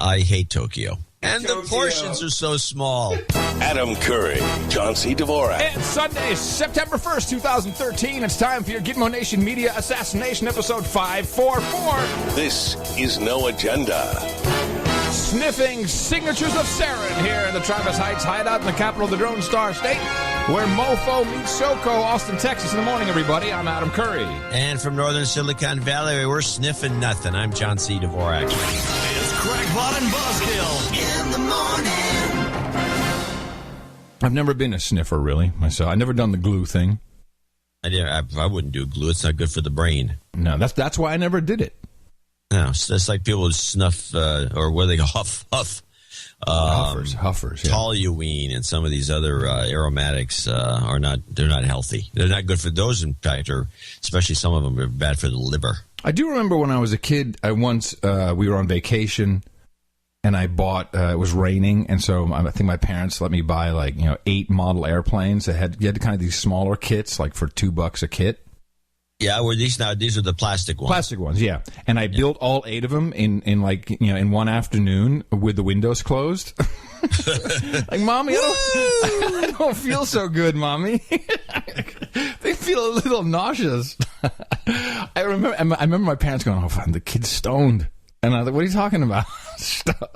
I hate Tokyo. And the portions are so small. Adam Curry, John C. Dvorak. It's Sunday, September 1st, 2013. It's time for your Gitmo Nation Media Assassination Episode 544. This is No Agenda. Sniffing signatures of sarin here in the Travis Heights hideout in the capital of the Drone Star State, where Mofo meets Shoko, Austin, Texas. In the morning, everybody. I'm Adam Curry. And from northern Silicon Valley, we're sniffing nothing. I'm John C. Dvorak. It's Crackpot and Buzzkill in the morning. I've never been a sniffer, really, myself. I've never done the glue thing. I wouldn't do glue. It's not good for the brain. No, that's why I never did it. No, it's like people who snuff, or what do they go, huff. Huffers, yeah. Toluene and some of these other aromatics they're not healthy. They're not good for those, in fact, or especially some of them are bad for the liver. I do remember when I was a kid, we were on vacation, and I bought, it was raining, and so I think my parents let me buy 8 model airplanes. You had kind of these smaller kits, like for $2 a kit. Yeah, these are the plastic ones. Plastic ones, yeah. And I built all 8 of them in one afternoon with the windows closed. Like, Mommy, I don't feel so good, Mommy. They feel a little nauseous. I remember my parents going, "Oh, fine, the kid's stoned." And I was like, "What are you talking about?"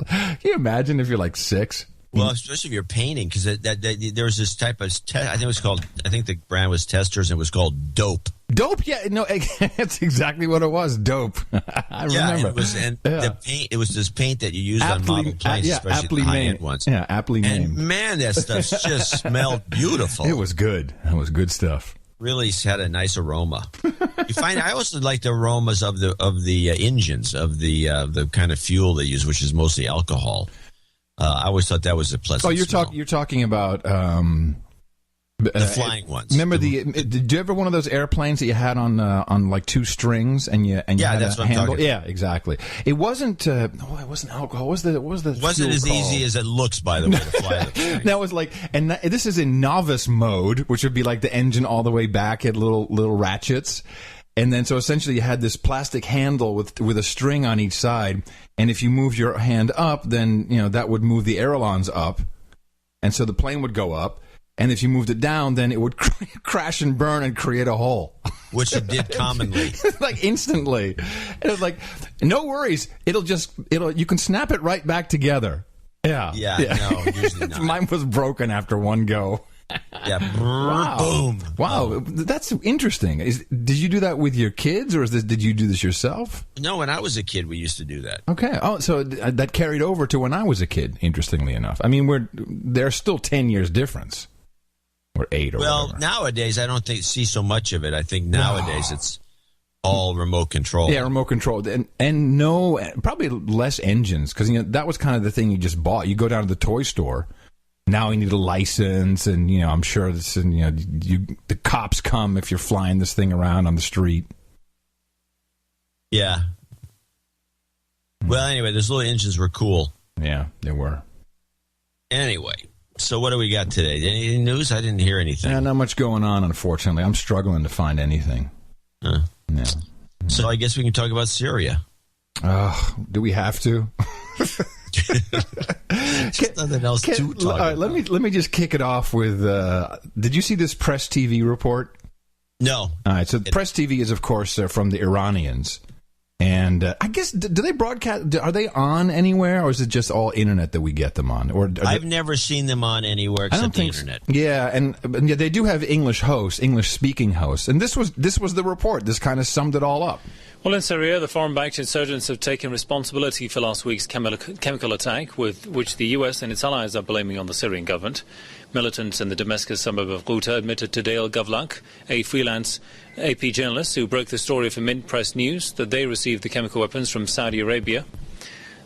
Can you imagine if you're like 6? Well, especially if you're painting, because there was this type of I think the brand was Testers, and it was called Dope. Dope, yeah, no, that's exactly what it was. Dope. I remember. It was this paint that you used on model planes, especially the high-end ones. Yeah, aptly named. And man, that stuff just smelled beautiful. It was good. It was good stuff. Really had a nice aroma. I also like the aromas of the engines of the kind of fuel they use, which is mostly alcohol. I always thought that was a pleasant. Oh, you're talking about the flying ones. Remember did you ever one of those airplanes that you had on like 2 strings and you had that's a what handle? I'm talking Yeah, exactly. It wasn't. It wasn't alcohol. What was the? Wasn't as easy as it looks, by the way, to fly the thing. That was like, and this is in novice mode, which would be like the engine all the way back at little ratchets. And then, so essentially, you had this plastic handle with a string on each side, and if you moved your hand up, then that would move the ailerons up, and so the plane would go up. And if you moved it down, then it would crash and burn and create a hole, which it did commonly, like instantly. And it was like, no worries, you can snap it right back together. Yeah. No, usually not. Mine was broken after one go. Yeah. Wow. Boom. Wow. That's interesting. Did you do that with your kids, or did you do this yourself? No, when I was a kid, we used to do that. Okay. Oh, so that carried over to when I was a kid, interestingly enough. I mean, there's still 10 years difference. Or 8 or whatever. Nowadays, I don't see so much of it. I think nowadays it's all remote control. Yeah, remote control. And no, probably less engines, because that was kind of the thing you just bought. You go down to the toy store. Now you need a license, and I'm sure the cops come if you're flying this thing around on the street. Yeah. Well, anyway, those little engines were cool. Yeah, they were. Anyway, so what do we got today? Any news? I didn't hear anything. Yeah, not much going on, unfortunately. I'm struggling to find anything. Huh. Yeah. So I guess we can talk about Syria. Do we have to? Just nothing else to talk about. All right, let me just kick it off with. Did you see this Press TV report? No. All right, so Press TV is, of course, from the Iranians. And I guess, do they broadcast? Are they on anywhere, or is it just all internet that we get them on? Or I've never seen them on anywhere except the internet. Yeah, and they do have English speaking hosts, and this was the report. This kind of summed it all up. Well, in Syria, the foreign-backed insurgents have taken responsibility for last week's chemical attack, which the US and its allies are blaming on the Syrian government. Militants in the Damascus suburb of Ghouta admitted to Dale Gavlak, a freelance AP journalist who broke the story for Mint Press News, that they received the chemical weapons from Saudi Arabia.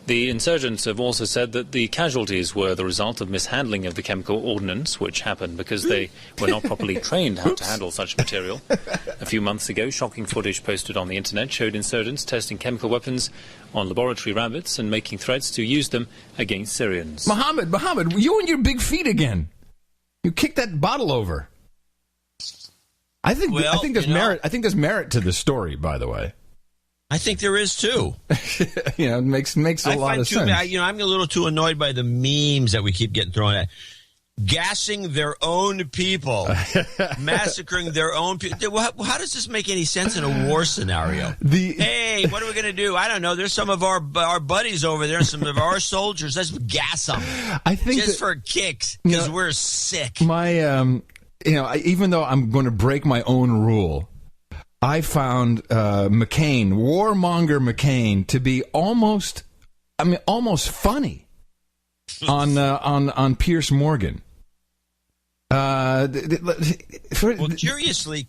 The insurgents have also said that the casualties were the result of mishandling of the chemical ordnance, which happened because they were not properly trained how to handle such material. A few months ago, shocking footage posted on the internet showed insurgents testing chemical weapons on laboratory rabbits and making threats to use them against Syrians. Mohammed, you and your big feet again. You kicked that bottle over. I think there's merit. I think there's merit to this story, by the way. I think there is too. It makes a lot of sense. I'm a little too annoyed by the memes that we keep getting thrown at. Gassing their own people, massacring their own people. How does this make any sense in a war scenario? Hey, what are we going to do? I don't know. There's some of our buddies over there, some of our soldiers. Let's gas them. I think just for kicks because we're sick. My, even though I'm going to break my own rule, I found McCain, warmonger McCain, to be almost funny on Piers Morgan. Curiously,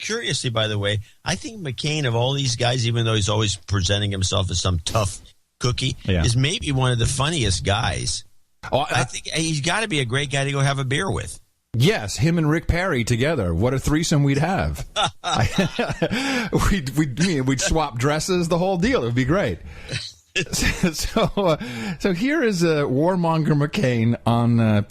by the way, I think McCain, of all these guys, even though he's always presenting himself as some tough cookie, is maybe one of the funniest guys. I think he's got to be a great guy to go have a beer with. Yes, him and Rick Perry together. What a threesome we'd have. We'd swap dresses, the whole deal. It would be great. So here is warmonger McCain on the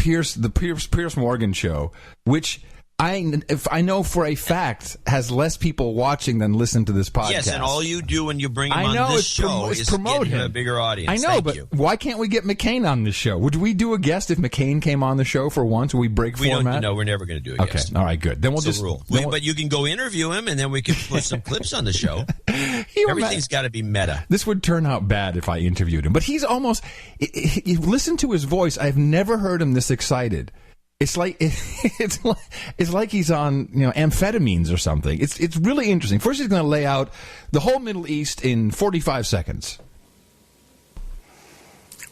Piers Morgan show, which I know for a fact has less people watching than listen to this podcast. Yes, and all you do when you bring him on this show is promote get him him. a bigger audience. I know, but why can't we get McCain on this show? Would we do a guest if McCain came on the show for once? Would we break format? No, we're never going to do a guest. Okay, all right, good. Then we'll rule. But you can go interview him, and then we can put some clips on the show. Everything's got to be meta. This would turn out bad if I interviewed him, but he's almost. You listen to his voice. I've never heard him this excited. It's like he's on amphetamines or something. It's really interesting. First, he's going to lay out the whole Middle East in 45 seconds.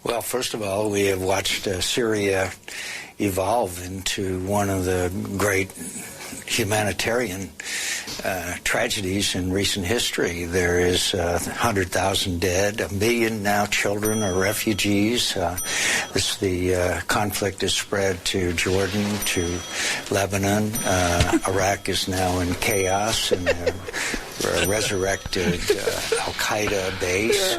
Well, first of all, we have watched Syria evolve into one of the great humanitarian tragedies in recent history. There is 100,000 dead, 1 million now children are refugees. The conflict is spread to Jordan, to Lebanon. Iraq is now in chaos and a resurrected Al-Qaeda base.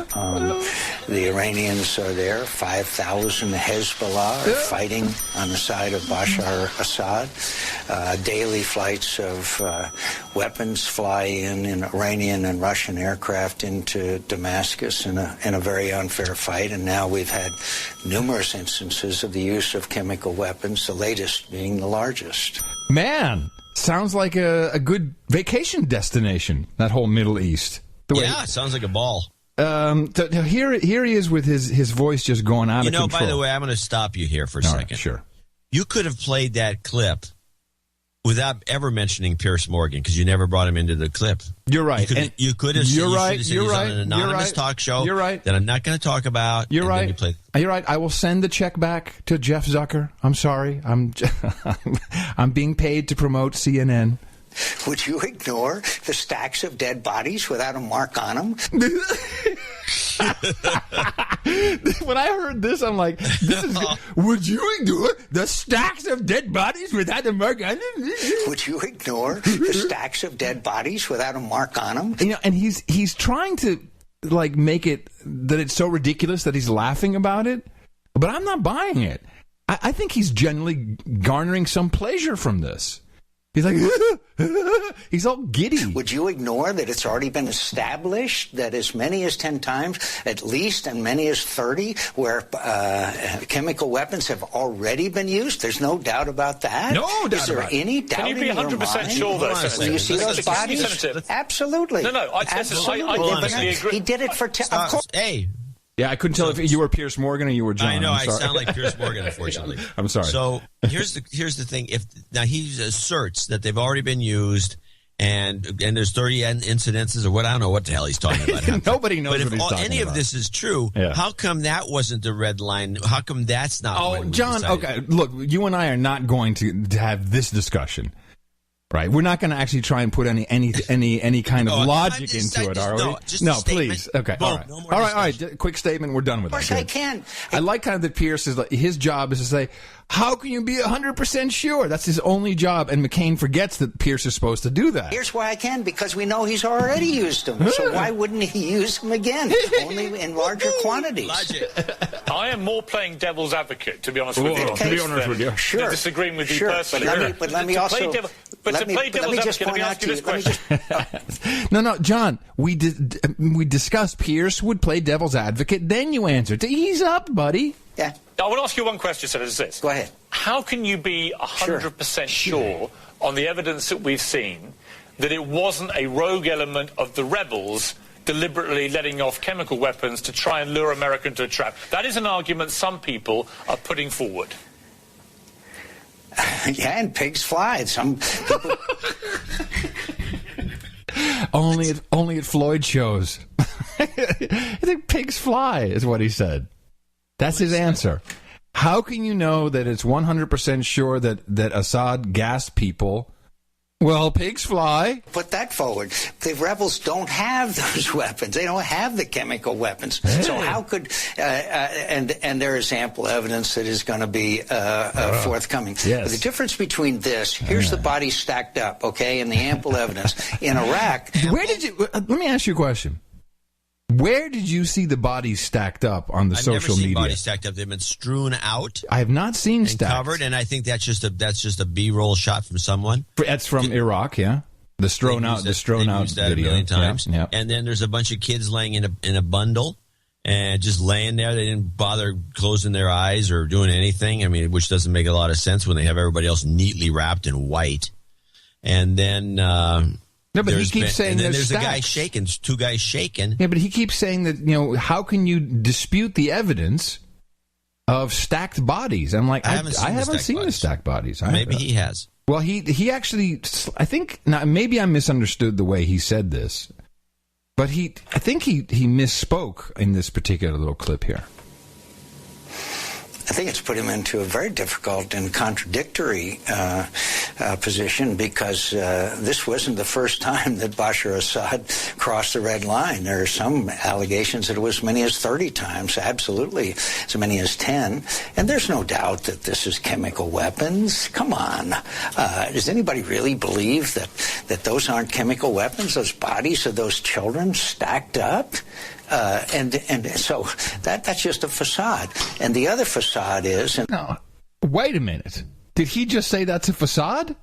The Iranians are there. 5,000 Hezbollah are fighting on the side of Bashar Assad. Daily flights of weapons fly in Iranian and Russian aircraft into Damascus in a very unfair fight. And now we've had numerous instances of the use of chemical weapons, the latest being the largest. Man, sounds like a good vacation destination, that whole Middle East. It sounds like a ball. Here he is with his voice just going out of control. By the way, I'm going to stop you here for a second. Right, sure. You could have played that clip without ever mentioning Piers Morgan because you never brought him into the clip. You're right. You could have. You're right. He's on an anonymous talk show. You're right. That I'm not going to talk about. You're right. You're right. I will send the check back to Jeff Zucker. I'm sorry. I'm being paid to promote CNN. Would you ignore the stacks of dead bodies without a mark on them? When I heard this, I'm like, would you ignore the stacks of dead bodies without a mark on them? Would you ignore the stacks of dead bodies without a mark on them? And he's trying to make it that it's so ridiculous that he's laughing about it, but I'm not buying it. I think he's genuinely garnering some pleasure from this. He's like, he's all giddy. Would you ignore that it's already been established that as many as 10 times, at least, and many as 30, where chemical weapons have already been used? There's no doubt about that. No doubt. Is there any doubt in your mind? Can you be 100% sure, though, Senator? When you see those bodies? Absolutely. No, I completely agree. He did it for... of course. Hey. Yeah, I couldn't tell if you were Piers Morgan or you were John. I know, I sound like Piers Morgan, unfortunately. I'm sorry. So here's the thing. Now he asserts that they've already been used, and there's 30 incidences or what, I don't know what the hell he's talking about. Nobody knows but what he's talking about. But if any of this is true, how come that wasn't the red line? How come that's not? Oh, John. Okay, look, you and I are not going to have this discussion. Right, we're not going to actually try and put any kind of logic into it, are we? No, please. Okay, all right, all right. Quick statement. We're done with that. Of course, I can. I like kind of that Pierce is his job is to say, How can you be 100% sure? That's his only job. And McCain forgets that Pierce is supposed to do that. Here's why I can, because we know he's already used them. So why wouldn't he use them again? Only in larger quantities. I am more playing devil's advocate, to be honest with you. To be honest with you. Sure. Disagreeing with you personally. But let me also... Let me just point out to you. No, John. We discussed Pierce would play devil's advocate. Then you answered. Ease up, buddy. Yeah. I want to ask you one question, Senator Ziz. Go ahead. How can you be 100% sure on the evidence that we've seen that it wasn't a rogue element of the rebels deliberately letting off chemical weapons to try and lure America into a trap? That is an argument some people are putting forward. Yeah, and pigs fly. Some people... only at Floyd shows. I think pigs fly is what he said. That's his answer. How can you know that it's 100% sure that Assad gassed people? Well, pigs fly. Put that forward. The rebels don't have those weapons. They don't have the chemical weapons. Hey. So how could and there is ample evidence that is going to be forthcoming. Yes. The difference between this, here's the body stacked up, okay, and the ample evidence in Iraq. Where did you? Let me ask you a question. Where did you see the bodies stacked up on the social media? I've never seen bodies stacked up. They've been strewn out. I have not seen stacked. Covered, and I think that's just a B-roll shot from someone. That's from Iraq, yeah. The strewn out video. Million times. Yeah. And then there's a bunch of kids laying in a bundle and just laying there. They didn't bother closing their eyes or doing anything. I mean, which doesn't make a lot of sense when they have everybody else neatly wrapped in white. And then no, but he keeps saying there's a guy shaking, two guys shaking. Yeah, but he keeps saying that, how can you dispute the evidence of stacked bodies? I'm like, I haven't seen the stacked bodies. Maybe he has. Well, he actually, I think, now maybe I misunderstood the way he said this, but I think he misspoke in this particular little clip here. I think it's put him into a very difficult and contradictory position because this wasn't the first time that Bashar Assad crossed the red line. There are some allegations that it was as many as 30 times, absolutely as many as 10. And there's no doubt that this is chemical weapons. Come on. Does anybody really believe that those aren't chemical weapons, those bodies of those children stacked up? And so that's just a facade. And the other facade is... No, wait a minute. Did he just say that's a facade?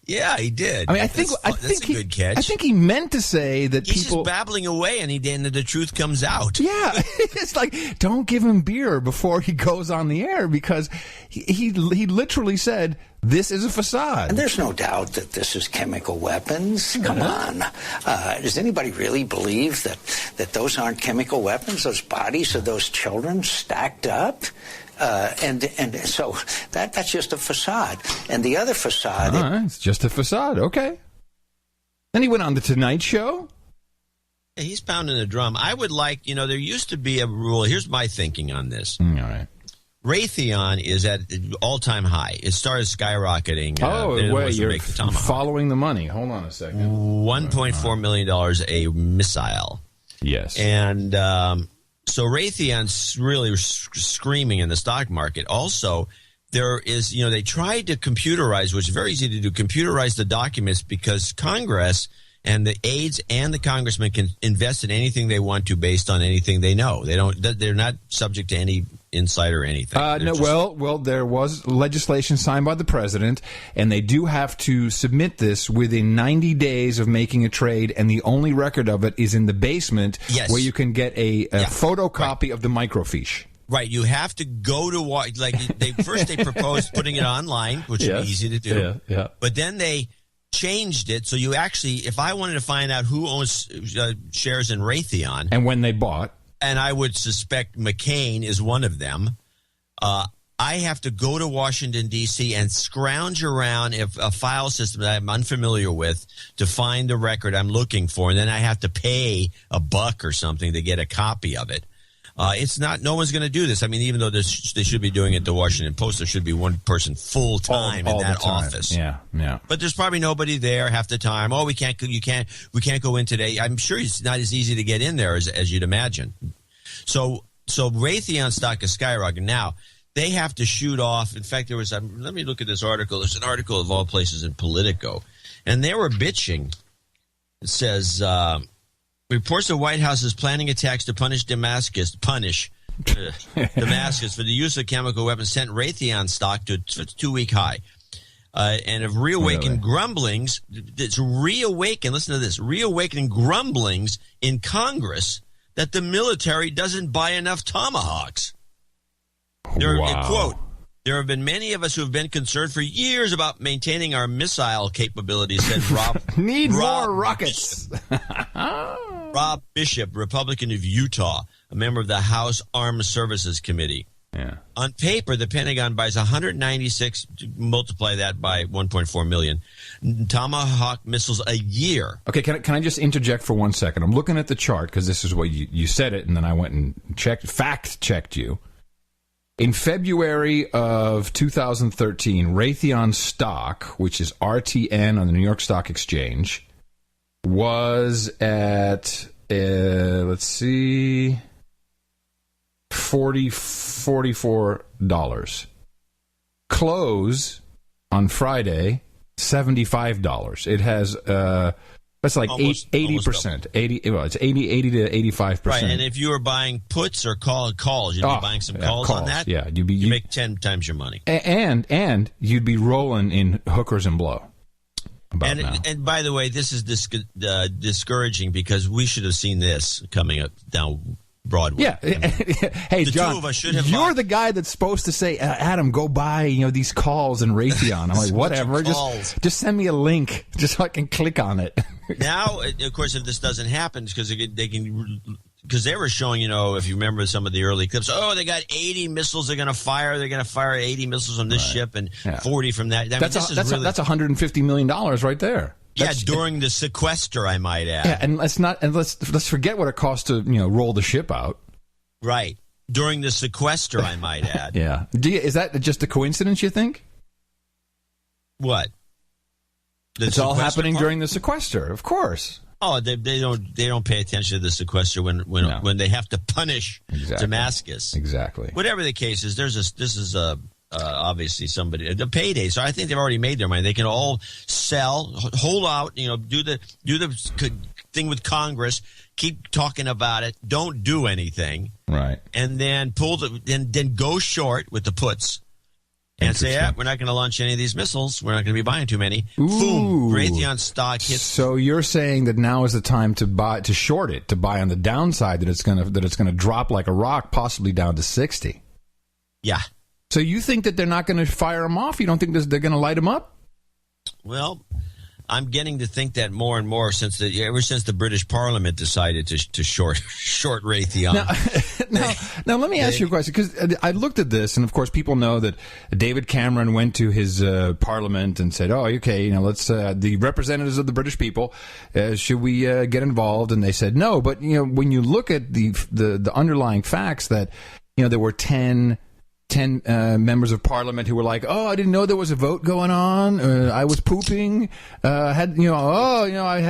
Yeah, he did. I mean, that's a good catch. I think he meant to say that he's people... just babbling away and the truth comes out. Yeah, it's like, don't give him beer before he goes on the air because he literally said... This is a facade. And there's no doubt that this is chemical weapons. Come on. Does anybody really believe that those aren't chemical weapons, those bodies of those children stacked up? And so that's just a facade. And the other facade... it's just a facade. Okay. Then he went on the Tonight Show. Yeah, he's pounding the drum. I would like, there used to be a rule. Here's my thinking on this. All right. Raytheon is at all-time high. It started skyrocketing. Wait, you're following the money. Hold on a second. $1.4 million a missile. Yes. And so Raytheon's really screaming in the stock market. Also, there is, they tried to computerize, which is very easy to do, computerize the documents because Congress and the aides and the congressmen can invest in anything they want to based on anything they know. They're not subject to any insider or anything. Well, there was legislation signed by the president, and they do have to submit this within 90 days of making a trade, and the only record of it is in the basement where you can get a photocopy of the microfiche. Right, you have to go to they proposed putting it online, which is easy to do. Yeah. But then they changed it so you actually, if I wanted to find out who owns shares in Raytheon and when they bought, and I would suspect McCain is one of them, I have to go to Washington, D.C. and scrounge around a file system that I'm unfamiliar with to find the record I'm looking for, and then I have to pay $1 or something to get a copy of it. No one's going to do this. I mean, even though they should be doing it at the Washington Post, there should be one person full time in that office. Yeah. But there's probably nobody there half the time. Oh, we can't go in today. I'm sure it's not as easy to get in there as you'd imagine. So So Raytheon stock is skyrocketing. Now, they have to shoot off. In fact, there was, let me look at this article. There's an article of all places in Politico, and they were bitching. It says, reports the White House is planning attacks to punish Damascus for the use of chemical weapons sent Raytheon stock to a 2-week high. And have reawakened grumblings. It's listen to this, reawakening grumblings in Congress that the military doesn't buy enough Tomahawks. Quote, there have been many of us who have been concerned for years about maintaining our missile capabilities, said Rob. More rockets. Rob Bishop, Republican of Utah, a member of the House Armed Services Committee. Yeah. On paper, the Pentagon buys 196, multiply that by 1.4 million, Tomahawk missiles a year. Okay, can I just interject for 1 second? I'm looking at the chart because this is what you said it, and then I went and fact-checked you. In February of 2013, Raytheon stock, which is RTN on the New York Stock Exchange, was at, $44. Close on Friday, $75. It has that's like 80%. 80. Well, it's 80 to 85%. Right, and if you were buying puts or calls, you'd be buying some calls on that. Yeah, you make 10 times your money, and you'd be rolling in hookers and blow. And by the way, this is discouraging because we should have seen this coming up down Broadway. Yeah. Hey, the John, two of us should have you're the guy that's supposed to say, Adam, go buy these calls in Raytheon. I'm like, whatever. Just send me a link just so I can click on it. Now, of course, if this doesn't happen, because they were showing, if you remember some of the early clips, they got 80 missiles they're going to fire. They're going to fire 80 missiles on this ship and 40 from that. That's $150 million right there. During the sequester, I might add. Yeah, and let's forget what it costs to roll the ship out. Right. During the sequester, I might add. Yeah. Is that just a coincidence, you think? What? It's all happening during the sequester, of course. Oh, they don't pay attention to the sequester when they have to punish Damascus. Exactly. Whatever the case is, this is obviously somebody the payday. So I think they've already made their money. They can all sell, hold out, do the thing with Congress, keep talking about it, don't do anything, right? And then then go short with the puts. And say, we're not going to launch any of these missiles. We're not going to be buying too many. Boom! Raytheon stock hits. So you're saying that now is the time to short it, to buy on the downside, that it's going to drop like a rock, possibly down to 60. Yeah. So you think that they're not going to fire them off? You don't think they're going to light them up? Well, I'm getting to think that more and more ever since the British Parliament decided to short Raytheon. Now let me ask you a question, because I looked at this, and of course people know that David Cameron went to his Parliament and said, "Oh, okay, let's the representatives of the British people, should we get involved?" And they said no. But when you look at the underlying facts, that there were 10 members of Parliament who were like, "Oh, I didn't know there was a vote going on. I was pooping. I had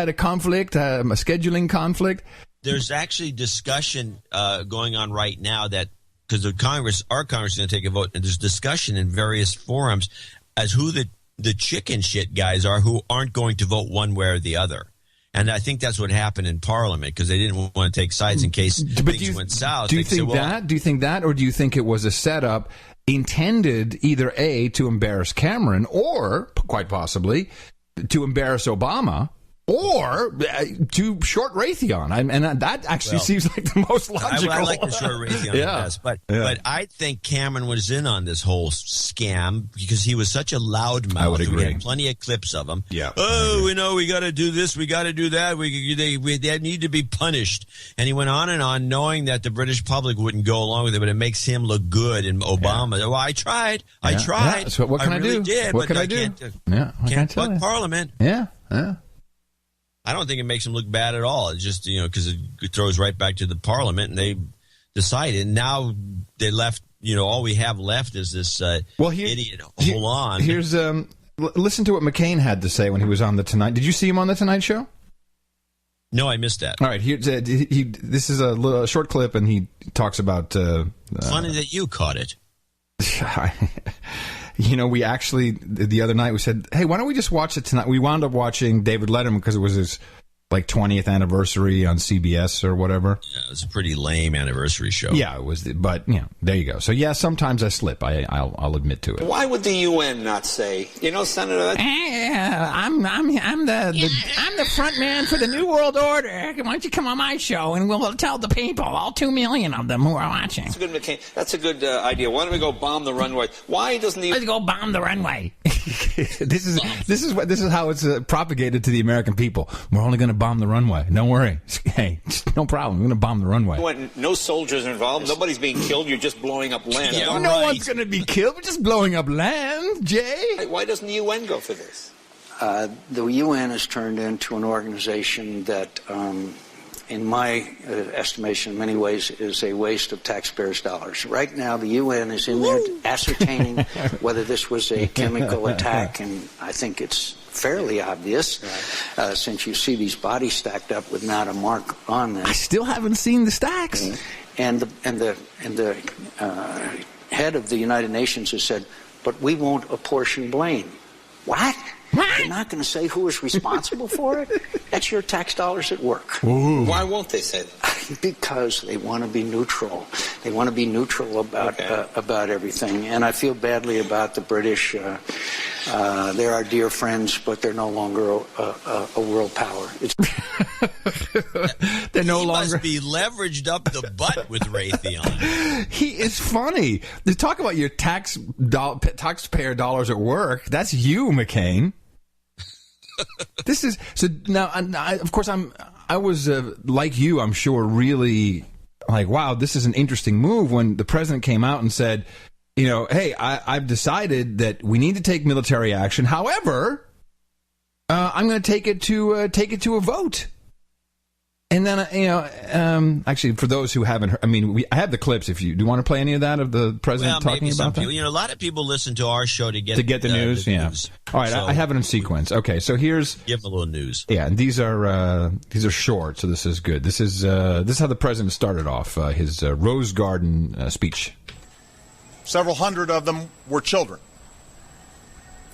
a conflict, a scheduling conflict." There's actually discussion going on right now that because our Congress is going to take a vote, and there's discussion in various forums as who the chicken shit guys are who aren't going to vote one way or the other. And I think that's what happened in Parliament because they didn't want to take sides in case things went south. Do you think that, or do you think it was a setup intended either A, to embarrass Cameron, or quite possibly to embarrass Obama, or to short Raytheon? And that actually seems like the most logical. I like the short Raytheon the best. But I think Cameron was in on this whole scam because he was such a loudmouth. I would agree. We had plenty of clips of him. Yeah. Oh, we got to do this. We got to do that. They need to be punished. And he went on and on, knowing that the British public wouldn't go along with it, but it makes him look good. And Obama, well, I tried. Yeah. So what can I really do? Did, what but can I do? Can't buck Parliament. Yeah. I don't think it makes them look bad at all. It's just, because it throws right back to the Parliament, and they decided. Now they left, all we have left is this idiot. Hold on. Here's, listen to what McCain had to say when he was on the Tonight. Did you see him on the Tonight Show? No, I missed that. All right, this is a short clip, and he talks about... Funny that you caught it. We actually, the other night, we said, hey, why don't we just watch it tonight? We wound up watching David Letterman because it was his 20th anniversary on CBS or whatever. Yeah, it was a pretty lame anniversary show. Yeah, it was. But there you go. So yeah, sometimes I slip. I'll admit to it. Why would the UN not say, Senator? I'm the front man for the New World Order. Why don't you come on my show and we'll tell the people, all 2 million of them who are watching. That's a good idea. Why don't we go bomb the runway? Why doesn't the... Let's go bomb the runway. This is how it's propagated to the American people. We're only going to bomb the runway. Don't worry. Hey, no problem. We're going to bomb the runway. No soldiers involved. Nobody's being killed. You're just blowing up land. Yeah, no one's going to be killed. We're just blowing up land, Jay. Why doesn't the UN go for this? The UN has turned into an organization that, in my estimation, in many ways, is a waste of taxpayers' dollars. Right now, the UN is in there ascertaining whether this was a chemical attack, and I think it's fairly obvious, since you see these bodies stacked up with not a mark on them. I still haven't seen the stacks. And the head of the United Nations has said, but we won't apportion blame. What? You're not going to say who is responsible for it? That's your tax dollars at work. Ooh. Why won't they say that? Because they want to be neutral. They want to be neutral about everything. And I feel badly about the British. They're our dear friends, but they're no longer a world power. They're no longer. He must be leveraged up the butt with Raytheon. He is funny. To talk about your taxpayer dollars at work, that's you, McCain. This is so now. Of course, I was like you. I'm sure, really like, wow, this is an interesting move. When the president came out and said, hey, I've decided that we need to take military action. However, I'm going to take it to a vote. And then, actually, for those who haven't heard, I have the clips. Do you want to play any of that of the president talking about that? A lot of people listen to our show to get the news. The yeah. news. All right, I have it in sequence. Okay, so give them a little news. Yeah, and these are short, so this is good. This is how the president started off his Rose Garden speech. Several hundred of them were children,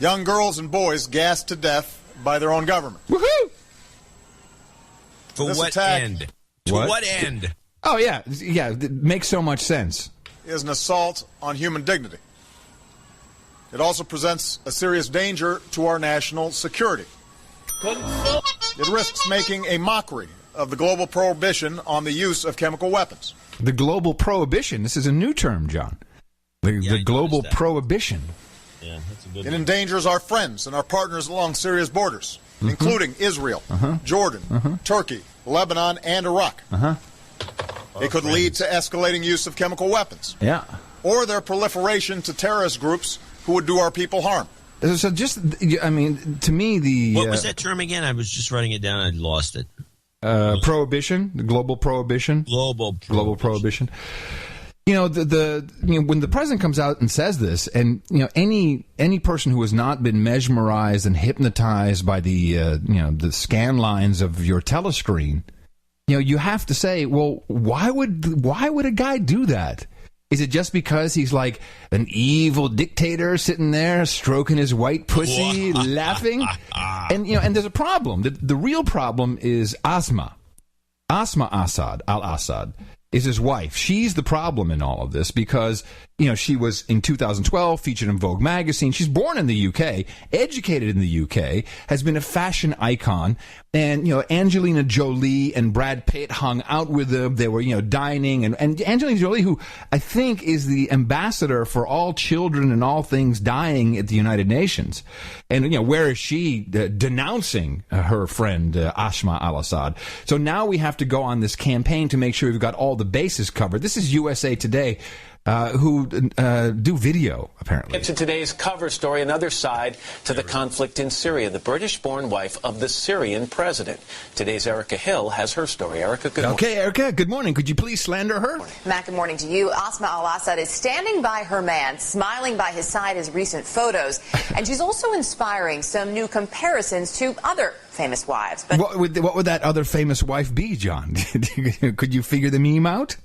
young girls and boys gassed to death by their own government. Woohoo! For this what end? To what end? Oh, yeah. It makes so much sense. Is an assault on human dignity. It also presents a serious danger to our national security. It risks making a mockery of the global prohibition on the use of chemical weapons. The global prohibition. This is a new term, John. The global prohibition. Yeah, that's a good It endangers our friends and our partners along Syria's borders, including Israel, Jordan, Turkey, Lebanon, and Iraq. It could lead to escalating use of chemical weapons. Yeah. Or their proliferation to terrorist groups who would do our people harm. So to me, what was that term again? I was just writing it down. I lost it. Prohibition, the global prohibition. Global prohibition. When the president comes out and says this, and any person who has not been mesmerized and hypnotized by the scan lines of your telescreen, you have to say, well, why would a guy do that? Is it just because he's like an evil dictator sitting there stroking his white pussy, laughing? And there's a problem. The real problem is Asma Assad, al-Assad. Is his wife. She's the problem in all of this because, she was in 2012 featured in Vogue magazine. She's born in the UK, educated in the UK, has been a fashion icon. And, Angelina Jolie and Brad Pitt hung out with them. They were, dining. And Angelina Jolie, who I think is the ambassador for all children and all things dying at the United Nations. And, where is she denouncing her friend Asma al-Assad? So now we have to go on this campaign to make sure we've got all the bases covered. This is USA Today. who do video, apparently. To today's cover story, another side to the conflict in Syria. The British-born wife of the Syrian president. Today's Erica Hill has her story. Erica, good morning. Okay, Erica, good morning. Could you please slander her? Matt, good morning to you. Asma al-Assad is standing by her man, smiling by his side as recent photos. And she's also inspiring some new comparisons to other famous wives. But what would that other famous wife be, John? Could you figure the meme out?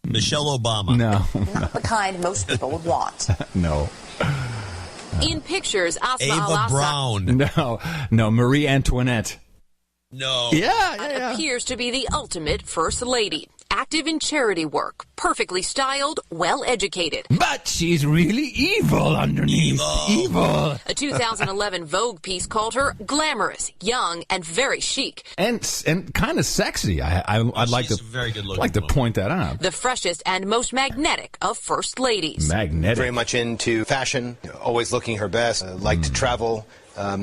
Michelle Obama. No. Not the kind most people would want. No. In pictures, Asma Ava al-Assad Brown. No, Marie Antoinette. No. Yeah. appears to be the ultimate first lady. Active in charity work, perfectly styled, well-educated. But she's really evil underneath. Evil. A 2011 Vogue piece called her glamorous, young, and very chic. And kind of sexy. I'd like to very good looking. Like to point that out. The freshest and most magnetic of first ladies. Magnetic. Very much into fashion, always looking her best, like to travel.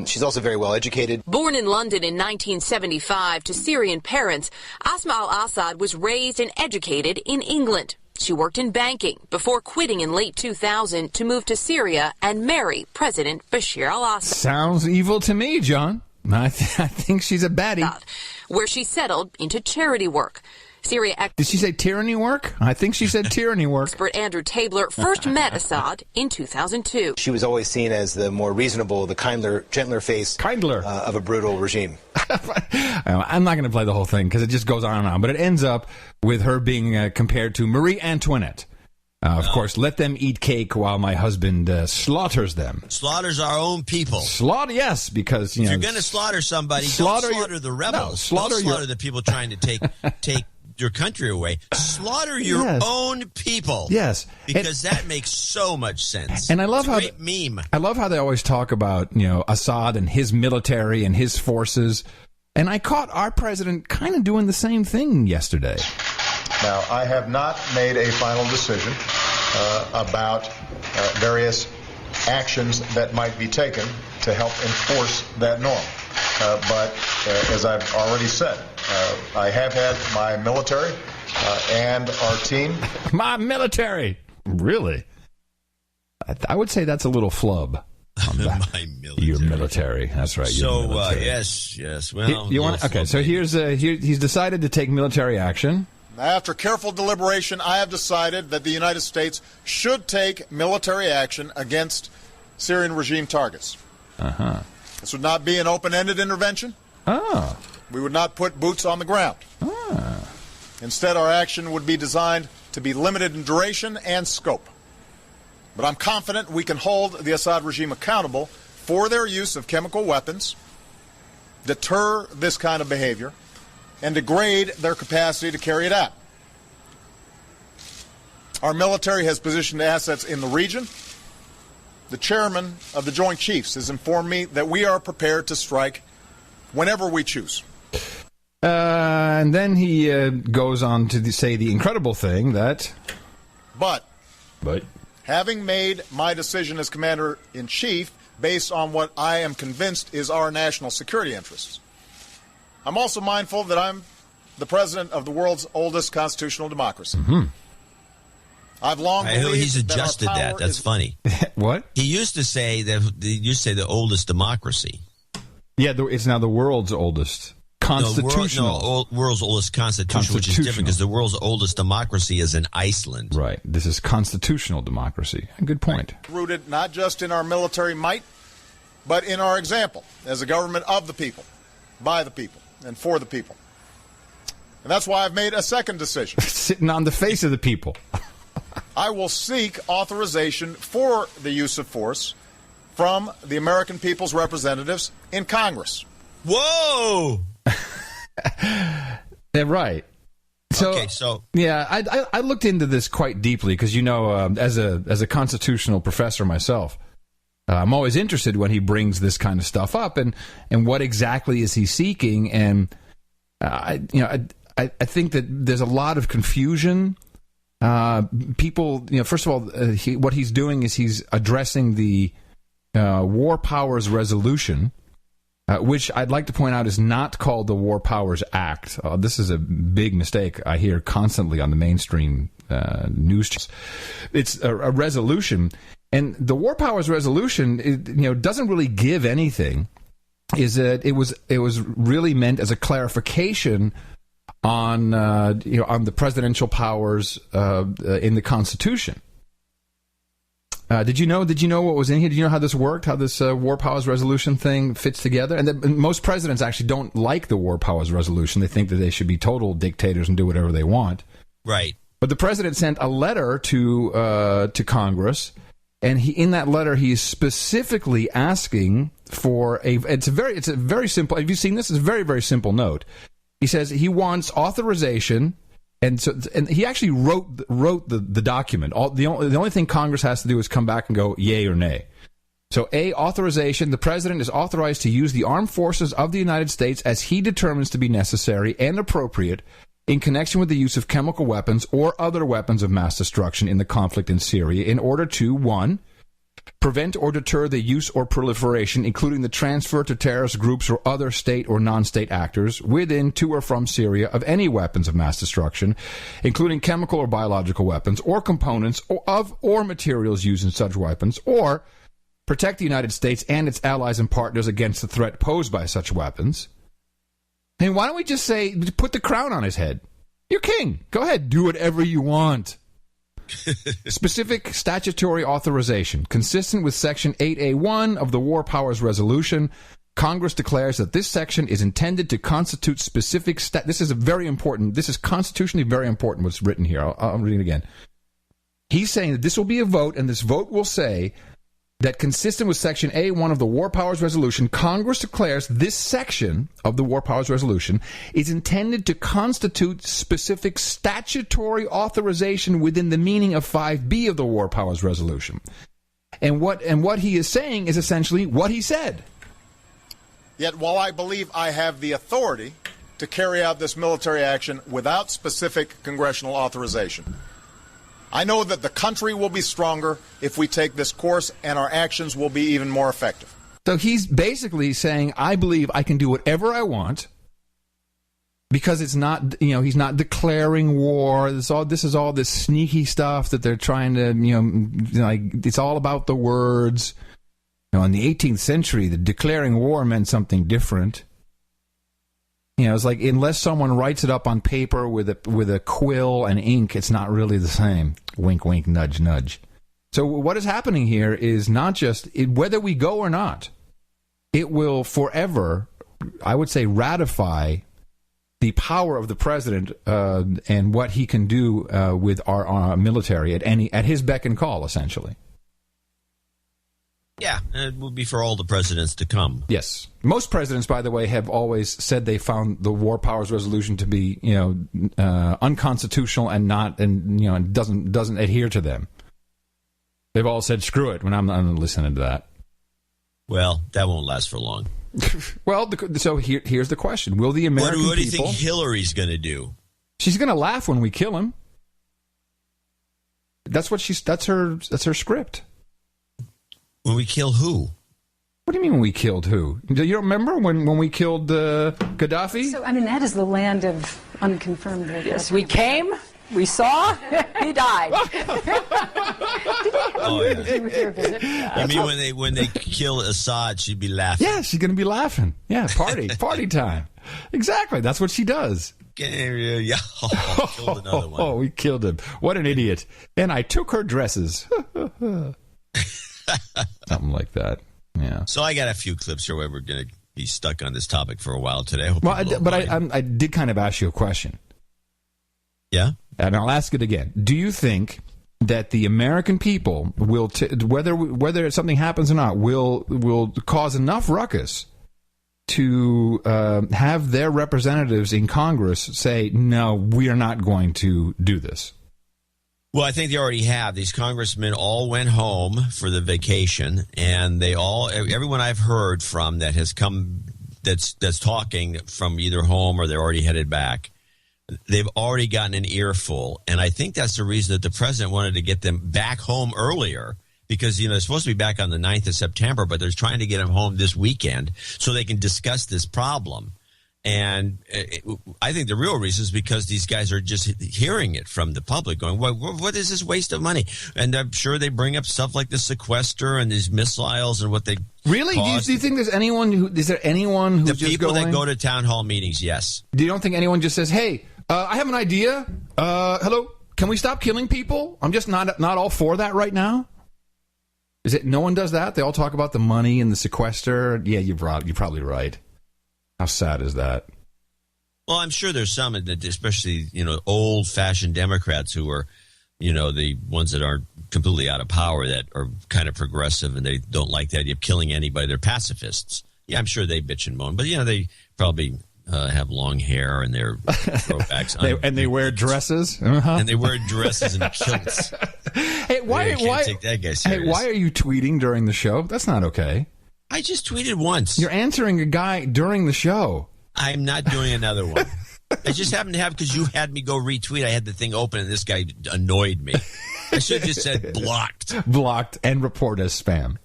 She's also very well educated. Born in London in 1975 to Syrian parents, Asma al-Assad was raised and educated in England. She worked in banking before quitting in late 2000 to move to Syria and marry President Bashir al-Assad. Sounds evil to me, John. I think she's a baddie. Where she settled into charity work. Syria Did she say tyranny work? I think she said tyranny work. expert Andrew Tabler first met Assad in 2002. She was always seen as the more reasonable, the kinder, gentler face of a brutal regime. I'm not going to play the whole thing because it just goes on and on. But it ends up with her being compared to Marie Antoinette. Of course, let them eat cake while my husband slaughters them. Slaughters our own people. Slaughter, yes, because if you're going to slaughter somebody, don't slaughter the rebels. No, slaughter the people trying to take your country away. Slaughter your own people. Yes, because that makes so much sense. And I love it's a great meme. I love how they always talk about Assad and his military and his forces. And I caught our president kind of doing the same thing yesterday. Now, I have not made a final decision about various actions that might be taken to help enforce that norm. But as I've already said, I have had my military and our team. My military? Really? I would say that's a little flub. My military. Your military. That's right. So, yes. Well, so he's decided to take military action. After careful deliberation, I have decided that the United States should take military action against Syrian regime targets. Uh-huh. This would not be an open-ended intervention. Oh. We would not put boots on the ground. Ah. Instead, our action would be designed to be limited in duration and scope. But I'm confident we can hold the Assad regime accountable for their use of chemical weapons, deter this kind of behavior, and degrade their capacity to carry it out. Our military has positioned assets in the region. The chairman of the Joint Chiefs has informed me that we are prepared to strike whenever we choose. And then he goes on to say the incredible thing that... But having made my decision as Commander-in-Chief based on what I am convinced is our national security interests, I'm also mindful that I'm the president of the world's oldest constitutional democracy. Mm-hmm. I've long believed he's adjusted that. That's funny. What? He used to say the oldest democracy. Yeah, it's now the world's oldest constitutional. World's oldest constitution, which is different because the world's oldest democracy is in Iceland. Right. This is constitutional democracy. Good point. Rooted not just in our military might, but in our example as a government of the people, by the people, and for the people. And that's why I've made a second decision. Sitting on the face of the people. I will seek authorization for the use of force from the American people's representatives in Congress. Whoa! Yeah, right. So yeah, I looked into this quite deeply because as a constitutional professor myself, I'm always interested when he brings this kind of stuff up and what exactly is he seeking, and I think that there's a lot of confusion. People, first of all, what he's doing is he's addressing the War Powers Resolution, which I'd like to point out is not called the War Powers Act. This is a big mistake I hear constantly on the mainstream news. It's a resolution, and the War Powers Resolution, doesn't really give anything. Is that it was really meant as a clarification on the presidential powers in the Constitution. Did you know what was in here? Did you know how this worked? How this War Powers Resolution thing fits together? And most presidents actually don't like the War Powers Resolution. They think that they should be total dictators and do whatever they want. Right. But the president sent a letter to Congress, and in that letter he is specifically asking for it's a very simple. Have you seen this? It's a very, very simple note. He says he wants authorization. And he actually wrote the document. The only thing Congress has to do is come back and go yay or nay. So authorization. The president is authorized to use the armed forces of the United States as he determines to be necessary and appropriate in connection with the use of chemical weapons or other weapons of mass destruction in the conflict in Syria in order to, 1, prevent or deter the use or proliferation, including the transfer to terrorist groups or other state or non-state actors within, to, or from Syria of any weapons of mass destruction, including chemical or biological weapons or components or materials used in such weapons, or protect the United States and its allies and partners against the threat posed by such weapons. And why don't we just say, put the crown on his head? You're king. Go ahead, do whatever you want. Specific statutory authorization. Consistent with Section 8A1 of the War Powers Resolution, Congress declares that this section is intended to constitute specific... This is constitutionally very important what's written here. I'll read it again. He's saying that this will be a vote, and this vote will say that consistent with Section A1 of the War Powers Resolution, Congress declares this section of the War Powers Resolution is intended to constitute specific statutory authorization within the meaning of 5B of the War Powers Resolution. And what he is saying is essentially what he said. Yet while I believe I have the authority to carry out this military action without specific congressional authorization, I know that the country will be stronger if we take this course, and our actions will be even more effective. So he's basically saying, I believe I can do whatever I want because it's not, he's not declaring war. This is all this sneaky stuff that they're trying to, it's all about the words. In the 18th century, the declaring war meant something different. It's like unless someone writes it up on paper with a quill and ink, it's not really the same. Wink, wink, nudge, nudge. So what is happening here is not just whether we go or not, it will forever, I would say, ratify the power of the president and what he can do with our military at his beck and call, essentially. Yeah, and it will be for all the presidents to come. Yes. Most presidents, by the way, have always said they found the War Powers Resolution to be, unconstitutional and doesn't adhere to them. They've all said, screw it, when I'm not listening to that. Well, that won't last for long. Well, so here's the question. Will the American people... What do you think Hillary's going to do? She's going to laugh when we kill him. That's her script. When we kill who? What do you mean when we killed who? Do you remember when we killed Gaddafi? So, that is the land of unconfirmed. Yes, we came, we saw, he died. I mean, when they kill Assad, she'd be laughing. Yeah, she's going to be laughing. Yeah, party time. Exactly, that's what she does. Yeah, killed another one. Oh, we killed him. What an idiot. And I took her dresses. Something like that. Yeah. So I got a few clips here where we're going to be stuck on this topic for a while today. I did kind of ask you a question. Yeah? And I'll ask it again. Do you think that the American people will, whether something happens or not, will cause enough ruckus to have their representatives in Congress say, no, we are not going to do this? Well, I think they already have. These congressmen all went home for the vacation, and everyone I've heard from that has come, that's talking from either home or they're already headed back, they've already gotten an earful. And I think that's the reason that the president wanted to get them back home earlier, because, they're supposed to be back on the 9th of September, but they're trying to get them home this weekend so they can discuss this problem. And I think the real reason is because these guys are just hearing it from the public going, what is this waste of money? And I'm sure they bring up stuff like the sequester and these missiles and what they really? Do you think there's anyone who's just the people that go to town hall meetings? Yes. Do you don't think anyone just says, hey, I have an idea. Hello, can we stop killing people? I'm just not all for that right now. Is it no one does that? They all talk about the money and the sequester. Yeah, you're probably right. How sad is that? Well, I'm sure there's some, especially, old-fashioned Democrats who are, the ones that aren't completely out of power, that are kind of progressive and they don't like the idea of killing anybody. They're pacifists. Yeah, I'm sure they bitch and moan. But, they probably have long hair and they're throwbacks. And they wear dresses. And they wear dresses and kilts. Hey, why take that guy serious. Hey, why are you tweeting during the show? That's not okay. I just tweeted once. You're answering a guy during the show. I'm not doing another one. I just happened to have, because you had me go retweet. I had the thing open and this guy annoyed me. I should have just said blocked. Blocked and report as spam.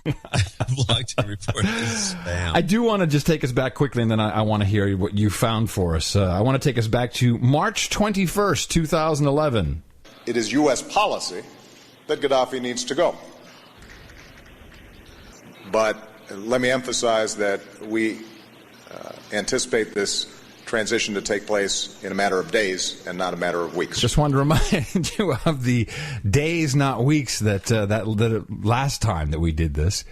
Blocked and report as spam. I do want to just take us back quickly, and then I want to hear what you found for us. I want to take us back to March 21st, 2011. It is U.S. policy that Gaddafi needs to go. But let me emphasize that we anticipate this transition to take place in a matter of days and not a matter of weeks. Just wanted to remind you of the days, not weeks, that last time that we did this.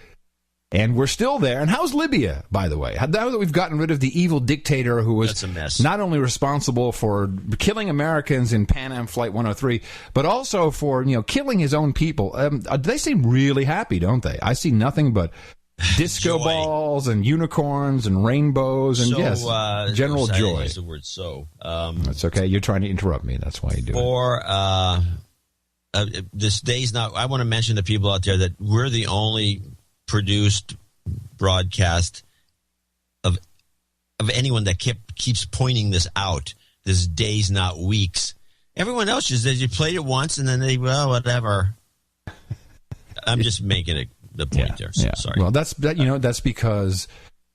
And we're still there. And how's Libya, by the way? Now that we've gotten rid of the evil dictator who was not only responsible for killing Americans in Pan Am Flight 103, but also for killing his own people. They seem really happy, don't they? I see nothing but disco balls and unicorns and rainbows and general joy. Use the word so. That's okay. You're trying to interrupt me. That's why you do it. For this day's not. I want to mention to people out there that we're the only produced broadcast of anyone that keeps pointing this out. This days, not weeks. Everyone else just says you played it once and then whatever. I'm just making it. The point there. So, sorry. Well, that's because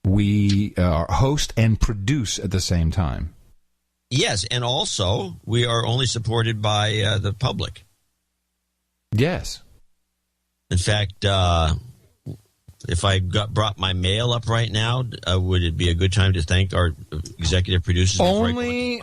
we host and produce at the same time. Yes, and also we are only supported by the public. Yes. In fact, if I brought my mail up right now, would it be a good time to thank our executive producers? Only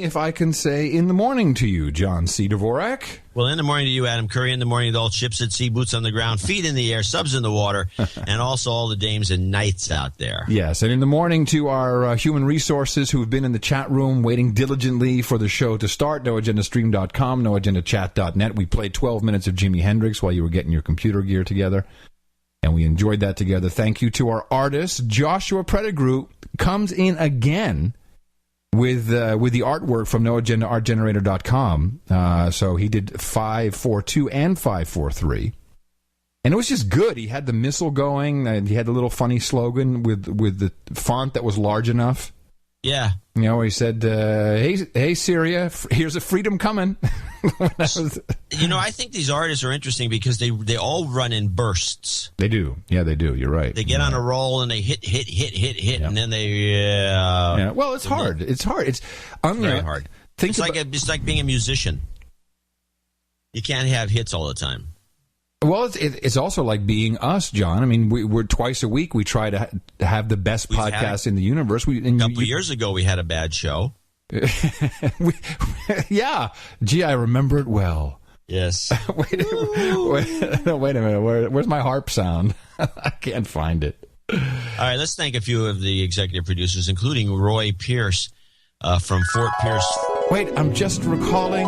if I can say in the morning to you, John C. Dvorak. Well, in the morning to you, Adam Curry. In the morning to all ships at sea, boots on the ground, feet in the air, subs in the water, and also all the dames and knights out there. Yes, and in the morning to our human resources who have been in the chat room waiting diligently for the show to start, NoAgendaStream.com, NoAgendaChat.net. We played 12 minutes of Jimi Hendrix while you were getting your computer gear together, and we enjoyed that together. Thank you to our artist. Joshua Pettigrew comes in again with the artwork from NoAgendaArtGenerator.com. So he did 542 and 543. And it was just good. He had the missile going. And he had the little funny slogan with the font that was large enough. Yeah. He said, hey, Syria, here's a freedom coming. I think these artists are interesting because they all run in bursts. They do. Yeah, they do. You're right. They get on a roll and they hit, and then they... yeah. Well, it's hard. It's hard. It's very hard. It's like being a musician. You can't have hits all the time. Well, it's also like being us, John. I mean, we're twice a week. We try to have the best podcast in the universe. A couple of years ago, we had a bad show. Yeah. Gee, I remember it well. Yes. Wait a minute. Where's my harp sound? I can't find it. All right, let's thank a few of the executive producers, including Roy Pierce from Fort Pierce. Wait, I'm just recalling.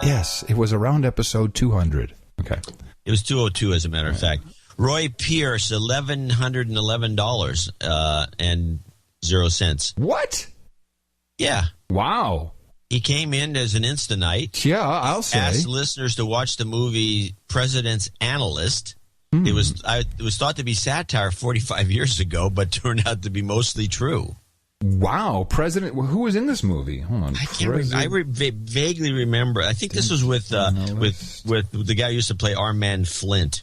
Yes, it was around episode 200. Okay. It was 202, as a matter of fact. Roy Pierce, $1,111 and 0 cents. What? Yeah. Wow. He came in as an Insta-Night. Yeah, I'll say. Asked listeners to watch the movie President's Analyst. It was thought to be satire 45 years ago, but turned out to be mostly true. Wow, who was in this movie? Hold on. I can't remember. I vaguely remember. I think this was with the guy who used to play our man Flint.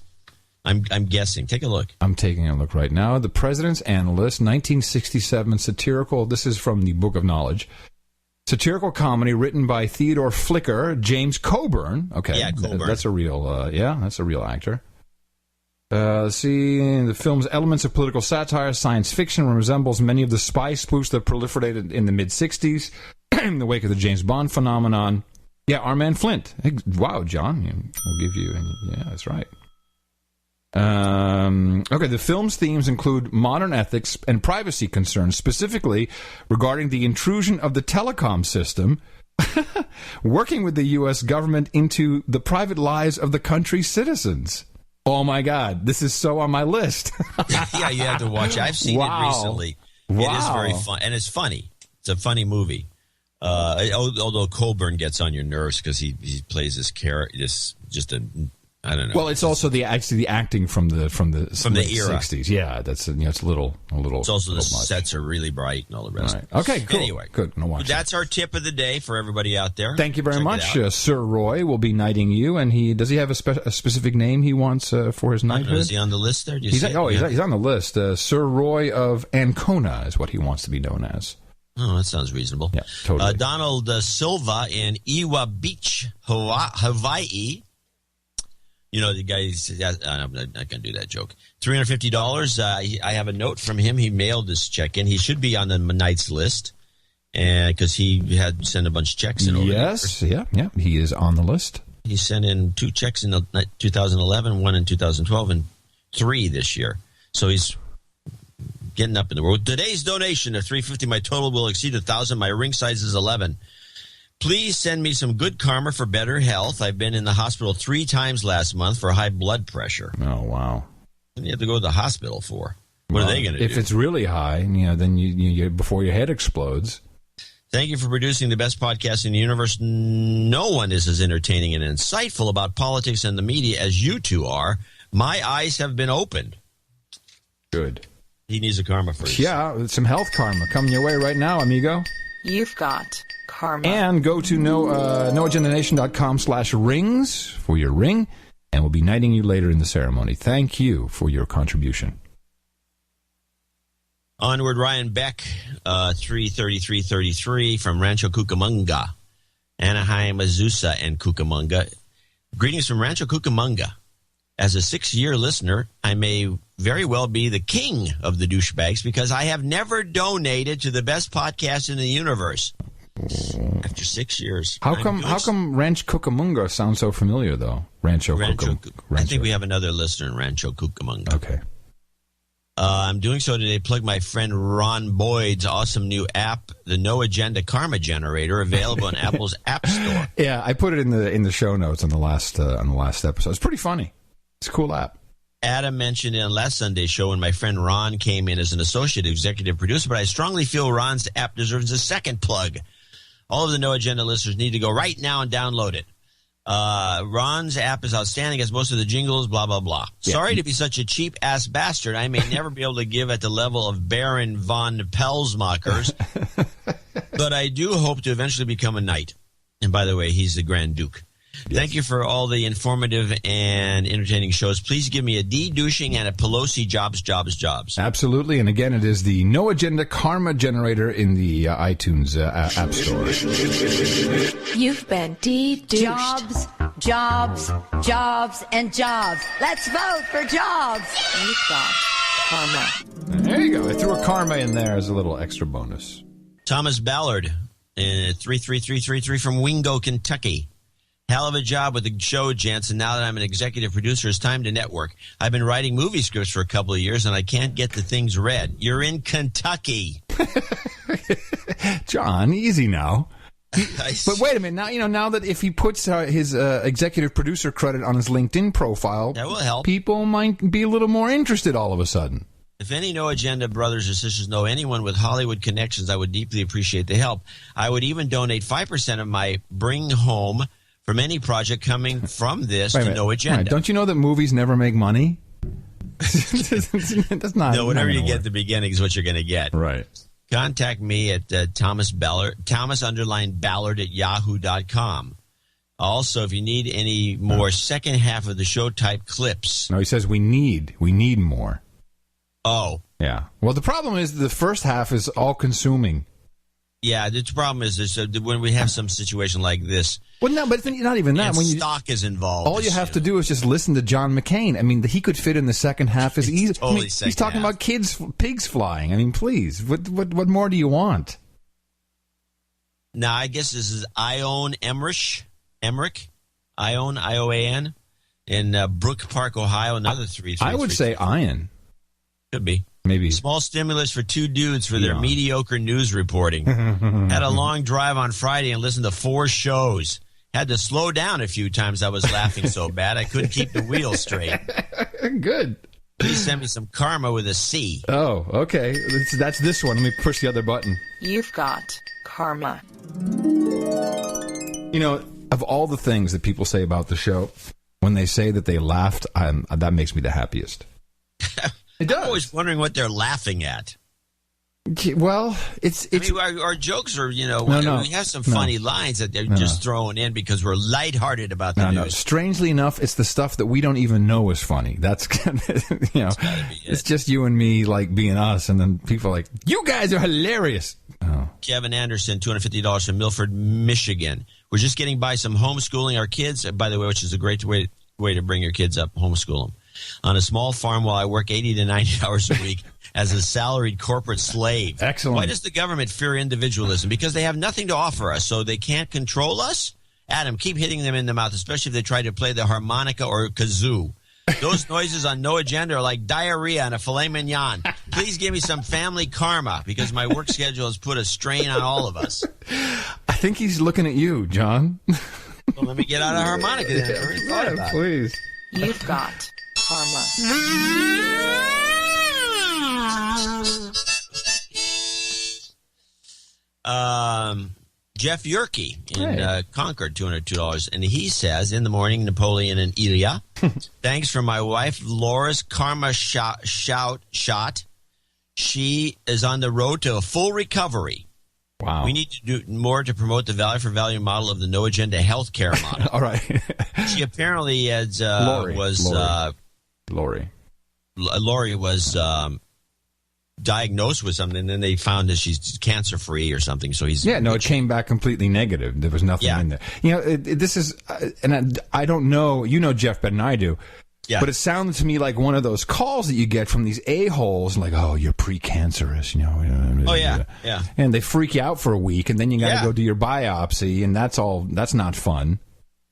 I'm guessing. Take a look. I'm taking a look right now. The President's Analyst, 1967 satirical. This is from the Book of Knowledge. Satirical comedy written by Theodore Flicker, James Coburn. Okay, yeah, Coburn. That's a real. That's a real actor. Let's see, the film's elements of political satire, science fiction, resembles many of the spy spoofs that proliferated in the mid-'60s in the wake of the James Bond phenomenon. Yeah, our man Flint. Wow, John, we'll give you. Yeah, that's right. Okay, the film's themes include modern ethics and privacy concerns, specifically regarding the intrusion of the telecom system, working with the U.S. government into the private lives of the country's citizens. Oh, my God. This is so on my list. Yeah, you have to watch it. I've seen it recently. Wow. It is very fun. And it's funny. It's a funny movie. Although Colburn gets on your nerves because he plays this character, I don't know. Well, it's also the acting from the era 60s. Yeah, that's it's a little. It's also the much. Sets are really bright and all the rest. Right. Okay, cool. Anyway, good. No, watch that's our tip of the day for everybody out there. Thank you very much, Sir Roy. Will be knighting you, and does he have a specific name he wants for his knighthood? Is he on the list there? He's on the list. Sir Roy of Ancona is what he wants to be known as. Oh, that sounds reasonable. Yeah, totally. Donald Silva in Iwa Beach, Hawaii. You know, the guy, I'm not going to do that joke. $350. I have a note from him. He mailed this check in. He should be on the Knight's list because he had sent a bunch of checks in over Yes, yeah. He is on the list. He sent in 2 checks in 2011, 1 in 2012, and 3 this year. So he's getting up in the world. Today's donation of $350. My total will exceed 1,000. My ring size is 11. Please send me some good karma for better health. I've been in the hospital 3 times last month for high blood pressure. Oh, wow. What do you have to go to the hospital for? What are they going to do? If it's really high, then you before your head explodes. Thank you for producing the best podcast in the universe. No one is as entertaining and insightful about politics and the media as you two are. My eyes have been opened. Good. He needs a karma first. Yeah, some health karma coming your way right now, amigo. You've got karma. And go to noagendanation.com/rings for your ring, and we'll be knighting you later in the ceremony. Thank you for your contribution. Onward, Ryan Beck, 33333 from Rancho Cucamonga, Anaheim, Azusa, and Cucamonga. Greetings from Rancho Cucamonga. As a 6-year listener, I may very well be the king of the douchebags because I have never donated to the best podcast in the universe. After 6 years. How come Rancho Cucamonga sounds so familiar, though? Rancho Cucamonga. I think we have another listener in Rancho Cucamonga. Okay. I'm doing so today to plug my friend Ron Boyd's awesome new app, the No Agenda Karma Generator, available on Apple's App Store. Yeah, I put it in the show notes on the last episode. It's pretty funny. It's a cool app. Adam mentioned it on last Sunday's show when my friend Ron came in as an associate executive producer, but I strongly feel Ron's app deserves a second plug. All of the No Agenda listeners need to go right now and download it. Ron's app is outstanding, as most of the jingles, blah, blah, blah. Yeah. Sorry to be such a cheap-ass bastard. I may never be able to give at the level of Baron von Pelsmachers, but I do hope to eventually become a knight. And by the way, he's the Grand Duke. Yes. Thank you for all the informative and entertaining shows. Please give me a de-douching and a Pelosi jobs. Absolutely. And again, it is the No Agenda Karma Generator in the iTunes App Store. You've been de-douched. Jobs, and jobs. Let's vote for jobs. You've got karma. There you go. I threw a karma in there as a little extra bonus. Thomas Ballard, 33333 from Wingo, Kentucky. Hell of a job with the show, Jansen. Now that I'm an executive producer, it's time to network. I've been writing movie scripts for a couple of years, and I can't get the things read. You're in Kentucky. John, easy now. But wait a minute. Now that if he puts his executive producer credit on his LinkedIn profile, that will help. People might be a little more interested all of a sudden. If any No Agenda brothers or sisters know anyone with Hollywood connections, I would deeply appreciate the help. I would even donate 5% of my bring home from any project coming from this to No Agenda. Right. Don't you know that movies never make money? That's not. No, whatever you get at the beginning is what you're going to get. Right. Contact me at Thomas_Ballard at yahoo.com. Also, if you need any more second half of the show type clips. No, he says we need more. Oh. Yeah. Well, the problem is the first half is all consuming. Yeah, the problem is when we have some situation like this. Well, no, but it's not even that. And When stock is involved. All you have to do is just listen to John McCain. I mean, he could fit in the second half as easy. Totally he's talking about pigs flying. I mean, please, what more do you want? Now, I guess this is Ione Emmerich, Ione, IOAN, in Brook Park, Ohio. Another 3. I would say Ion. Could be. Maybe. Small stimulus for 2 dudes for their mediocre news reporting. Had a long drive on Friday and listened to 4 shows. Had to slow down a few times. I was laughing so bad I couldn't keep the wheel straight. Good. Please send me some karma with a C. Oh, okay. That's this one. Let me push the other button. You've got karma. You know, of all the things that people say about the show, when they say that they laughed, that makes me the happiest. I'm always wondering what they're laughing at. Well, it's I mean, our jokes are, we have some funny lines that they're just throwing in because we're lighthearted about the news. No. Strangely enough, it's the stuff that we don't even know is funny. That's, it's just you and me, like, being us, and then people are like, you guys are hilarious. Oh. Kevin Anderson, $250 from Milford, Michigan. We're just getting by some homeschooling our kids, by the way, which is a great way to bring your kids up, homeschool them. On a small farm while I work 80 to 90 hours a week as a salaried corporate slave. Excellent. Why does the government fear individualism? Because they have nothing to offer us, so they can't control us? Adam, keep hitting them in the mouth, especially if they try to play the harmonica or kazoo. Those noises on No Agenda are like diarrhea on a filet mignon. Please give me some family karma because my work schedule has put a strain on all of us. I think he's looking at you, John. Well, let me get out of harmonica then. Please. You've got karma. Jeff Yerke in Concord, $202. And he says, in the morning, Napoleon and Ilya, thanks for my wife Laura's karma shot. She is on the road to a full recovery. Wow. We need to do more to promote the value for value model of the No Agenda healthcare model. All right. She apparently has, Lori was diagnosed with something, and then they found that she's cancer-free or something. So he's it came back completely negative. There was nothing in there. This is, and I don't know. You know Jeff better than I do. Yeah. But it sounded to me like one of those calls that you get from these a-holes, like, oh, you're precancerous, Oh, yeah, yeah. And they freak you out for a week, and then you got to go do your biopsy, and that's not fun.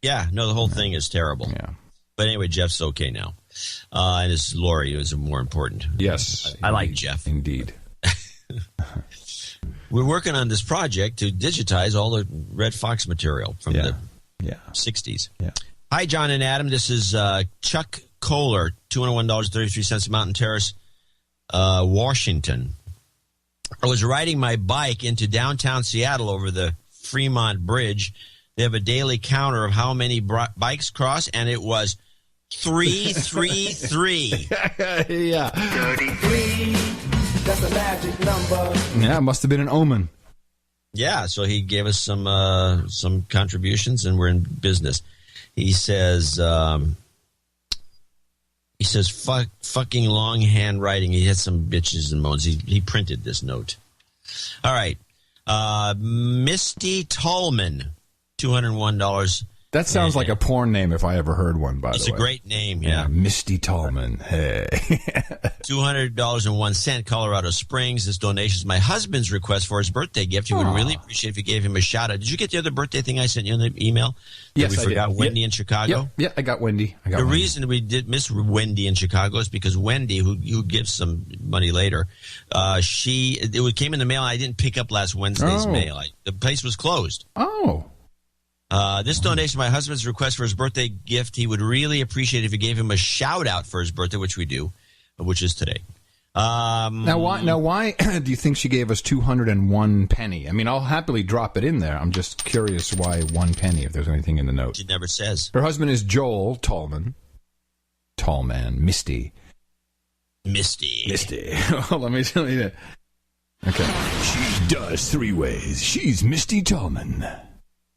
Yeah, no, the whole thing is terrible. Yeah. But anyway, Jeff's okay now. And it's Lori is more important. Yes. I like Jeff. Indeed. We're working on this project to digitize all the Red Fox material from the 60s. Yeah. Hi, John and Adam. This is Chuck Kohler, $201.33 Mountain Terrace, Washington. I was riding my bike into downtown Seattle over the Fremont Bridge. They have a daily counter of how many bikes cross, and it was 333. Yeah. 33. That's a magic number. Yeah, it must have been an omen. Yeah, so he gave us some contributions, and we're in business. He says, fucking long handwriting. He had some bitches and moans. He printed this note. All right. Misty Tallman, $201. That sounds like a porn name if I ever heard one, by the way. It's a great name, yeah. Misty Tallman. Hey. $200.01, Colorado Springs. This donation is my husband's request for his birthday gift. He would really appreciate if you gave him a shout-out. Did you get the other birthday thing I sent you in the email? Yes, I forgot did. Wendy in Chicago? Yeah, I got Wendy. The reason we did miss Wendy in Chicago is because Wendy, who gives some money later, it came in the mail. I didn't pick up last Wednesday's mail. The place was closed. Oh. This donation, my husband's request for his birthday gift, he would really appreciate if you gave him a shout-out for his birthday, which we do, which is today. Now, why do you think she gave us 201 penny? I mean, I'll happily drop it in there. I'm just curious why 1 penny, if there's anything in the note. It never says. Her husband is Joel Tallman. Tall man. Misty. Well, let me tell you that. Okay. She does 3 ways. She's Misty Tallman.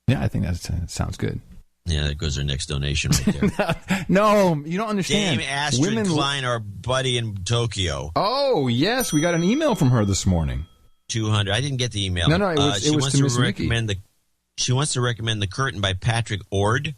Yeah, I think that sounds good. Yeah, there goes our next donation right there. No, you don't understand. Dame Astrid Klein, our buddy in Tokyo. Oh, yes. We got an email from her this morning. 200. I didn't get the email. No, it was to Miss Mickey. She wants to recommend The Curtain by Patrick Ord.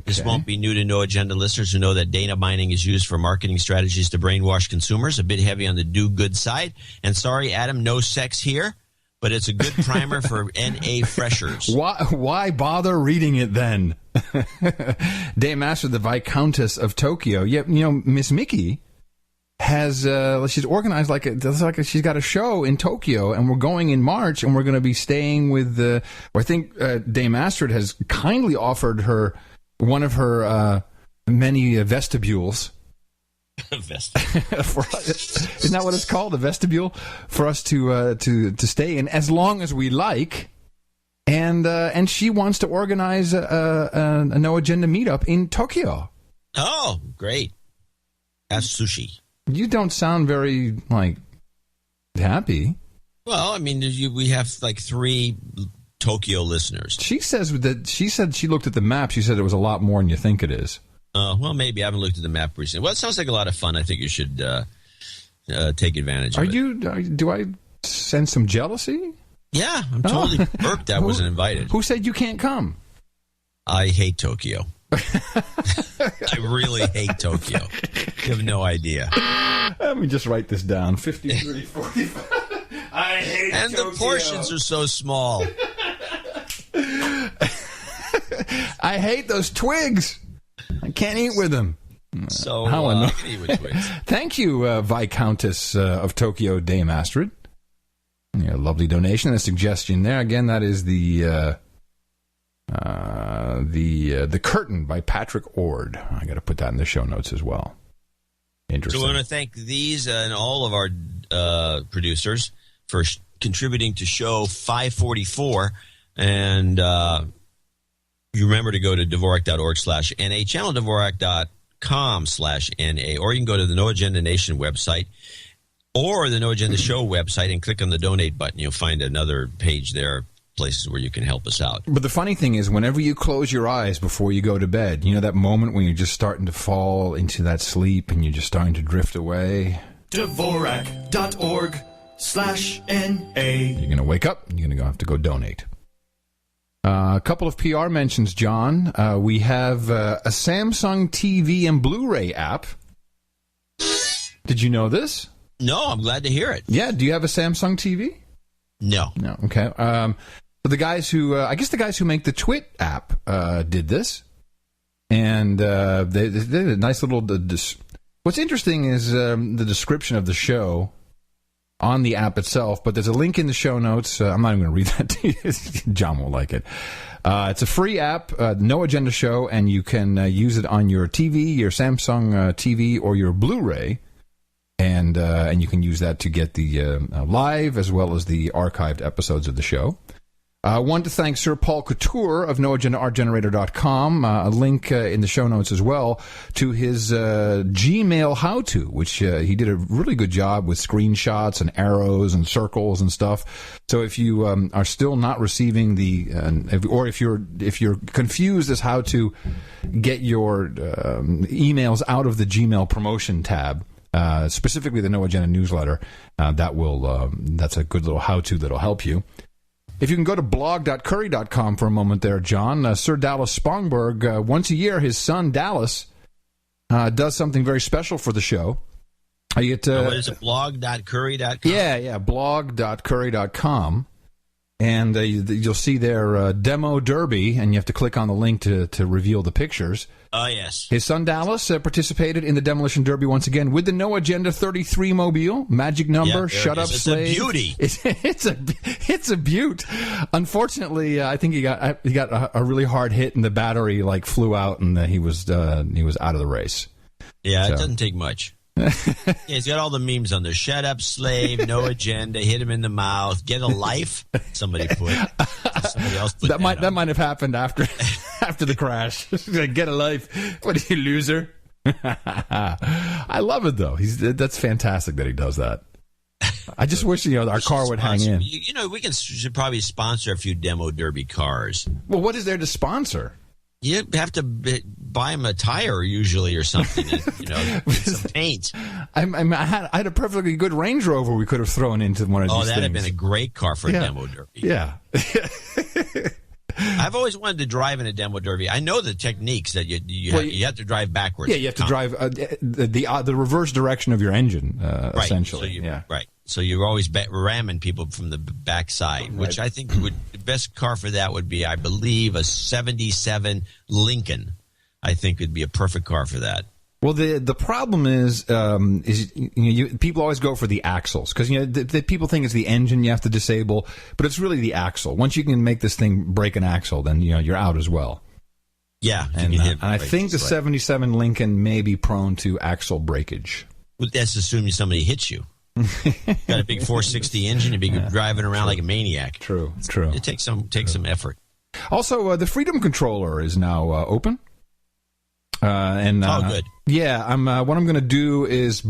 This won't be new to No Agenda listeners who know that data mining is used for marketing strategies to brainwash consumers, a bit heavy on the do-good side. And sorry, Adam, no sex here, but it's a good primer for NA freshers. Why bother reading it then? Dame Astrid, the Viscountess of Tokyo. Yeah, Miss Mickey has she's organized she's got a show in Tokyo, and we're going in March, and we're going to be staying with I think Dame Astrid has kindly offered her one of her many vestibules. For us, isn't that what it's called, a vestibule, for us to stay in as long as we like, and she wants to organize a No Agenda meetup in Tokyo. Oh, great! Have sushi. You don't sound very happy. Well, I mean, we have 3 Tokyo listeners. She said she looked at the map. She said it was a lot more than you think it is. Well, maybe. I haven't looked at the map recently. Well, it sounds like a lot of fun. I think you should take advantage of it. Do I sense some jealousy? Yeah, I'm totally irked I wasn't invited. Who said you can't come? I hate Tokyo. I really hate Tokyo. You have no idea. Let me just write this down. 5345. I hate and Tokyo. The portions are so small. I hate those twigs. I can't eat with them. So how I can eat with twigs. Thank you, Viscountess of Tokyo, Dame Astrid. Yeah, lovely donation and a suggestion there. Again, that is the Curtain by Patrick Ord. I got to put that in the show notes as well. Interesting. So we want to thank these and all of our producers for contributing to show 544. And you remember to go to Dvorak.org/NA, channeldvorak.com/NA, or you can go to the No Agenda Nation website or the No Agenda Show website and click on the donate button. You'll find another page there, places where you can help us out. But the funny thing is, whenever you close your eyes before you go to bed, that moment when you're just starting to fall into that sleep and you're just starting to drift away. Dvorak.org/NA. You're going to wake up and you're going to have to go donate. A couple of PR mentions, John. We have a Samsung TV and Blu-ray app. Did you know this? No, I'm glad to hear it. Yeah, do you have a Samsung TV? No. Okay. The guys who, I guess the guys who make the Twit app did this. And they did a nice little... What's interesting is the description of the show on the app itself, but there's a link in the show notes. I'm not even going to read that to you. John won't like it. It's a free app, No Agenda Show, and you can use it on your TV, your Samsung TV, or your Blu-ray. And you can use that to get the live as well as the archived episodes of the show. I want to thank Sir Paul Couture of NoAgendaArtGenerator.com, a link in the show notes as well, to his Gmail how-to, which he did a really good job with screenshots and arrows and circles and stuff. So if you are still not receiving or if you're confused as how to get your emails out of the Gmail promotion tab, specifically the No Agenda newsletter, that's a good little how-to that'll help you. If you can go to blog.curry.com for a moment there, John, Sir Dallas Spongberg, once a year, his son Dallas does something very special for the show. What is it, blog.curry.com? Yeah, blog.curry.com. And you'll see their demo derby, and you have to click on the link to reveal the pictures. Oh, yes. His son Dallas participated in the Demolition Derby once again with the No Agenda 33 mobile. Magic number, yep, shut up, slave. It's a beauty. It's a beaut. Unfortunately, I think he got a really hard hit, and the battery flew out, and he was out of the race. Yeah, so. It doesn't take much. Yeah, he's got all the memes on there. Shut up, slave, no agenda, hit him in the mouth, get a life. Somebody else put that might have happened after the crash. Get a life. What are you, loser? I love it though. That's fantastic that he does that. I just wish our car would hang in. We should probably sponsor a few demo derby cars. Well, what is there to sponsor? You have to buy him a tire usually or something, and, get some paint. I had a perfectly good Range Rover we could have thrown into one of these things. Oh, that'd have been a great car for a demo derby. Yeah. I've always wanted to drive in a demo derby. I know the techniques that you have to drive backwards. Yeah, you have to drive the reverse direction of your engine, right. essentially. Right. So you're always ramming people from the backside, which I think the best car for that would be, I believe, a 77 Lincoln. I think would be a perfect car for that. Well, the problem is people always go for the axles because the people think it's the engine you have to disable, but it's really the axle. Once you can make this thing break an axle, then you're out as well. Yeah, and I think the 77 Lincoln may be prone to axle breakage. Well, that's assuming somebody hits you. Got a big 460 engine, you'd be driving around like a maniac. True. It takes some effort. Also, the Freedom Controller is now open. Good. Yeah, what I'm going to do is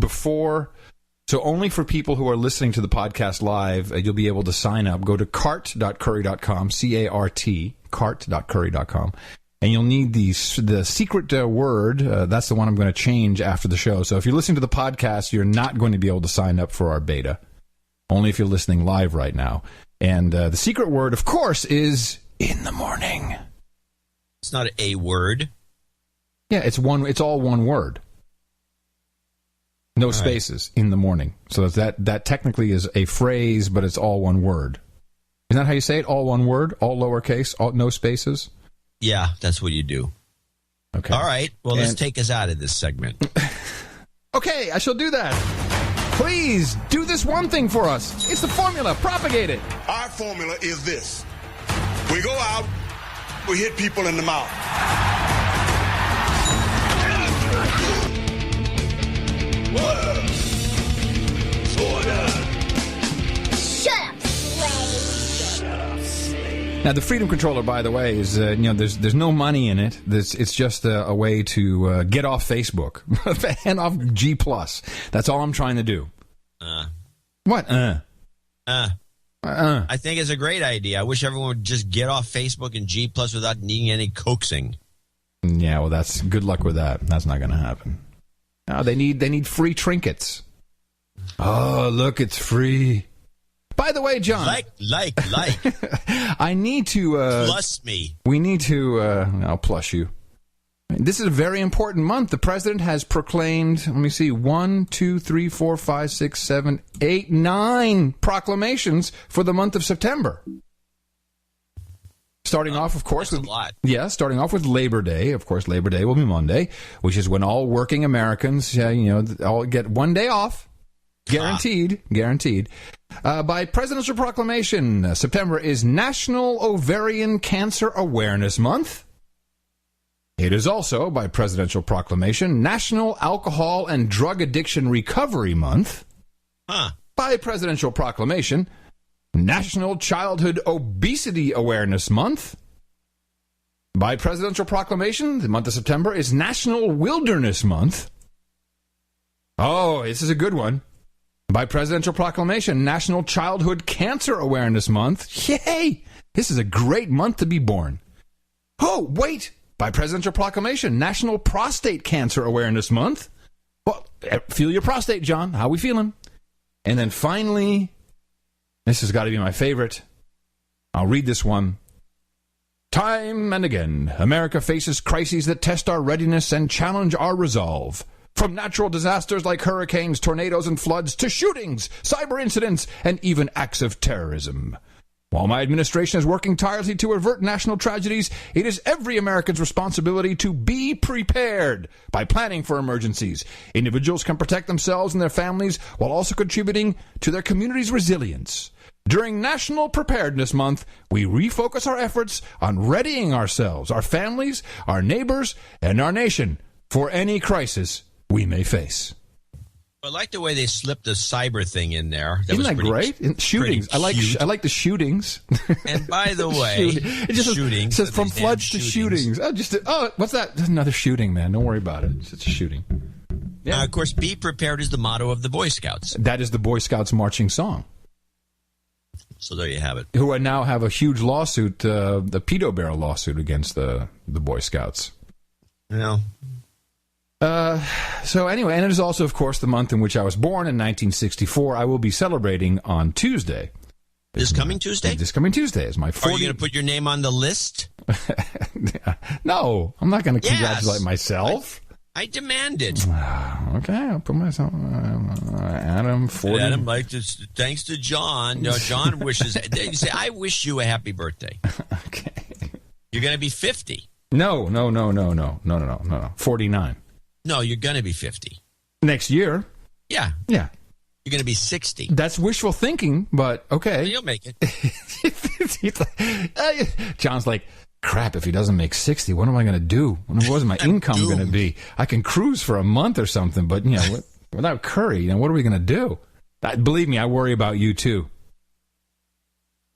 so only for people who are listening to the podcast live, you'll be able to sign up. Go to cart.curry.com, cart.curry.com, and you'll need the secret word. That's the one I'm going to change after the show. So if you're listening to the podcast, you're not going to be able to sign up for our beta. Only if you're listening live right now. And the secret word, of course, is in the morning. It's not a word. Yeah, it's all one word. No spaces in the morning. So that technically is a phrase, but it's all one word. Isn't that how you say it? All one word, all lowercase, no spaces? Yeah, that's what you do. Okay. All right. Well, let's take us out of this segment. Okay, I shall do that. Please do this one thing for us. It's the formula. Propagate it. Our formula is this. We go out, we hit people in the mouth. Now, the Freedom Controller, by the way, is there's no money in it. It's just a way to get off Facebook and off G+. That's all I'm trying to do. What? I think it's a great idea. I wish everyone would just get off Facebook and G+ without needing any coaxing. Yeah, well, that's good luck with that. That's not going to happen. No, they need free trinkets. Oh, look, it's free. By the way, John. Like. I need to... plus me. We need to... I'll plus you. This is a very important month. The president has proclaimed, let me see, 1, 2, 3, 4, 5, 6, 7, 8, 9 proclamations for the month of September. Starting off, of course, with starting off with Labor Day. Of course, Labor Day will be Monday, which is when all working Americans, all get one day off, guaranteed. By presidential proclamation, September is National Ovarian Cancer Awareness Month. It is also, by presidential proclamation, National Alcohol and Drug Addiction Recovery Month. By presidential proclamation, National Childhood Obesity Awareness Month. By presidential proclamation, the month of September is National Wilderness Month. Oh, this is a good one. By presidential proclamation, National Childhood Cancer Awareness Month. Yay! This is a great month to be born. Oh, wait! By presidential proclamation, National Prostate Cancer Awareness Month. Well, feel your prostate, John. How we feeling? And then finally, this has got to be my favorite. I'll read this one. Time and again, America faces crises that test our readiness and challenge our resolve. From natural disasters like hurricanes, tornadoes, and floods to shootings, cyber incidents, and even acts of terrorism. While my administration is working tirelessly to avert national tragedies, it is every American's responsibility to be prepared by planning for emergencies. Individuals can protect themselves and their families while also contributing to their community's resilience. During National Preparedness Month, we refocus our efforts on readying ourselves, our families, our neighbors, and our nation for any crisis we may face. I like the way they slipped the cyber thing in there. Isn't that great? Shootings. I like the shootings. And by the way, shootings. It says from floods to shootings. What's that? Another shooting, man. Don't worry about it. It's a shooting. Yeah. Of course, be prepared is the motto of the Boy Scouts. That is the Boy Scouts marching song. So there you have it. Who now have a huge lawsuit, the pedo barrel lawsuit against the Boy Scouts. Yeah. So anyway, and it is also, of course, the month in which I was born in 1964. I will be celebrating on Tuesday. This coming Tuesday? This coming Tuesday is my 40th. Are you going to put your name on the list? No, I'm not going to congratulate myself. I demand it. Okay, I'll put myself. Adam, 40. Adam, thanks to John. No, John wishes. You say, I wish you a happy birthday. Okay. You're going to be 50. No. 49. No, you're going to be 50. Next year. Yeah. Yeah. You're going to be 60. That's wishful thinking, but okay. You'll make it. John's like, crap, if he doesn't make 60, what am I going to do? What is my income going to be? I can cruise for a month or something, but, without Curry, what are we going to do? Believe me, I worry about you, too.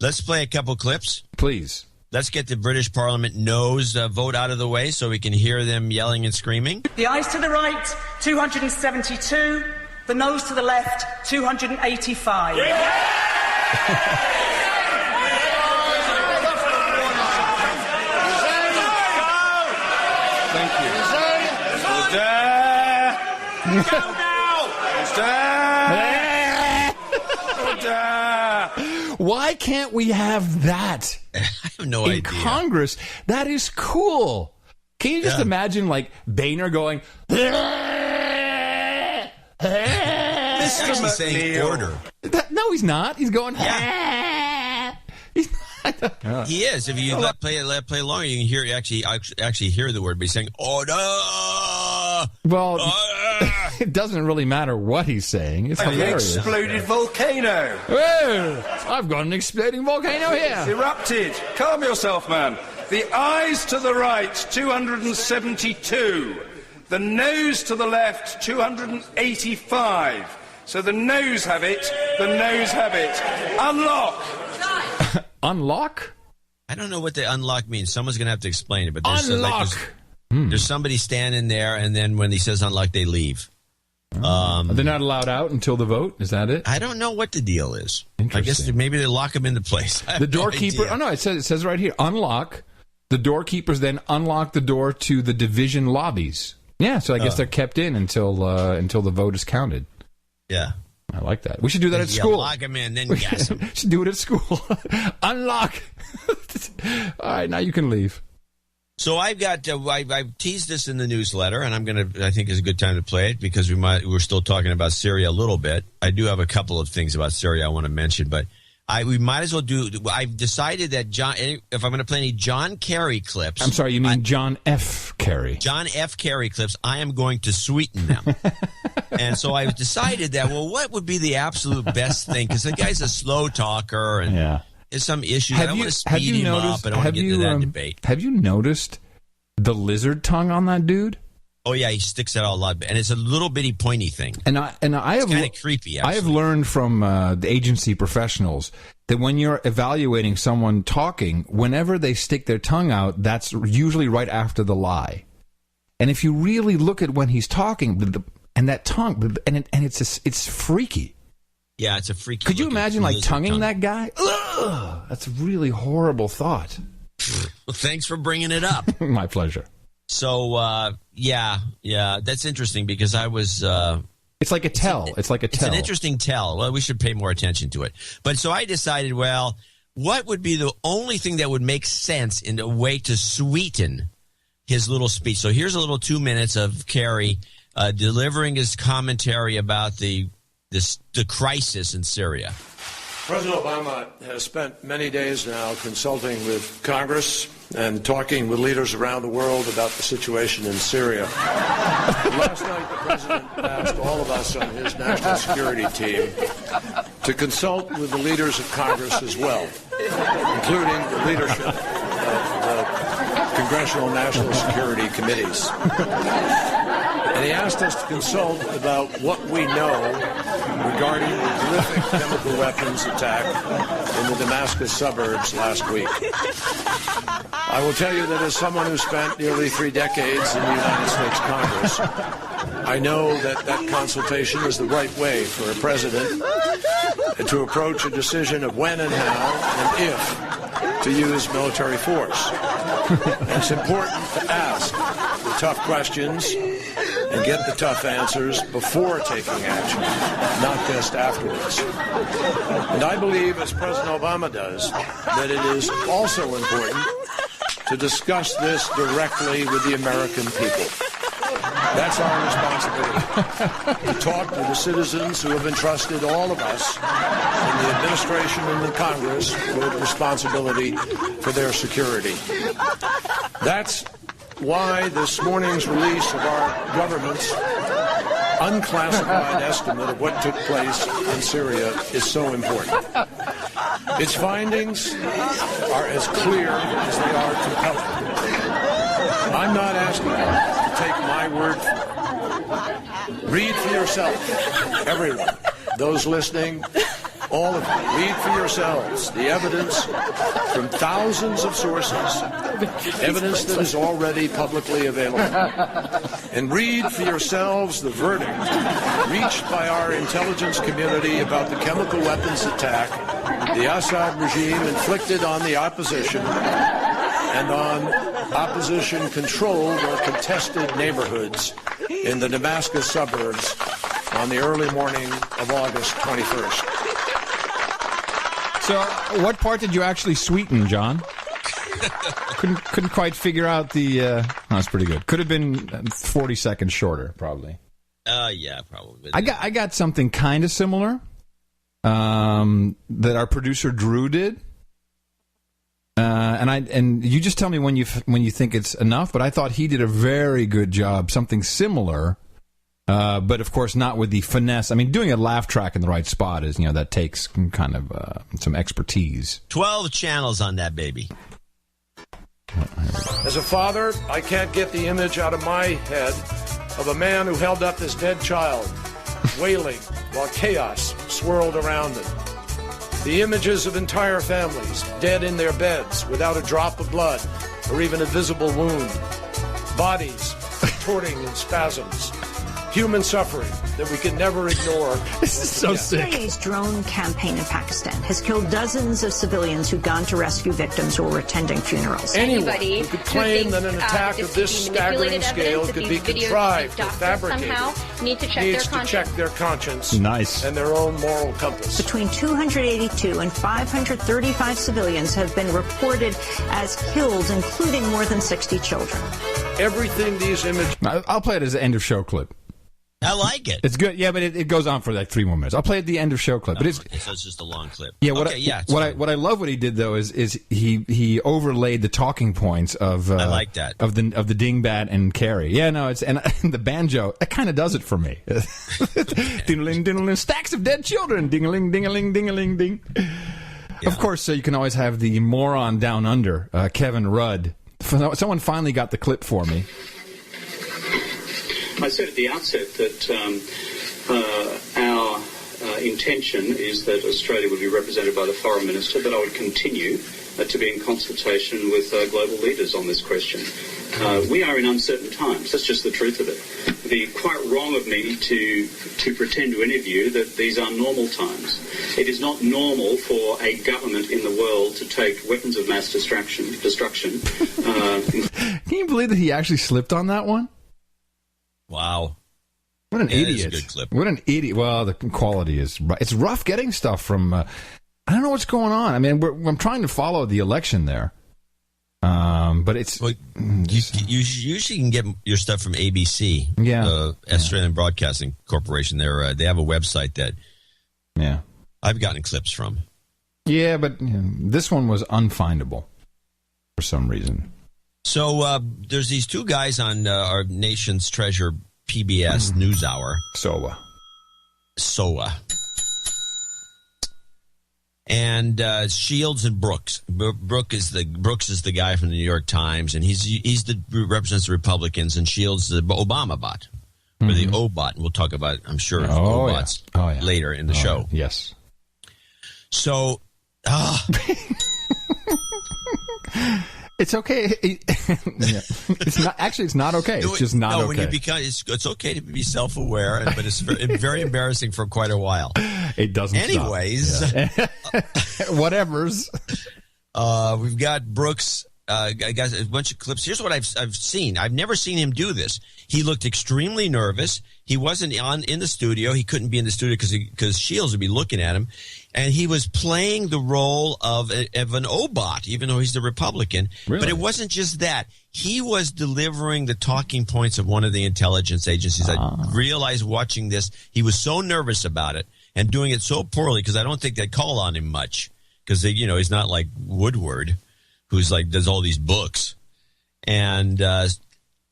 Let's play a couple clips. Please. Let's get the British Parliament no's vote out of the way so we can hear them yelling and screaming. The ayes to the right, 272. The no's to the left, 285. Thank you. Why can't we have that? I have no idea. In Congress, that is cool. Can you just imagine, Boehner going... He's actually saying order. No, he's not. He's going... He is. If you let play longer, you can hear actually hear the word, but he's saying order. Well, it doesn't really matter what he's saying. It's hilarious. Exploded volcano. Well, I've got an exploding volcano here. It's erupted. Calm yourself, man. The ayes to the right, 272. The no's to the left, 285. So the no's have it. The no's have it. Unlock. Unlock? I don't know what the unlock means. Someone's going to have to explain it. But there's there's somebody standing there, and then when he says unlock, they leave. They're not allowed out until the vote? Is that it? I don't know what the deal is. I guess maybe they lock them into place. The doorkeeper... Oh, no, it says right here, unlock. The doorkeepers then unlock the door to the division lobbies. Yeah, so I guess they're kept in until the vote is counted. Yeah. I like that. We should do that at school. Lock them in, then gas them. Should do it at school. Unlock. All right, now you can leave. So I've got I've teased this in the newsletter, and I think it's a good time to play it because we're still talking about Syria a little bit. I do have a couple of things about Syria I want to mention, but we might as well do. I've decided that if I'm going to play any John Kerry clips. I'm sorry, you mean John F. Kerry? John F. Kerry clips. I am going to sweeten them. And so I've decided that, what would be the absolute best thing? Because the guy's a slow talker and there's some issues. I don't want to speed him up. I don't want to get into that debate. Have you noticed the lizard tongue on that dude? Oh, yeah, he sticks it out a lot. And it's a little bitty pointy thing. And I have kind of creepy, actually. I have learned from the agency professionals that when you're evaluating someone talking, whenever they stick their tongue out, that's usually right after the lie. And if you really look at when he's talking, and that tongue, and it's freaky. Yeah, it's a freaky. Could you imagine tonguing tongue. That guy? Ugh, that's a really horrible thought. Well, thanks for bringing it up. My pleasure. So, yeah, that's interesting because I was... it's like a tell. It's an interesting tell. Well, we should pay more attention to it. But so I decided, what would be the only thing that would make sense in a way to sweeten his little speech? So here's a little 2 minutes of Kerry delivering his commentary about the crisis in Syria. President Obama has spent many days now consulting with Congress and talking with leaders around the world about the situation in Syria. Last night, the president asked all of us on his national security team to consult with the leaders of Congress as well, including the leadership of the Congressional National Security Committees. And he asked us to consult about what we know regarding the horrific chemical weapons attack in the Damascus suburbs last week. I will tell you that as someone who spent nearly 3 decades in the United States Congress, I know that consultation is the right way for a president and to approach a decision of when and how and if to use military force. And it's important to ask the tough questions and get the tough answers before taking action, not just afterwards. And I believe, as President Obama does, that it is also important to discuss this directly with the American people. That's our responsibility, to talk to the citizens who have entrusted all of us in the administration and the Congress with responsibility for their security. That's why this morning's release of our government's unclassified estimate of what took place in Syria is so important. Its findings are as clear as they are compelling. I'm not asking you to take my word for it. Read for yourself, everyone, those listening, all of you. Read for yourselves the evidence from thousands of sources, evidence that is already publicly available. And read for yourselves the verdict reached by our intelligence community about the chemical weapons attack the Assad regime inflicted on the opposition and on opposition-controlled or contested neighborhoods in the Damascus suburbs on the early morning of August 21st. So, what part did you actually sweeten, John? couldn't quite figure out the... Oh, that's pretty good. Could have been 40 seconds shorter, probably. Yeah, probably. I got something kind of similar that our producer Drew did. And you just tell me when you think it's enough, but I thought he did a very good job, something similar, but of course not with the finesse. I mean, doing a laugh track in the right spot is, that takes kind of some expertise. 12 channels on that baby. As a father, I can't get the image out of my head of a man who held up his dead child, wailing while chaos swirled around him. The images of entire families dead in their beds without a drop of blood or even a visible wound. Bodies contorting in spasms. Human suffering that we can never ignore. This is so sick. The Chinese drone campaign in Pakistan has killed dozens of civilians who've gone to rescue victims or were attending funerals. Anyone who could claim that an attack of this staggering scale could be contrived or fabricated needs to check their conscience and their own moral compass. Between 282 and 535 civilians have been reported as killed, including more than 60 children. Everything these images... I'll play it as an end-of-show clip. I like it. It's good, yeah, but it goes on for like 3 more minutes. I'll play at the end of show clip. But so it's just a long clip. Yeah, what I love what he did though is he overlaid the talking points of I like that of the dingbat and Carrie. Yeah, no, and the banjo that kind of does it for me. Ding-a-ling, ding-a-ling, stacks of dead children. Ding-a-ling, ding-a-ling, ding-a-ling, ding. Yeah. Of course, so you can always have the moron down under, Kevin Rudd. Someone finally got the clip for me. I said at the outset that our intention is that Australia would be represented by the Foreign Minister, but I would continue to be in consultation with global leaders on this question. We are in uncertain times. That's just the truth of it. It would be quite wrong of me to pretend to any of you that these are normal times. It is not normal for a government in the world to take weapons of mass destruction. Can you believe that he actually slipped on that one? Wow. What an idiot. That is a good clip. What an idiot. Well, the quality is... It's rough getting stuff from... I don't know what's going on. I mean, I'm trying to follow the election there. But it's... Well, you usually can get your stuff from ABC. Yeah. Australian Broadcasting Corporation. They have a website that... Yeah. I've gotten clips from. Yeah, but this one was unfindable for some reason. So there's these two guys on our nation's treasure PBS NewsHour. SOA. And Shields and Brooks. Brooks is the guy from the New York Times, and he's represents the Republicans, and Shields the Obama bot, or the O-bot. And we'll talk about, I'm sure, O-bots later in the show. Yes. So, It's okay. It's not actually. It's not okay. It's just not okay. When you become, it's okay to be self-aware, but it's very embarrassing for quite a while. It doesn't. Anyways, whatever's. We've got Brooks. I got a bunch of clips. Here's what I've seen. I've never seen him do this. He looked extremely nervous. He wasn't in the studio. He couldn't be in the studio because Shields would be looking at him. And he was playing the role of an Obot, even though he's the Republican. Really? But it wasn't just that. He was delivering the talking points of one of the intelligence agencies. I realized watching this, he was so nervous about it and doing it so poorly because I don't think they call on him much because, he's not like Woodward, who's like does all these books. And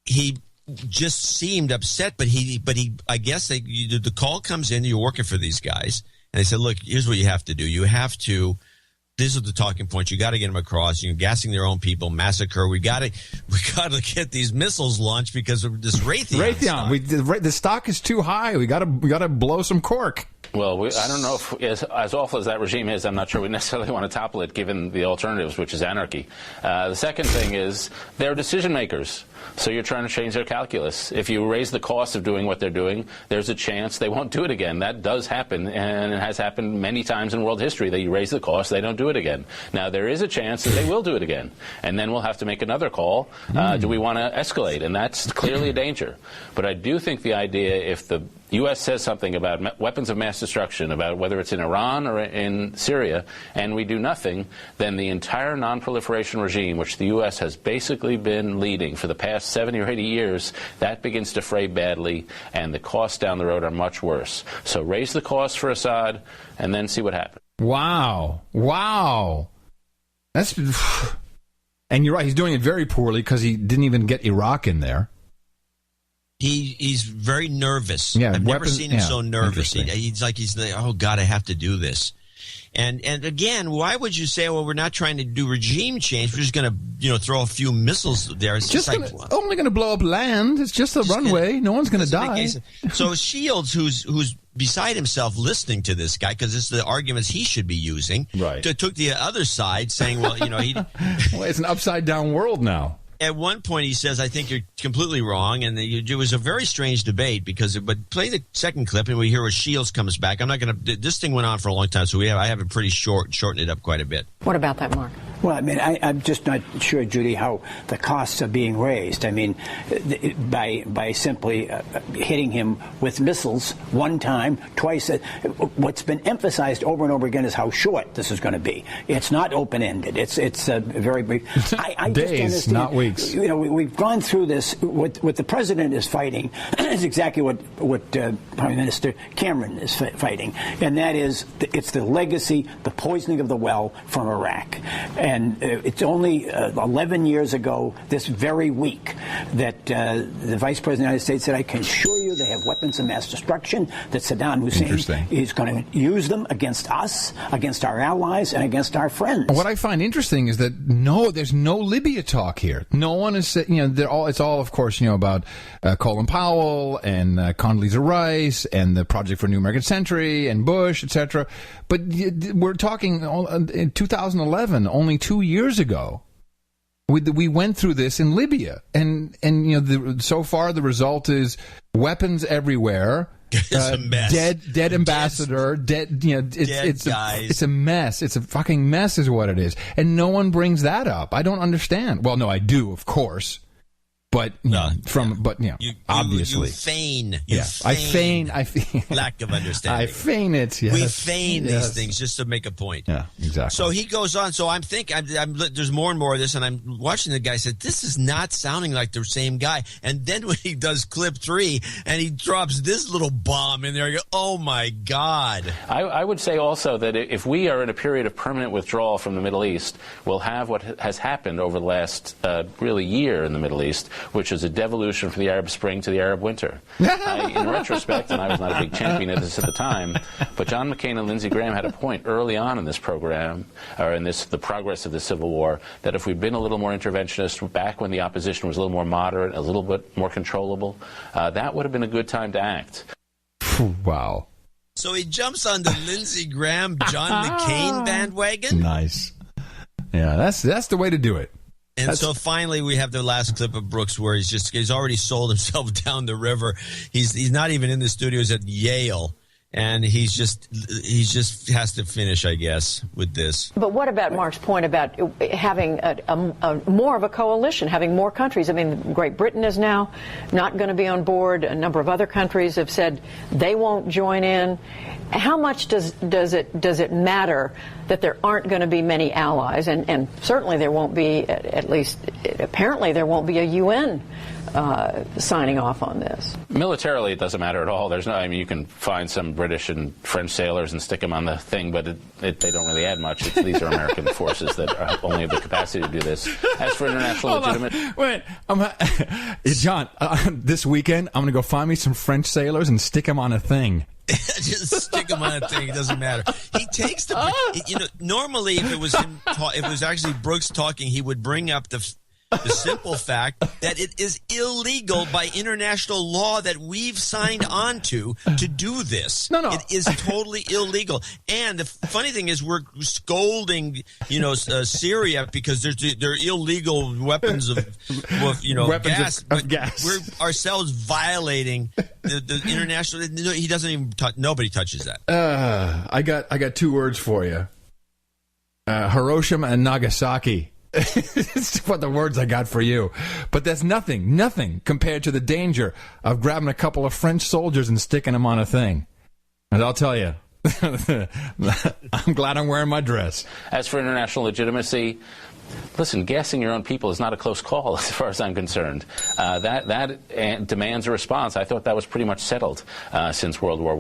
he just seemed upset, but he I guess the call comes in, you're working for these guys. And they said, look, here's what you have to do. These are the talking points. You got to get them across. You're gassing their own people, massacre. We got to get these missiles launched because of this Raytheon stock. The stock is too high. We got to blow some cork. Well, I don't know if, as awful as that regime is, I'm not sure we necessarily want to topple it given the alternatives, which is anarchy. The second thing is they're decision makers. So you're trying to change their calculus. If you raise the cost of doing what they're doing, there's a chance they won't do it again. That does happen, and it has happened many times in world history that you raise the cost, they don't do it again. Now, there is a chance that they will do it again, and then we'll have to make another call. Do we want to escalate? And that's clearly a danger. But I do think the idea, if the U.S. says something about weapons of mass destruction, about whether it's in Iran or in Syria, and we do nothing, then the entire non-proliferation regime, which the U.S. has basically been leading for the past 70 or 80 years, that begins to fray badly, and the costs down the road are much worse. So raise the costs for Assad, and then see what happens. Wow. And you're right, he's doing it very poorly because he didn't even get Iraq in there. He's very nervous. Yeah, I've never seen him so nervous. He's like, oh, God, I have to do this. And again, why would you say, well, we're not trying to do regime change. We're just going to, throw a few missiles there. It's just only going to blow up land. It's just a runway. No one's going to die. So Shields, who's beside himself listening to this guy, because it's the arguments he should be using, right, took the other side saying, well, well, it's an upside down world now. At one point, he says, I think you're completely wrong. And it was a very strange debate but play the second clip and we hear where Shields comes back. I'm not going to, this thing went on for a long time, so I have it pretty shortened it up quite a bit. What about that, Mark? Well, I mean, I'm just not sure, Judy, how the costs are being raised. I mean, by simply hitting him with missiles one time, twice. What's been emphasized over and over again is how short this is going to be. It's not open-ended. It's very brief. I Days, just not weeks. We've gone through this. What the president is fighting is exactly what Prime Minister Cameron is fighting, and that is it's the legacy, the poisoning of the well from Iraq. And it's only 11 years ago, this very week, that the Vice President of the United States said, I can assure you they have weapons of mass destruction, that Saddam Hussein is going to use them against us, against our allies, and against our friends. What I find interesting is that there's no Libya talk here. No one is, it's all, of course, about Colin Powell and Condoleezza Rice and the Project for a New American Century and Bush, etc. But we're talking in 2011, only 2 years ago. We went through this in Libya, and so far the result is weapons everywhere. It's a mess. Dead ambassador. It's guys. It's a mess. It's a fucking mess, is what it is. And no one brings that up. I don't understand. Well, no, I do, of course. But obviously, you feign. I feign lack of understanding. I feign it. Yes. We feign these things just to make a point. Yeah, exactly. So he goes on. So I'm thinking, there's more and more of this, and I'm watching the guy. Said this is not sounding like the same guy. And then when he does clip 3, and he drops this little bomb in there, I go, oh my God. I would say also that if we are in a period of permanent withdrawal from the Middle East, we'll have what has happened over the last really year in the Middle East, which is a devolution from the Arab Spring to the Arab Winter. In retrospect, and I was not a big champion of this at the time, but John McCain and Lindsey Graham had a point early on in this program, or in the progress of the Civil War, that if we'd been a little more interventionist back when the opposition was a little more moderate, a little bit more controllable, that would have been a good time to act. Wow. So he jumps on the Lindsey Graham, John McCain bandwagon? Nice. Yeah, that's the way to do it. And so finally we have the last clip of Brooks where he's already sold himself down the river. He's not even in the studios at Yale. And he just has to finish, I guess, with this. But what about Mark's point about having a more of a coalition, having more countries? I mean, Great Britain is now not going to be on board. A number of other countries have said they won't join in. How much does it matter that there aren't going to be many allies? And certainly there won't be, at least apparently there won't be a UN signing off on this. Militarily, it doesn't matter at all. You can find some British and French sailors and stick them on the thing, but they don't really add much. These are American forces that only have the capacity to do this. As for international legitimate... Wait, John, this weekend, I'm going to go find me some French sailors and stick them on a thing. Just stick him on a thing. It doesn't matter. He takes the... normally, if it was actually Brooks talking, he would bring up the simple fact that it is illegal by international law that we've signed on to do this. No. It is totally illegal. And the funny thing is we're scolding, Syria because they're illegal weapons of gas. Of gas. We're ourselves violating the international. He doesn't even nobody touches that. I got 2 words for you. Hiroshima and Nagasaki. It's what the words I got for you. But that's nothing compared to the danger of grabbing a couple of French soldiers and sticking them on a thing. And I'll tell you, I'm glad I'm wearing my dress. As for international legitimacy, listen, gassing your own people is not a close call as far as I'm concerned. That demands a response. I thought that was pretty much settled since World War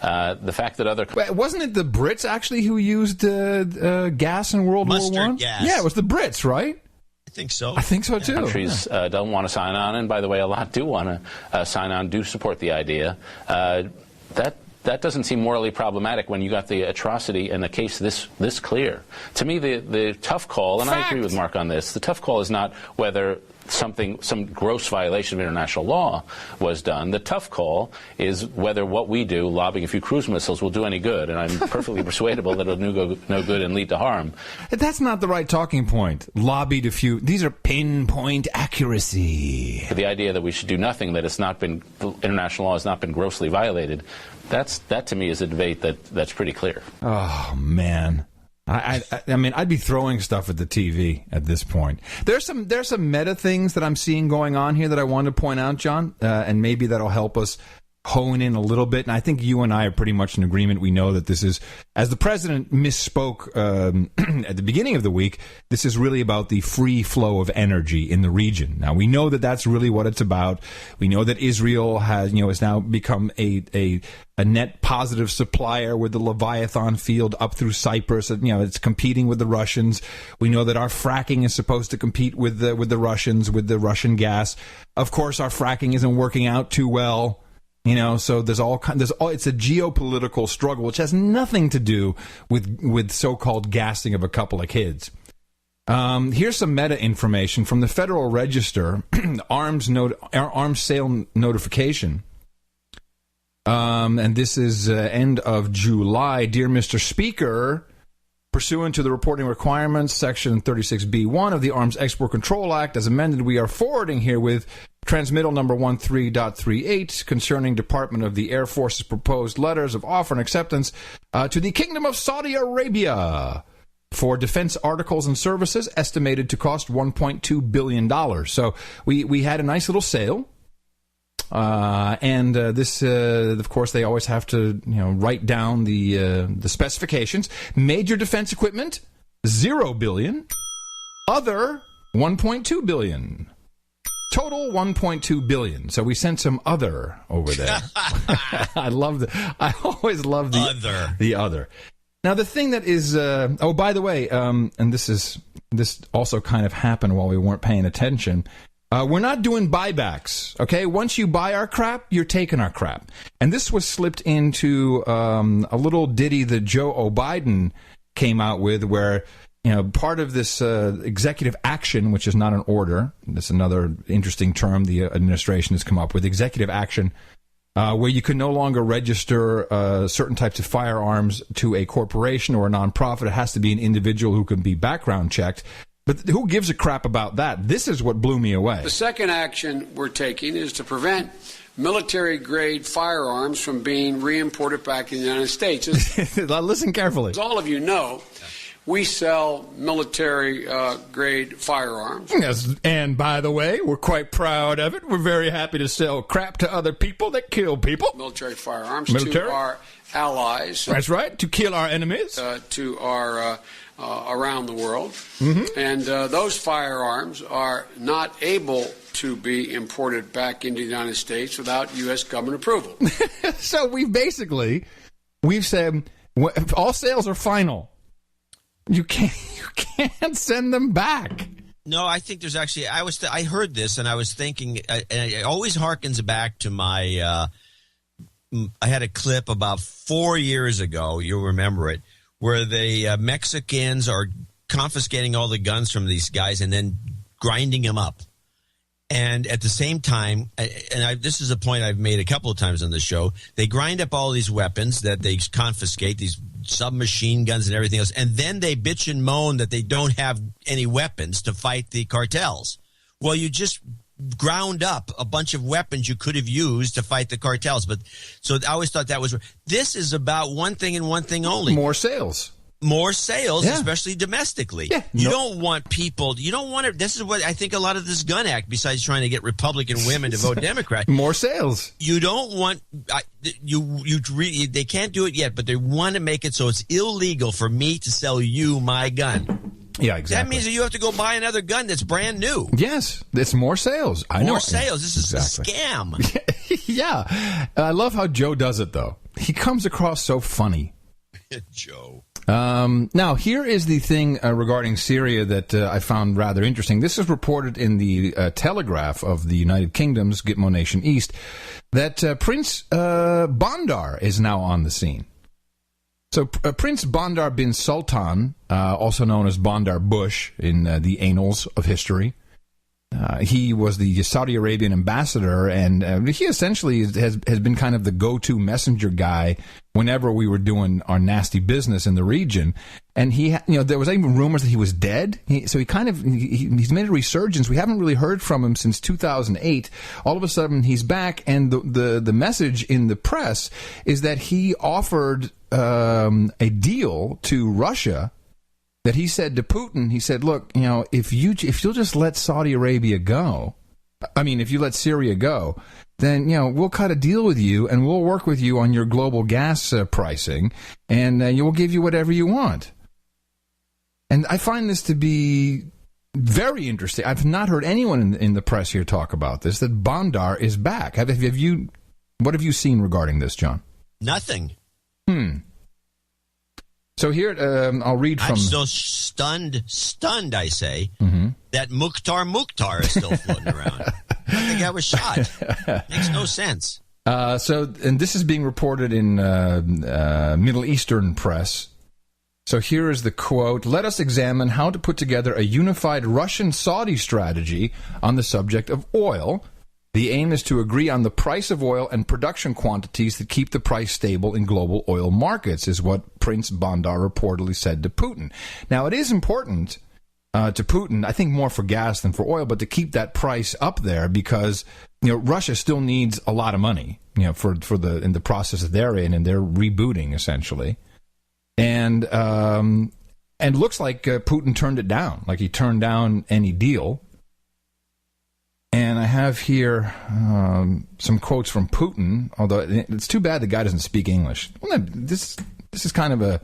I. The fact that other... Wasn't it the Brits, actually, who used gas in World War I? Gas. Yeah, it was the Brits, right? I think so. I think so, too. Countries don't want to sign on, and by the way, a lot do want to sign on, do support the idea. That doesn't seem morally problematic when you got the atrocity and the case this clear. To me, the tough call, and I agree with Mark on this, the tough call is not whether some gross violation of international law was done. The tough call is whether what we do, lobbing a few cruise missiles, will do any good. And I'm perfectly persuadable that it'll do no good and lead to harm. That's not the right talking point. Lobbied a few. These are pinpoint accuracy. The idea that we should do nothing, that international law has not been grossly violated, that to me is a debate that's pretty clear. Oh, man. I mean, I'd be throwing stuff at the TV at this point. There's some meta things that I'm seeing going on here that I wanted to point out, John, and maybe that'll help us hone in a little bit. And I think you and I are pretty much in agreement. We know that this is, as the president misspoke at the beginning of the week, this is really about the free flow of energy in the region. Now, we know that that's really what it's about. We know that Israel has now become a net positive supplier with the Leviathan field up through Cyprus. It's competing with the Russians. We know that our fracking is supposed to compete with the Russians, with the Russian gas. Of course, our fracking isn't working out too well. So it's a geopolitical struggle, which has nothing to do with so-called gassing of a couple of kids. Here's some meta information from the Federal Register, arms sale notification. And this is end of July. Dear Mr. Speaker, pursuant to the reporting requirements, Section 36B1 of the Arms Export Control Act, as amended, we are forwarding herewith transmittal number 13.38 concerning Department of the Air Force's proposed letters of offer and acceptance to the Kingdom of Saudi Arabia for defense articles and services estimated to cost $1.2 billion. So we had a nice little sale. And this, of course, they always have to, write down the specifications. Major defense equipment, $0 billion. Other, $1.2 billion. Total, $1.2 billion. So we sent some other over there. I always love the other. Now, the thing that is, by the way, and this also kind of happened while we weren't paying attention. We're not doing buybacks, okay? Once you buy our crap, you're taking our crap. And this was slipped into a little ditty that Joe Biden came out with where, part of this executive action, which is not an order, that's another interesting term the administration has come up with, executive action, where you can no longer register certain types of firearms to a corporation or a nonprofit. It has to be an individual who can be background checked. But who gives a crap about that? This is what blew me away. The second action we're taking is to prevent military-grade firearms from being re-imported back in the United States. Listen carefully. As all of you know, we sell military-grade firearms. Yes, and by the way, we're quite proud of it. We're very happy to sell crap to other people that kill people. Military firearms to our allies. That's right, to kill our enemies. To our around the world. And those firearms are not able to be imported back into the United States without U.S. government approval. So we've said all sales are final. You can't send them back. No, I think there's actually. I heard this and I was thinking, and it always harkens back to my. I had a clip about 4 years ago. You'll remember it, where the Mexicans are confiscating all the guns from these guys and then grinding them up. And at the same time, this is a point I've made a couple of times on the show, they grind up all these weapons that they confiscate, these submachine guns and everything else, and then they bitch and moan that they don't have any weapons to fight the cartels. Well, you just ground up a bunch of weapons you could have used to fight the cartels. But so I always thought that was – this is about one thing and one thing only. More sales. More sales, especially domestically. Yeah, you don't want people. You don't want to. This is what I think a lot of this gun act, besides trying to get Republican women to vote Democrat. More sales. You don't want. They can't do it yet, but they want to make it so it's illegal for me to sell you my gun. Yeah, exactly. That means that you have to go buy another gun that's brand new. Yes, it's more sales. I know. More sales. This is a scam. Yeah. I love how Joe does it, though. He comes across so funny. Joe. Now, here is the thing regarding Syria that I found rather interesting. This is reported in the Telegraph of the United Kingdom's Gitmo Nation East that Prince Bandar is now on the scene. So Prince Bandar bin Sultan, also known as Bandar Bush in the annals of history, he was the Saudi Arabian ambassador, and he essentially has been kind of the go-to messenger guy whenever we were doing our nasty business in the region. And there was even rumors that he was dead. He's made a resurgence. We haven't really heard from him since 2008. All of a sudden, he's back, and the message in the press is that he offered a deal to Russia. That he said to Putin, he said, look, if you'll just let Saudi Arabia go, if you let Syria go, then, we'll cut a deal with you and we'll work with you on your global gas pricing, and we'll give you whatever you want. And I find this to be very interesting. I've not heard anyone in the press here talk about this, that Bandar is back. What have you seen regarding this, John? Nothing. So here, I'll read from... I'm still stunned, I say, that Mukhtar is still floating around. I think I was shot. Makes no sense. And this is being reported in Middle Eastern press. So here is the quote: "Let us examine how to put together a unified Russian-Saudi strategy on the subject of oil. The aim is to agree on the price of oil and production quantities that keep the price stable in global oil markets," is what Prince Bandar reportedly said to Putin. Now, it is important to Putin, I think more for gas than for oil, but to keep that price up there because, Russia still needs a lot of money, for in the process that they're in, and they're rebooting essentially. And looks like Putin turned it down, like he turned down any deal. And I have here some quotes from Putin, although it's too bad the guy doesn't speak English. This is kind of a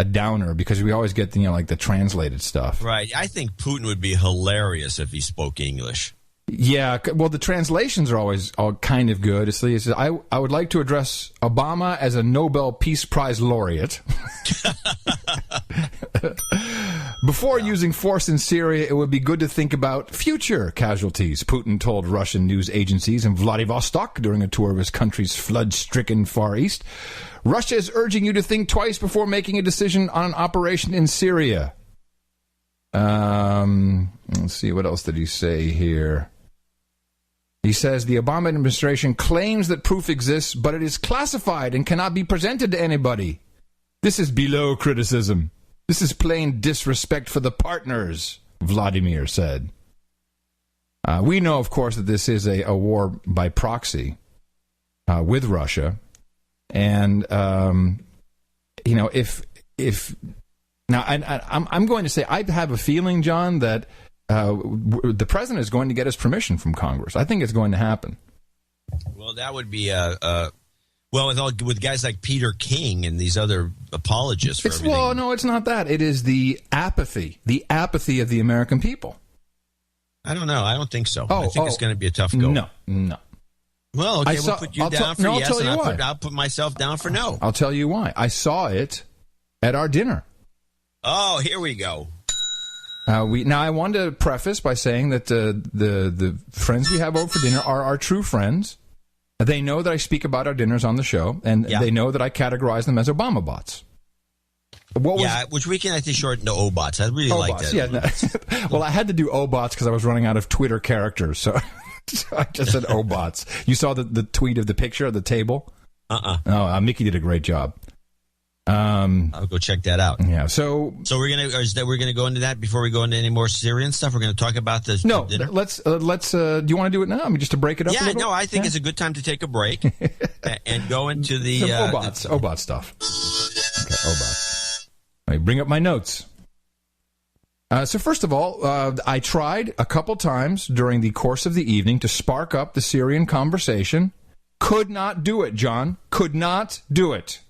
downer because we always get the translated stuff. Right. I think Putin would be hilarious if he spoke English. Yeah. Well, the translations are always all kind of good. It says, I would like to address Obama as a Nobel Peace Prize laureate. Before using force in Syria, it would be good to think about future casualties, Putin told Russian news agencies in Vladivostok during a tour of his country's flood-stricken Far East. Russia is urging you to think twice before making a decision on an operation in Syria. Let's see, what else did he say here? He says the Obama administration claims that proof exists, but it is classified and cannot be presented to anybody. This is below criticism. This is plain disrespect for the partners. Vladimir said. We know, of course, that this is a war by proxy with Russia. And, if now, I'm going to say, I have a feeling, John, that the president is going to get his permission from Congress. I think it's going to happen. Well, that would be with guys like Peter King and these other apologists for everything. Well, no, it's not that. It is the apathy of the American people. I don't know. I don't think so. I think it's going to be a tough go. No. Well, okay, we'll put you down for yes, and I'll put myself down for no. I'll tell you why. I saw it at our dinner. Oh, here we go. Now, I want to preface by saying that the friends we have over for dinner are our true friends. They know that I speak about our dinners on the show, and they know that I categorize them as Obama bots. Which we can actually shorten to O-bots. I really like that. Yeah, well, I had to do O-bots because I was running out of Twitter characters, so I just said O-bots. You saw the tweet of the picture of the table? Oh, Mickey did a great job. I'll go check that out. Yeah. So we're gonna go into that before we go into any more Syrian stuff. We're gonna talk about this. No, dinner. let's. Do you want to do it now? I mean, just to break it up. Yeah. No, I think it's a good time to take a break and go into the OBOT stuff. Okay, OBOT. Let me bring up my notes. So first of all, I tried a couple times during the course of the evening to spark up the Syrian conversation. Could not do it, John. Could not do it.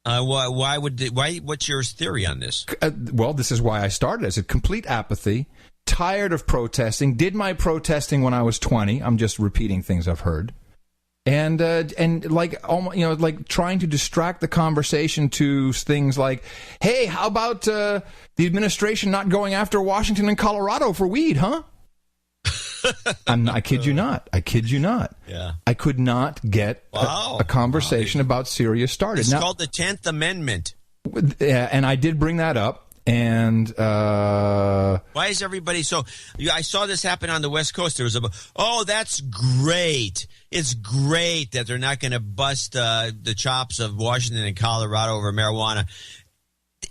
Why? What's your theory on this? Well, this is why I started as a complete apathy, tired of protesting. Did my protesting when I was 20. I'm just repeating things I've heard, and like trying to distract the conversation to things like, hey, how about the administration not going after Washington and Colorado for weed, huh? I kid you not. Yeah. I could not get a conversation about Syria started. It's called the 10th Amendment. Yeah, and I did bring that up. And why is everybody so? I saw this happen on the West Coast. There was that's great. It's great that they're not going to bust the chops of Washington and Colorado over marijuana.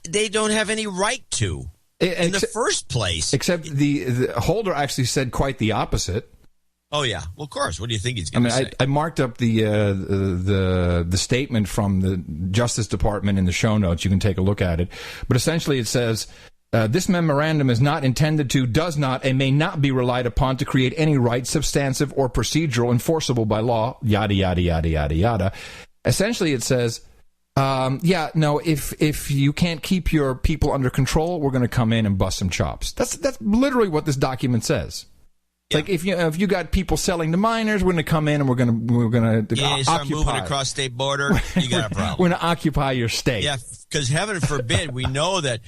They don't have any right to. In the first place. Except the Holder actually said quite the opposite. Oh, yeah. Well, of course. What do you think he's going to say? I marked up the statement from the Justice Department in the show notes. You can take a look at it. But essentially it says, this memorandum is not intended to, does not, and may not be relied upon to create any right, substantive, or procedural enforceable by law, yada, yada, yada, yada, yada. Essentially it says, if you can't keep your people under control, we're going to come in and bust some chops. That's literally what this document says. Yeah. Like if you got people selling to minors, we're going to come in and we're going to you start moving across state border, you got a problem. We're going to occupy your state. Yeah, because heaven forbid, we know that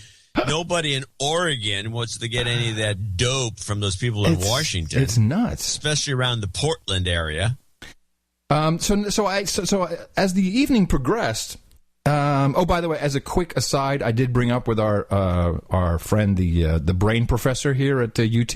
nobody in Oregon wants to get any of that dope from those people in Washington. It's nuts, especially around the Portland area. So as the evening progressed. By the way, as a quick aside, I did bring up with our friend, the brain professor here at UT,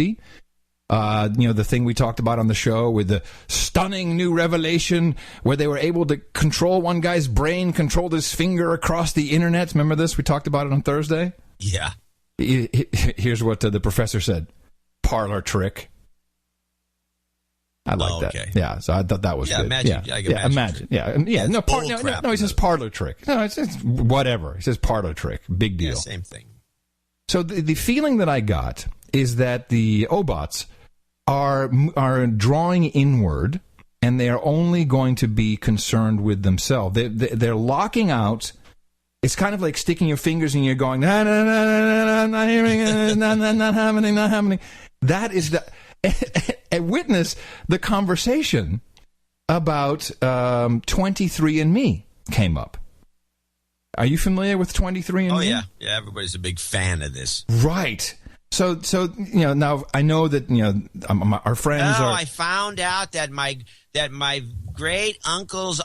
the thing we talked about on the show with the stunning new revelation where they were able to control one guy's brain, controlled his finger across the internet. Remember this? We talked about it on Thursday. Yeah. Here's what the professor said: parlor trick. I like that. Yeah, so I thought that was good. Imagine. Imagine. Yeah. No, he says parlor trick. No, it's whatever. He says parlor trick. Big deal. Yeah, same thing. So the feeling that I got is that the OBOTs are drawing inward, and they are only going to be concerned with themselves. They're locking out. It's kind of like sticking your fingers and you're going, no, not hearing it, not happening. That is the. And witness the conversation about 23andMe came up. Are you familiar with 23andMe? Oh, yeah. Yeah, everybody's a big fan of this. Right. So now I know that, our friends are... I found out that my great uncle's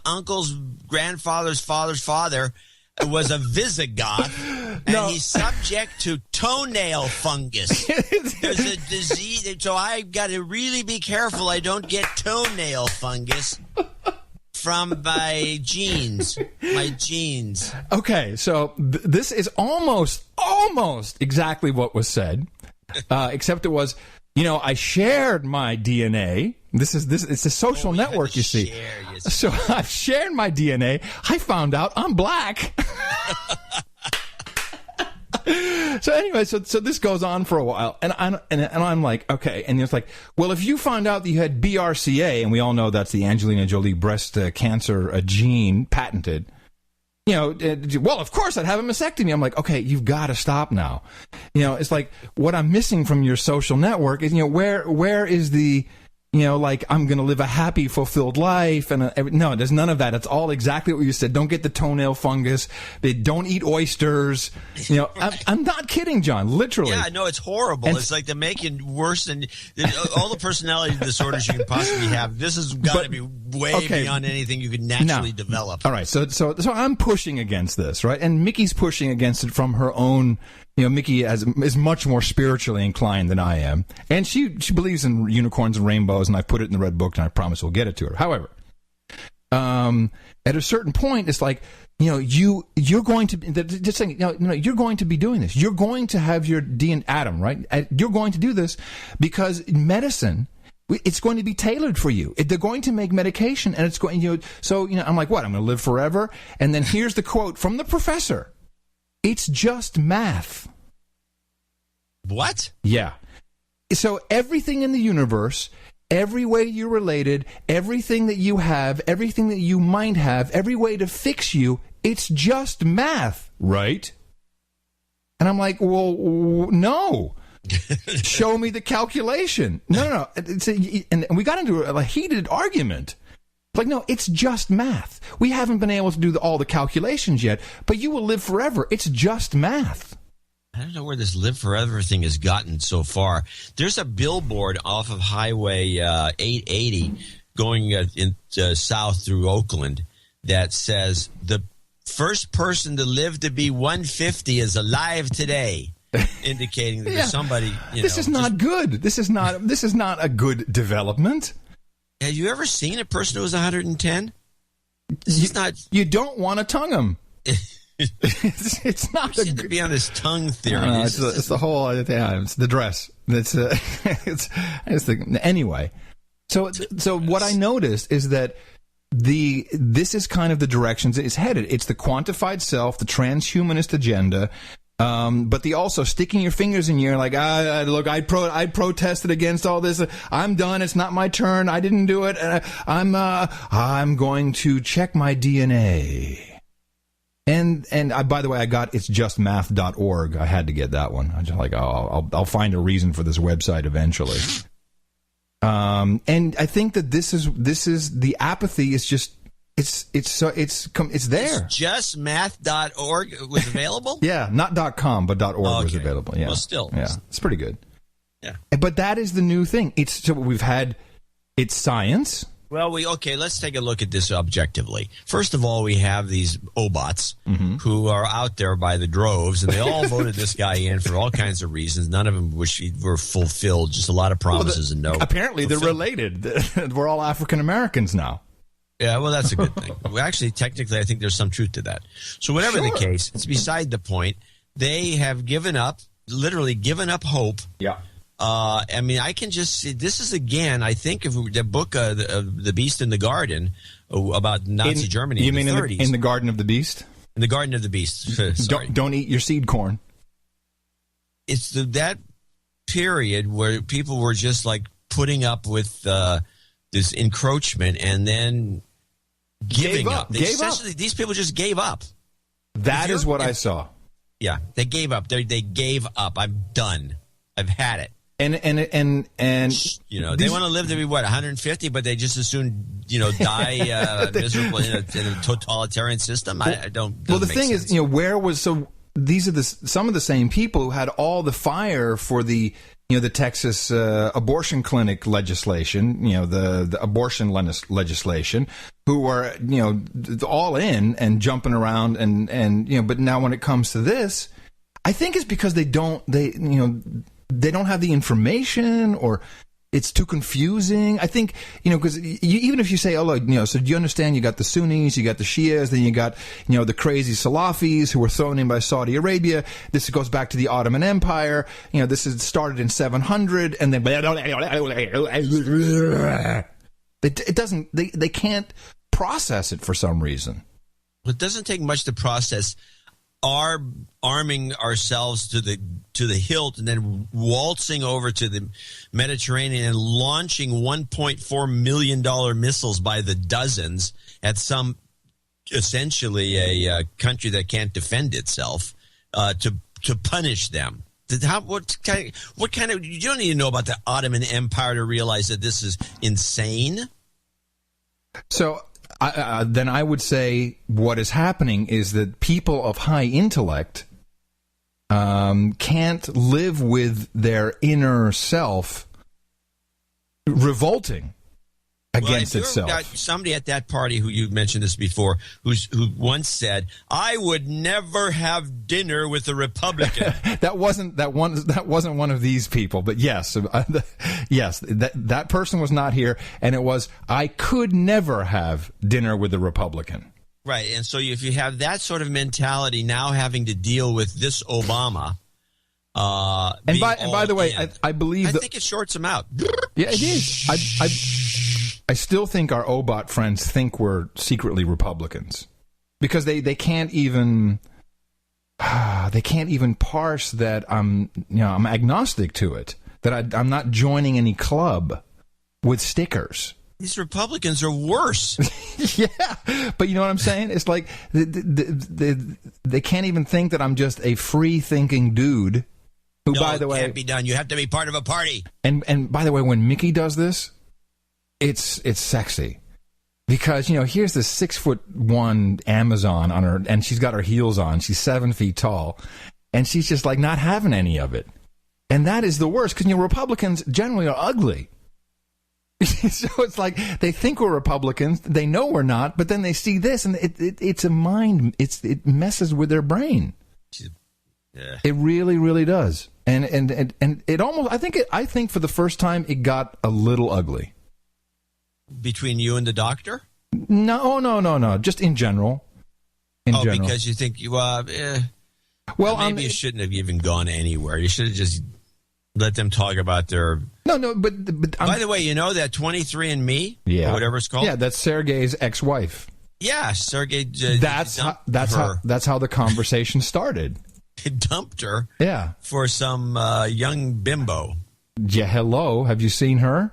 grandfather's father's father was a Visigoth, and he's subject to toenail fungus. There's a disease, so I got to really be careful I don't get toenail fungus from my genes. Okay, so this is almost exactly what was said. Except it was, I shared my DNA. It's a social network, you see. So I've shared my DNA. I found out I'm black. So anyway, so this goes on for a while, and I'm like, okay, and it's like, well, if you find out that you had BRCA, and we all know that's the Angelina Jolie breast cancer gene patented, well, of course I'd have a mastectomy. I'm like, okay, you've got to stop now. It's like what I'm missing from your social network is, where is the, like I'm going to live a happy, fulfilled life. And no, there's none of that. It's all exactly what you said. Don't get the toenail fungus. They don't eat oysters. I'm not kidding, John. Literally. Yeah, no, it's horrible. It's like they're making worse than all the personality disorders you can possibly have. This has got to be way beyond anything you could naturally develop. All right. So I'm pushing against this, right? And Mickey's pushing against it from her own. Mickey is much more spiritually inclined than I am. And she believes in unicorns and rainbows, and I put it in the Red Book, and I promise we'll get it to her. However, at a certain point, it's like, you're going to be, just saying, you're going to be doing this. You're going to have your DNA, Adam, right? You're going to do this because medicine, it's going to be tailored for you. They're going to make medication, and it's going, so, I'm like, what? I'm going to live forever? And then here's the quote from the professor. It's just math. What? Yeah. So everything in the universe, every way you're related, everything that you have, everything that you might have, every way to fix you, it's just math, right? And I'm like, well, no. Show me the calculation. No. And we got into a heated argument. Like, no, it's just math. We haven't been able to do all the calculations yet, but you will live forever. It's just math. I don't know where this live forever thing has gotten so far. There's a billboard off of Highway 880 going south through Oakland that says the first person to live to be 150 is alive today, indicating that there's somebody. This is not good. This is not a good development. Have you ever seen a person who was 110? You don't want to tongue them. It's not. You seem to be on this tongue theory. It's the whole. It's the dress. Anyway. So what I noticed is that this is kind of the directions it's headed. It's the quantified self, the transhumanist agenda. But the also sticking your fingers in your like, look, I protested against all this. I'm done. It's not my turn. I didn't do it. I'm going to check my DNA. And by the way, I got itsjustmath.org. I had to get that one. I just like, I'll find a reason for this website eventually. And I think that this is the apathy is just. It's there. It's justmath.org was available? Yeah, not .com, but .org was available. Yeah. Well, still. Yeah, it's pretty good. Yeah. But that is the new thing. It's science. Well, let's take a look at this objectively. First of all, we have these Obots who are out there by the droves, and they all voted this guy in for all kinds of reasons. None of them were fulfilled, just a lot of promises and no. Apparently, they're related. We're all African Americans now. Yeah, well, that's a good thing. Well, actually, technically, I think there's some truth to that. So whatever the case, it's beside the point. They have literally given up hope. Yeah. I mean, I can just see, this is again, I think of the book, The Beast in the Garden, about Nazi Germany in the 30s. In the Garden of the Beast? In the Garden of the Beast. Sorry. Don't eat your seed corn. It's that period where people were just like putting up with this encroachment and then giving up. These people just gave up. That is what I saw. Yeah, they gave up. They gave up. I'm done. I've had it. And they want to live to be 150, but they just as soon die miserable in a totalitarian system. I don't. Well, the thing is, where was these are some of the same people who had all the fire for the the Texas abortion clinic legislation, the abortion legislation, who were all in and jumping around and but now when it comes to this, I think it's because they don't have the information, or it's too confusing. I think, because even if you say, oh, look, so do you understand you got the Sunnis, you got the Shias, then you got, the crazy Salafis who were thrown in by Saudi Arabia. This goes back to the Ottoman Empire. This is started in 700, and then it doesn't, they can't process it for some reason. It doesn't take much to process arming ourselves to the hilt and then waltzing over to the Mediterranean and launching $1.4 million missiles by the dozens at some essentially a country that can't defend itself to punish them. What kind of you don't even know about the Ottoman Empire to realize that this is insane. So then I would say what is happening is that people of high intellect can't live with their inner self revolting against itself. Got somebody at that party who you mentioned this before, who once said, "I would never have dinner with a Republican." that wasn't one of these people, but yes, yes, that person was not here, and it was, "I could never have dinner with a Republican." Right, and so if you have that sort of mentality, now having to deal with this Obama. And by the way, I believe I think it shorts him out. Yeah, it is. I still think our OBOT friends think we're secretly Republicans because they can't even parse that I'm agnostic to it, that I'm not joining any club with stickers. These Republicans are worse. Yeah, but you know what I'm saying? It's like they can't even think that I'm just a free-thinking dude who, by the way, can't be done. You have to be part of a party. And by the way, when Mickey does this, it's sexy because here's this 6'1" Amazon on her, and she's got her heels on. She's 7 feet tall, and she's just like not having any of it. And that is the worst because Republicans generally are ugly. So it's like they think we're Republicans, they know we're not, but then they see this, and it's a mind. It messes with their brain. Yeah. It really, really does. And it almost. I think for the first time it got a little ugly. Between you and the doctor? No. Just in general. Because you think you maybe you shouldn't have even gone anywhere. You should have just let them talk about their. No, but by the way, that 23andMe, or whatever it's called. Yeah, that's Sergei's ex-wife. Yeah, Sergei. That's how the conversation started. He dumped her. Yeah, for some young bimbo. Yeah, hello. Have you seen her?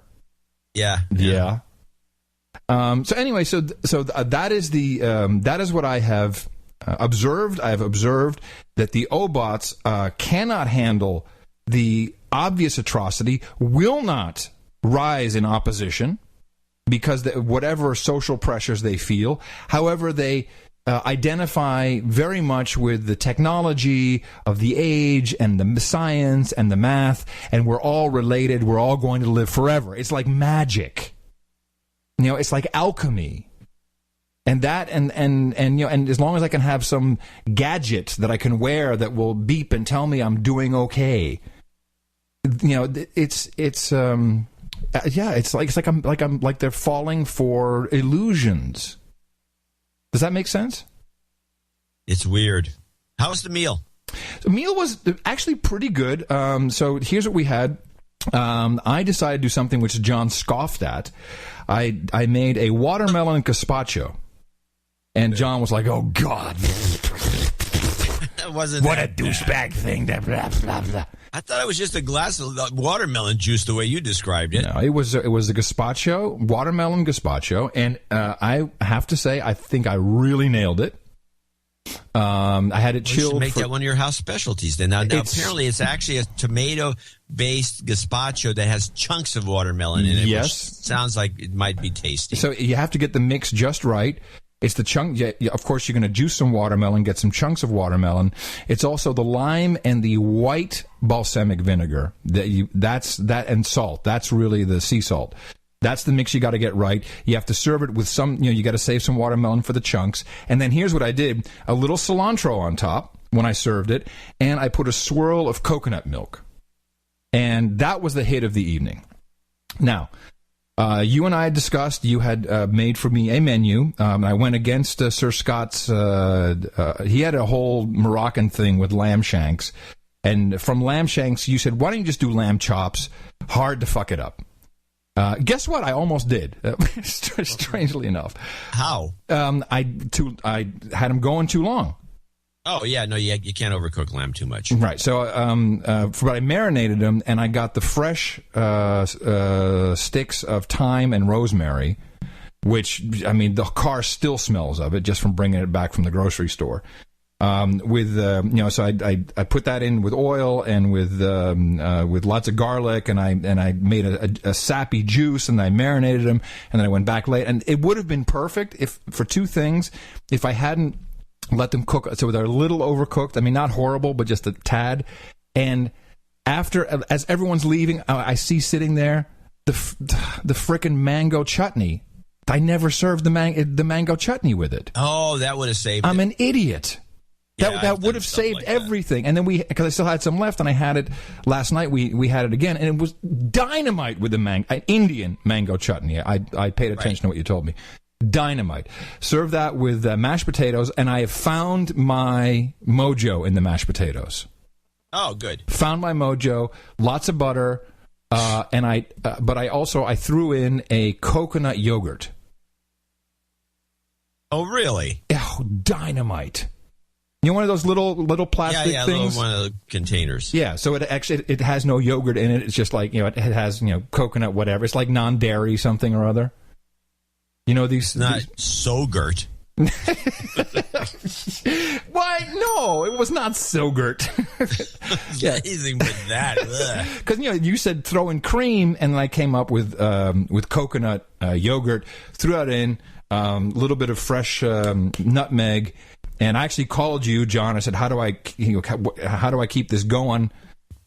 Yeah. So anyway, so that is what I have observed. I have observed that the OBOTs cannot handle the obvious atrocity, will not rise in opposition because whatever social pressures they feel. However, they identify very much with the technology of the age and the science and the math, and we're all related. We're all going to live forever. It's like magic. It's like alchemy. And that, and as long as I can have some gadget that I can wear that will beep and tell me I'm doing okay, it's like they're falling for illusions. Does that make sense? It's weird. How's the meal? The meal was actually pretty good. So here's what we had. I decided to do something which John scoffed at. I made a watermelon gazpacho. And John was like, "Oh, God. What a douchebag thing." Blah, blah, blah. I thought it was just a glass of watermelon juice the way you described it. No, it was a gazpacho, watermelon gazpacho. And I have to say, I think I really nailed it. I had it chilled. You should make that one of your house specialties then. Now apparently it's actually a tomato-based gazpacho that has chunks of watermelon in it. Yes. Which sounds like it might be tasty. So you have to get the mix just right. It's the chunk. Yeah, of course, you're going to juice some watermelon, get some chunks of watermelon. It's also the lime and the white balsamic vinegar. That's and salt. That's really the sea salt. That's the mix you got to get right. You have to serve it with some, you got to save some watermelon for the chunks. And then here's what I did. A little cilantro on top when I served it, and I put a swirl of coconut milk. And that was the hit of the evening. Now, you and I discussed, you had made for me a menu. I went against Sir Scott's, he had a whole Moroccan thing with lamb shanks. And from lamb shanks, you said, why don't you just do lamb chops? Hard to fuck it up. Guess what? I almost did, strangely enough. How? I had them going too long. Oh, yeah, no, you can't overcook lamb too much. Right, so but I marinated them, and I got the fresh sticks of thyme and rosemary, which, I mean, the car still smells of it just from bringing it back from the grocery store. So I put that in with oil and with lots of garlic, and I made a sappy juice, and I marinated them, and then I went back late, and it would have been perfect for two things if I hadn't let them cook. So they're a little overcooked. I mean, not horrible, but just a tad. And as everyone's leaving, I see sitting there the frickin' mango chutney. I never served the mango chutney with it. Oh, that would have saved I'm it. an idiot. That would have saved everything. And then because I still had some left, and I had it last night. We had it again, and it was dynamite with the Indian mango chutney. I paid attention to what you told me. Dynamite. Serve that with mashed potatoes, and I have found my mojo in the mashed potatoes. Oh, good. Found my mojo. Lots of butter, and I threw in a coconut yogurt. Oh, really? Oh, dynamite. You know, one of those little plastic things? One of the containers. Yeah, so it has no yogurt in it. It's just like, it has, coconut whatever. It's like non-dairy something or other. You know, these... Not Sogurt. Why? No, it was not Sogurt. Amazing with that. Because, you said throw in cream, and I came up with coconut yogurt, threw that in, a little bit of fresh nutmeg, and I actually called you, John. I said, how do I keep this going?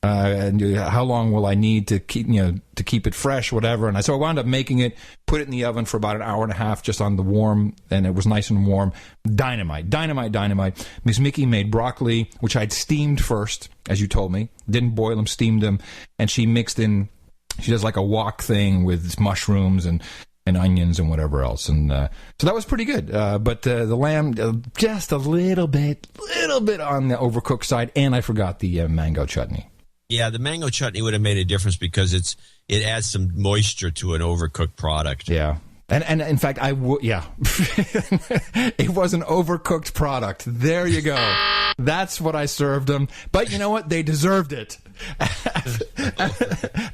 And how long will I need to keep it fresh, whatever? And so I wound up making it, put it in the oven for about an hour and a half, just on the warm, and it was nice and warm. Dynamite. Miss Mickey made broccoli, which I'd steamed first, as you told me. Didn't boil them, steamed them, and she mixed in. She does like a wok thing with mushrooms and onions and whatever else, and so that was pretty good. But the lamb, just a little bit on the overcooked side, and I forgot the mango chutney. Yeah, the mango chutney would have made a difference because it adds some moisture to an overcooked product. Yeah. And in fact, it was an overcooked product. There you go. That's what I served them. But you know what? They deserved it.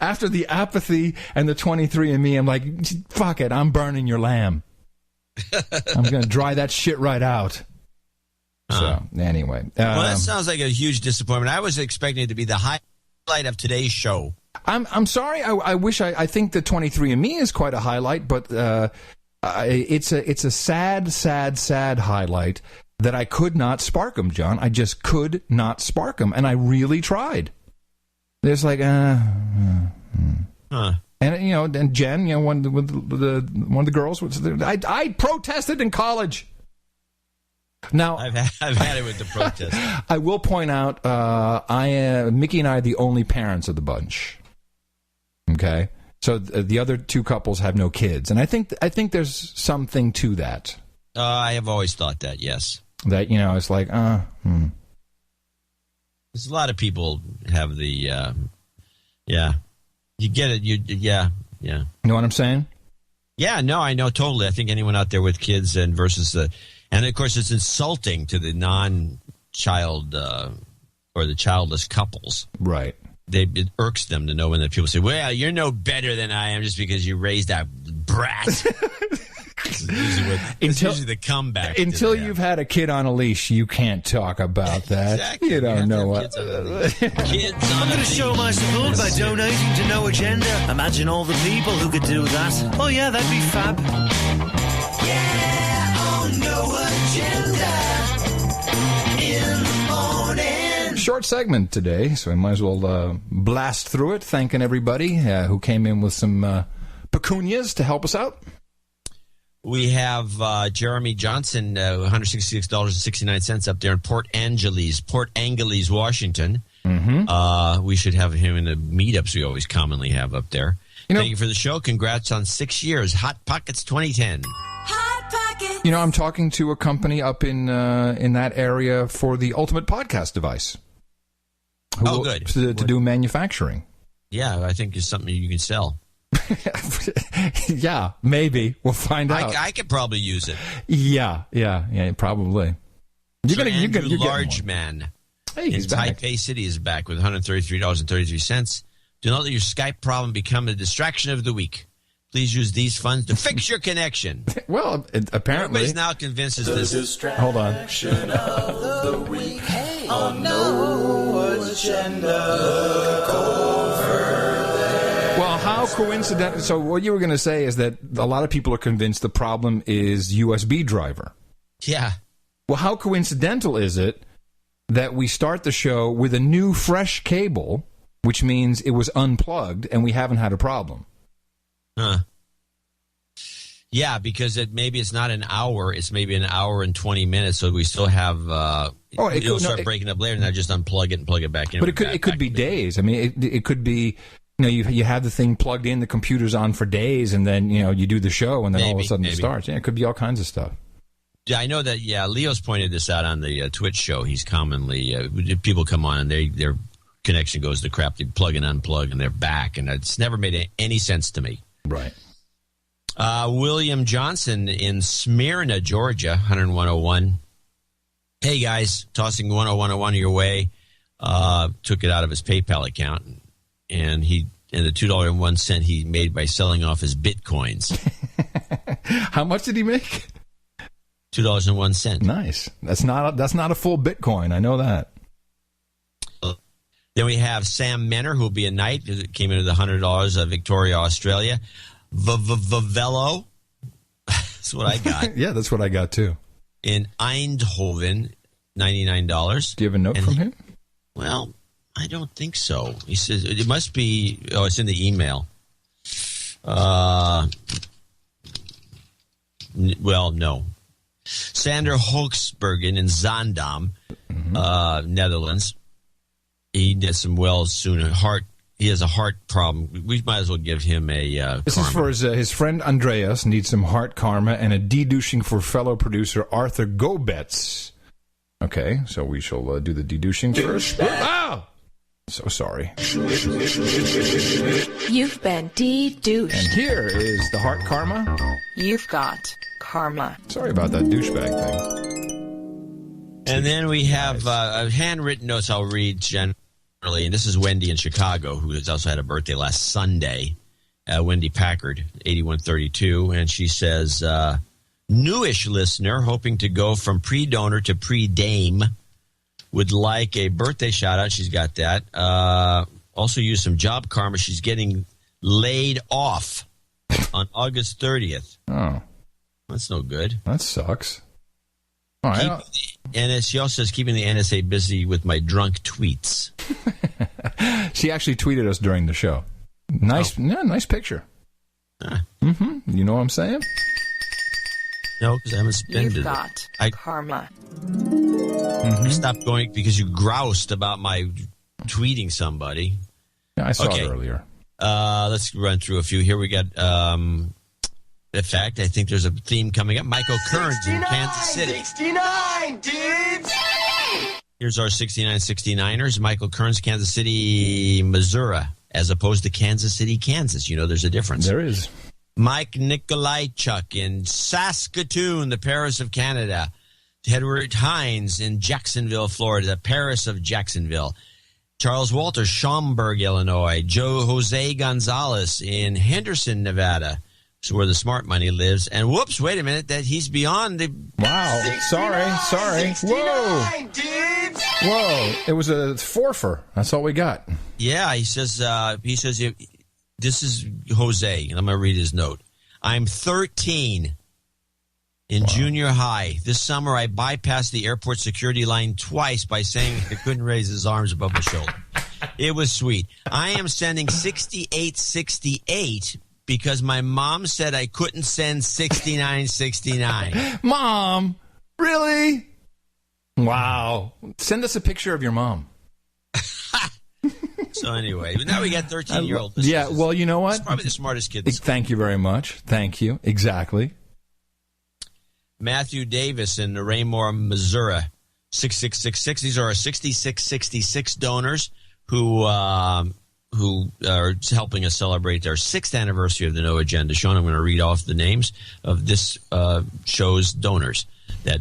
After the apathy and the 23andMe, I'm like, fuck it. I'm burning your lamb. I'm going to dry that shit right out. So, anyway. Well, that sounds like a huge disappointment. I was expecting it to be the highlight of today's show. I'm sorry. I think the 23andMe is quite a highlight, but it's a sad highlight that I could not spark them, John. I just could not spark them, and I really tried. There's like, and and Jen, one of the girls, I protested in college. Now I've had it with the protest. I will point out, Mickey and I are the only parents of the bunch. Okay, so the other two couples have no kids, and I think there's something to that. I have always thought that. Yes, that it's like, There's a lot of people have the, you get it. Yeah. You know what I'm saying? Yeah, no, I know totally. I think anyone out there with kids and of course it's insulting to the non-child or the childless couples. Right. It irks them to know when the people say, well, you're no better than I am just because you raised that brat. It's usually the comeback. Until you've had a kid on a leash, you can't talk about that. Exactly. You don't know what. Kids I'm going to show my support by donating to No Agenda. Imagine all the people who could do that. Oh, yeah, that'd be fab. Yeah, on No Agenda. In the morning. Short segment today, so we might as well blast through it. Thanking everybody who came in with some pecunias to help us out. We have Jeremy Johnson, $166.69 up there in Port Angeles, Washington. Mm-hmm. We should have him in the meetups we always commonly have up there. Thank you for the show. Congrats on 6 years. Hot Pockets 2010. I'm talking to a company up in that area for the ultimate podcast device. Good. To do manufacturing. Yeah, I think it's something you can sell. Yeah, maybe. We'll find out. I could probably use it. Yeah, probably. You're Large Man in Taipei City is back with $133.33. Do not let your Skype problem become a distraction of the week. Please use these funds to fix your connection. Well, apparently. Everybody's now convinced of this. Hold on. Of the week. Hey. On no agenda. Look over there. Well, how coincidental. So what you were going to say is that a lot of people are convinced the problem is USB driver. Yeah. Well, how coincidental is it that we start the show with a new fresh cable, which means it was unplugged, and we haven't had a problem? Huh. Yeah, because maybe it's not an hour. It's maybe an hour and 20 minutes, so we still have... it'll start breaking up later, and I just unplug it and plug it back in. But it could be days. I mean, it could be... You have the thing plugged in, the computer's on for days, and then, you do the show, and then all of a sudden it starts. Yeah, it could be all kinds of stuff. Yeah, I know that, Leo's pointed this out on the Twitch show. He's commonly... people come on, and their connection goes to crap. They plug and unplug, and they're back, and it's never made any sense to me. Right. William Johnson in Smyrna, Georgia, 10101. Hey, guys, tossing 10101 your way. Took it out of his PayPal account, and the $2.01 he made by selling off his Bitcoins. How much did he make? $2.01. Nice. That's not a full Bitcoin. I know that. Then we have Sam Menner, who will be a knight. Came into the $100 of Victoria, Australia. Vavelo. That's what I got. Yeah, that's what I got too. In Eindhoven, $99. Do you have a note from him? Well, I don't think so. He says it must be. Oh, it's in the email. Well, no. Sander Hoeksbergen in Zaandam, Netherlands. He did some wells soon. He has a heart problem. We might as well give him a This karma. is for his friend Andreas, needs some heart karma, and a dedouching for fellow producer Arthur Gobetz. Okay, so we shall do the dedouching first. Ah! So sorry. You've been de-douched. And here is the heart karma. You've got karma. Sorry about that douchebag thing. And then we have handwritten notes I'll read generally. And this is Wendy in Chicago, who has also had a birthday last Sunday. Wendy Packard, 8132. And she says, newish listener, hoping to go from pre-donor to pre-dame. Would like a birthday shout-out. She's got that. Also use some job karma. She's getting laid off on August 30th. Oh. That's no good. That sucks. All right. She also says, keeping the NSA busy with my drunk tweets. She actually tweeted us during the show. Nice, nice picture. You know what I'm saying? No, because I haven't spent You've it. got karma. I stopped going because you groused about my tweeting somebody. Yeah, I saw it earlier. Let's run through a few here. We got, in fact, I think there's a theme coming up. Michael Kearns in Kansas City. 69, dudes! Here's our 69ers. Michael Kearns, Kansas City, Missouri, as opposed to Kansas City, Kansas. You know there's a difference. There is. Mike Nikolaichuk in Saskatoon, the Paris of Canada. Edward Hines in Jacksonville, Florida, the Paris of Jacksonville. Charles Walter, Schaumburg, Illinois. Jose Gonzalez in Henderson, Nevada. So where the smart money lives. And whoops, wait a minute, that he's beyond the... Wow, 69, sorry. 69, Whoa. dudes! Whoa, it was a forfer. That's all we got. Yeah, he says, this is Jose, and I'm going to read his note. I'm 13 in junior high. This summer, I bypassed the airport security line twice by saying I couldn't raise his arms above my shoulder. It was sweet. I am sending 6868 because my mom said I couldn't send 6969. Mom, really? Wow. Send us a picture of your mom. So anyway, now we got 13-year-old. Yeah, well, you know what? He's probably the smartest kid. Thank you very much. Thank you. Exactly. Matthew Davis in Raymore, Missouri, 6666. These are our 6666 donors who are helping us celebrate their 6th anniversary of the No Agenda Show. And I'm going to read off the names of this show's donors that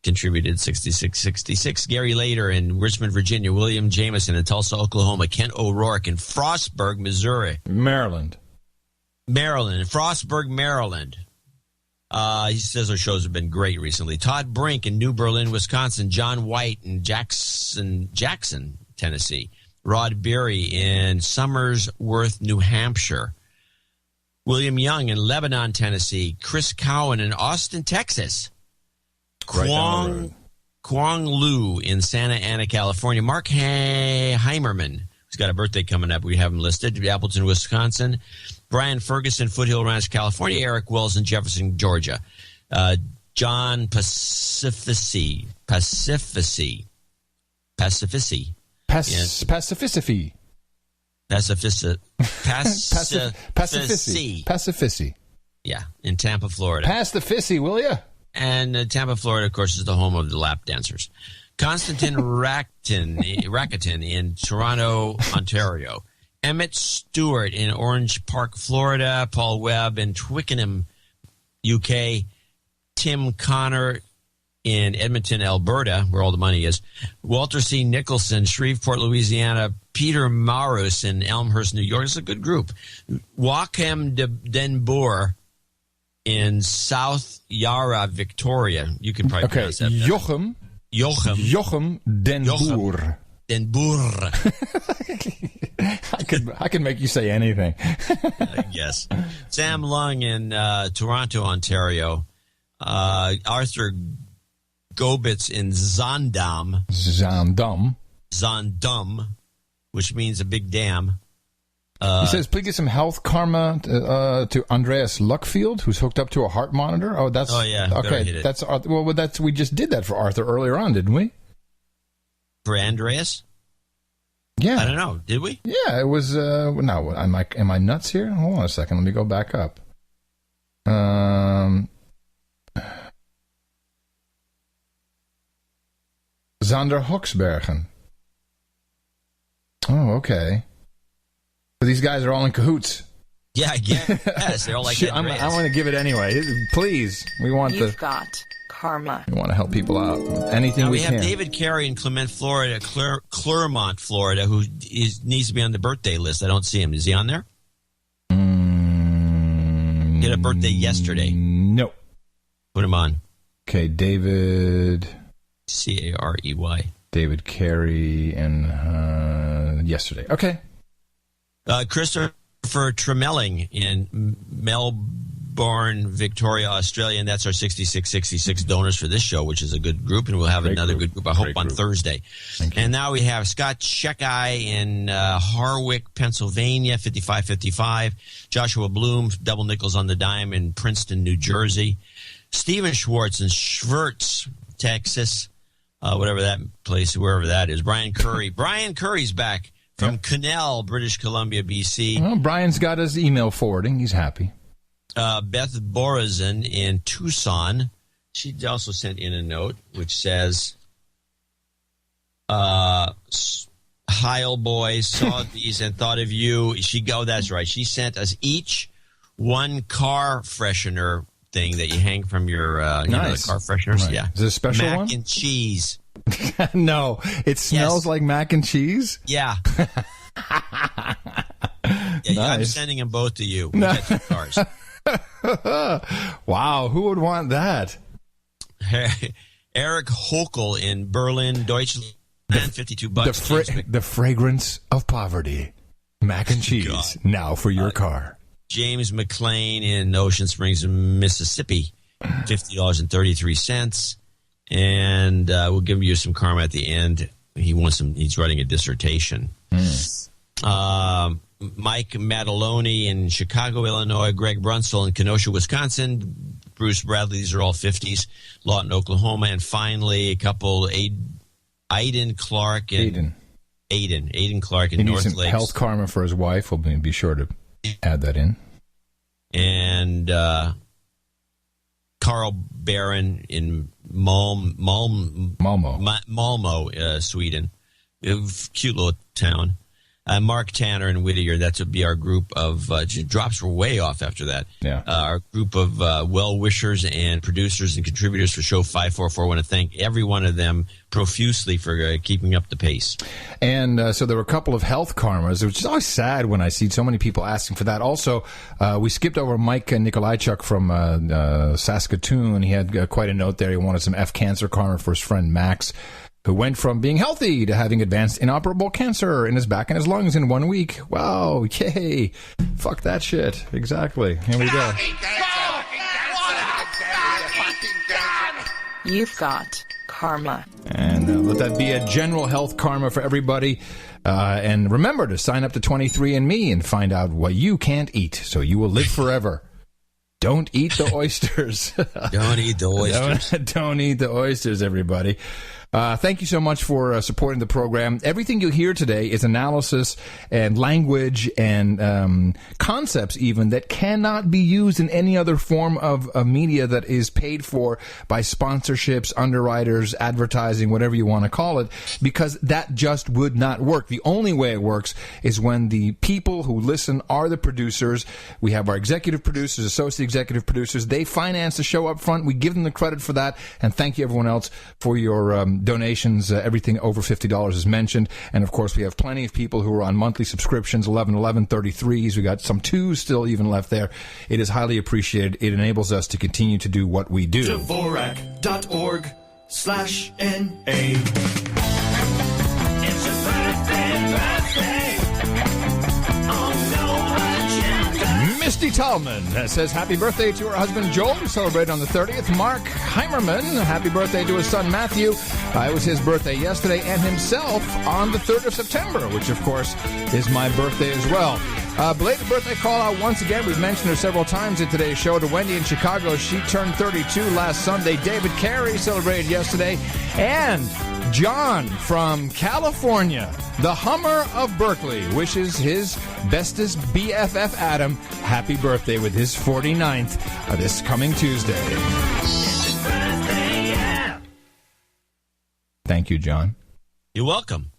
contributed 6666. Gary Lader in Richmond, Virginia. William Jameson in Tulsa, Oklahoma. Kent O'Rourke in Frostburg, Missouri. Maryland. Frostburg, Maryland. He says our shows have been great recently. Todd Brink in New Berlin, Wisconsin. John White in Jackson, Tennessee. Rod Beery in Somersworth, New Hampshire. William Young in Lebanon, Tennessee. Chris Cowan in Austin, Texas. Kwong Lu in Santa Ana, California. Mark Heimerman, who's got a birthday coming up. We have him listed. Appleton, Wisconsin. Brian Ferguson, Foothill Ranch, California. Eric Wells in Jefferson, Georgia. John Pacifici. Pacifici. Yeah, in Tampa, Florida. Pass the fissy, will ya? And Tampa, Florida, of course, is the home of the lap dancers. Constantine Racketon in Toronto, Ontario. Emmett Stewart in Orange Park, Florida. Paul Webb in Twickenham, UK. Tim Connor in Edmonton, Alberta, where all the money is. Walter C. Nicholson, Shreveport, Louisiana. Peter Maurus in Elmhurst, New York. It's a good group. Joachim Den Boer in South Yarra, Victoria. You can probably pronounce that. Joachim Den Boer. Den Boer. I could make you say anything. Yes. Sam Lung in Toronto, Ontario. Arthur Gobitz in Zaandam, which means a big dam. He says, please get some health karma to Andreas Luckfield, who's hooked up to a heart monitor. Oh, yeah. Okay. That's we just did that for Arthur earlier on, didn't we? For Andreas? Yeah. I don't know. Did we? Yeah, it was. No, am I nuts here? Hold on a second. Let me go back up. Zander Hoxbergen. Oh, okay. So these guys are all in cahoots. Yeah, I guess. They're all like Andreas. I want to give it anyway. Please. You've got karma. We want to help people out. Anything we can. We have David Carey in Clement, Florida, Clermont, Florida, who needs to be on the birthday list. I don't see him. Is he on there? He had a birthday yesterday. No. Put him on. Okay, David... Carey. David Carey and yesterday. Okay. Christopher Tremelling in Melbourne, Victoria, Australia, and that's our 6666 donors for this show, which is a good group, and we'll have another good group, I hope, on Thursday. And now we have Scott Sheckeye in Harwick, Pennsylvania, 5555. Joshua Bloom, double nickels on the dime in Princeton, New Jersey. Stephen Schwartz in Schwartz, Texas. Whatever that place, wherever that is. Brian Curry. Brian Curry's back from Connell, British Columbia, BC. Well, Brian's got his email forwarding. He's happy. Beth Borazin in Tucson. She also sent in a note which says, hi, old boy, saw these and thought of you. That's right. She sent us each one car freshener thing that you hang from your nice. The car fresheners. Right. Yeah. Is it a special mac one? Mac and cheese. No, it smells like mac and cheese? Yeah. Nice. I'm sending them both to you. We got 2 cars. Wow, who would want that? Eric Hokel in Berlin, Deutschland, $52. The fragrance of poverty. Mac and cheese, now for your car. James McLean in Ocean Springs, Mississippi, $50.33. And we'll give you some karma at the end. He's writing a dissertation. Mike Mataloni in Chicago, Illinois. Greg Brunsell in Kenosha, Wisconsin. Bruce Bradley, these are all 50s. Lawton, Oklahoma. And finally, a couple, Aiden Clark in Aiden Clark in He needs North some Lakes. health karma for his wife. We'll be sure to add that in. And Carl Barron in Malmo, Sweden. A cute little town. Mark Tanner and Whittier, that would be our group of, drops were way off after that. Yeah. Our group of well-wishers and producers and contributors for Show 544. I want to thank every one of them profusely for keeping up the pace. And so there were a couple of health karmas, which is always sad when I see so many people asking for that. Also, we skipped over Mike Nikolaichuk from Saskatoon. He had quite a note there. He wanted some F cancer karma for his friend Max, who went from being healthy to having advanced inoperable cancer in his back and his lungs in 1 week. Wow, yay. Fuck that shit. Exactly. Here we go. You've got karma. And let that be a general health karma for everybody. And remember to sign up to 23andMe and find out what you can't eat so you will live forever. Don't eat the oysters. Don't eat the oysters. Don't eat the oysters, everybody. Thank you so much for supporting the program. Everything you hear today is analysis and language and concepts even that cannot be used in any other form of media that is paid for by sponsorships, underwriters, advertising, whatever you want to call it, because that just would not work. The only way it works is when the people who listen are the producers. We have our executive producers, associate executive producers. They finance the show up front. We give them the credit for that. And thank you, everyone else, for your donations. Everything over $50 is mentioned. And, of course, we have plenty of people who are on monthly subscriptions, 11, 33s. We got some 2s still even left there. It is highly appreciated. It enables us to continue to do what we do. Dvorak.org/NA. It's a birthday. Misty Tallman says happy birthday to her husband Joel, who celebrated on the 30th. Mark Heimerman, happy birthday to his son Matthew. It was his birthday yesterday, and himself on the 3rd of September, which of course is my birthday as well. Belated birthday call out once again. We've mentioned her several times in today's show. To Wendy in Chicago, she turned 32 last Sunday. David Carey celebrated yesterday. And John from California, the Hummer of Berkeley, wishes his bestest BFF Adam happy birthday with his 49th this coming Tuesday. Thank you, John. You're welcome.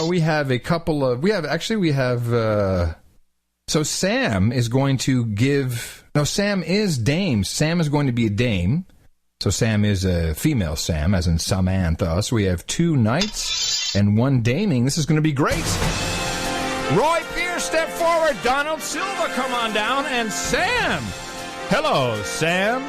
We have a couple of... So Sam is going to give... No, Sam is dame. Sam is going to be a dame. So Sam is a female Sam, as in Samantha. So we have 2 knights and 1 daming. This is going to be great. Roy Pierce, step forward. Donald Silva, come on down. And Sam. Hello, Sam.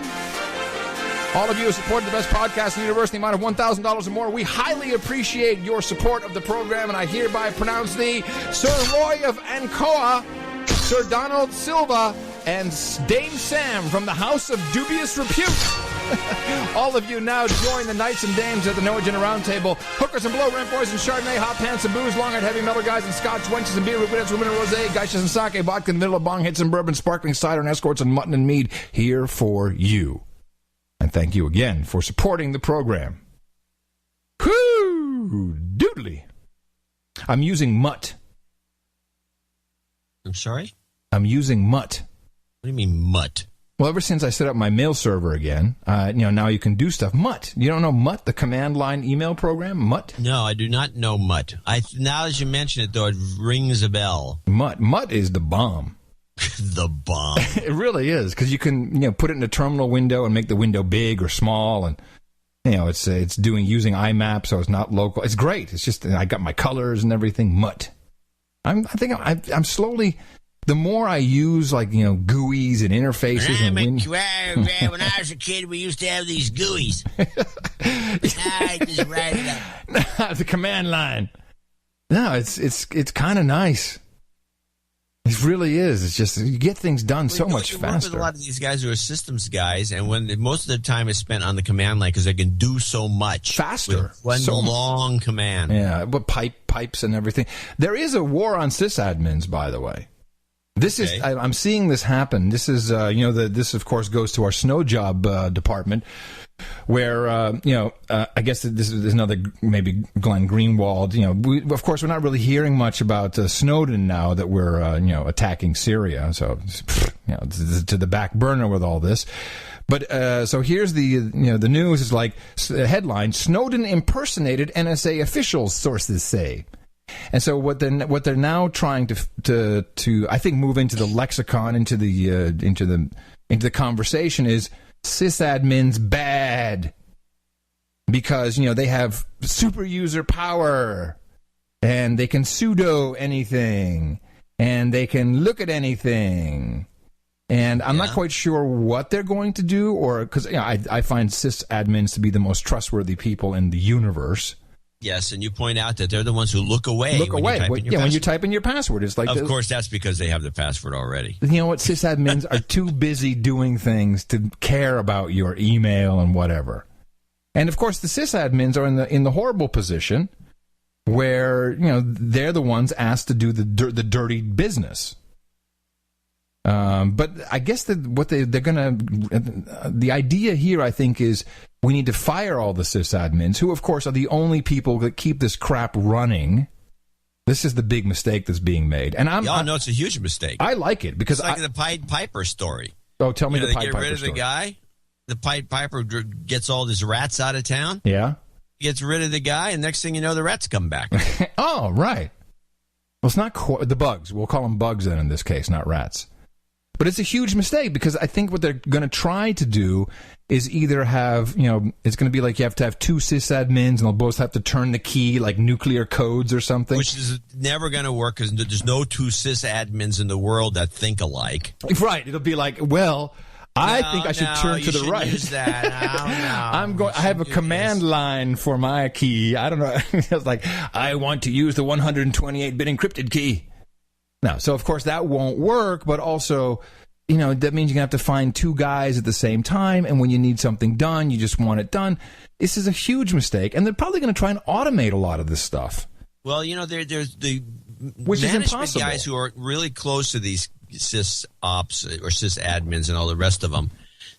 All of you who support the best podcast in the universe in the amount of $1,000 or more, we highly appreciate your support of the program, and I hereby pronounce thee Sir Roy of Ancoa, Sir Donald Silva, and Dame Sam from the House of Dubious Repute. All of you now join the knights and dames at the No Agenda Roundtable. Hookers and blow rent boys and Chardonnay, hot pants and booze, long-haired heavy metal guys and scotch, wenches and beer, rubettes, women and rosé, geishas and sake, vodka in the middle of bong hits and bourbon, sparkling cider and escorts and mutton and mead here for you. And thank you again for supporting the program. Whoo! Doodly. I'm using Mutt. I'm sorry? I'm using Mutt. What do you mean, Mutt? Well, ever since I set up my mail server again, now you can do stuff. Mutt. You don't know Mutt, the command line email program? Mutt? No, I do not know Mutt. Now as you mention it, though, it rings a bell. Mutt. Mutt is the bomb. The bomb. It really is, because you can put it in a terminal window and make the window big or small, and it's using IMAP, so it's not local. It's great. It's just I got my colors and everything. Mutt. I'm slowly. The more I use GUIs and interfaces when I was a kid, we used to have these GUIs. I just write it up. The command line. No, it's kind of nice. It really is. It's just you get things done so much faster. Work with a lot of these guys who are systems guys, and when most of the time is spent on the command line because they can do so much faster. One long command. Yeah, but pipes and everything. There is a war on sysadmins, by the way. This is, I'm seeing this happen. This is, this of course goes to our snow job department, where, I guess this is another, maybe Glenn Greenwald. Of course, we're not really hearing much about Snowden now that we're, attacking Syria. So, to the back burner with all this. But so here's the news is like headline: Snowden impersonated NSA officials, sources say. And so what they're now trying to I think move into the lexicon, into the conversation is sysadmins bad because they have super user power and they can sudo anything and they can look at anything. And I'm not quite sure what they're going to do, or because I find sysadmins to be the most trustworthy people in the universe. Yes, and you point out that they're the ones who look away. When you type in your password, it's like. Of course, that's because they have the password already. You know what? Sysadmins are too busy doing things to care about your email and whatever. And of course, the sysadmins are in the horrible position where they're the ones asked to do the dirty business. But I guess that what they're gonna, the idea here, I think, is we need to fire all the sysadmins, who, of course, are the only people that keep this crap running. This is the big mistake that's being made, and no, it's a huge mistake. I like it because it's like the Pied Piper story. Oh, tell me the Pied Piper story. They get rid of the guy. The Pied Piper gets all these rats out of town. Yeah, he gets rid of the guy, and next thing you know, the rats come back. Oh, right. Well, it's not the bugs. We'll call them bugs then in this case, not rats. But it's a huge mistake because I think what they're going to try to do is either have, it's going to be like you have to have two sysadmins and they'll both have to turn the key like nuclear codes or something. Which is never going to work because there's no two sysadmins in the world that think alike. Right. It'll be like, I think I should turn to the right. Use that. No. I have a command line for my key. I don't know. It's like, I want to use the 128-bit encrypted key. No, so of course that won't work, but also, that means you're going to have to find two guys at the same time, and when you need something done, you just want it done. This is a huge mistake, and they're probably going to try and automate a lot of this stuff. Well, there's the which management is impossible. Guys who are really close to these sysops or sysadmins and all the rest of them.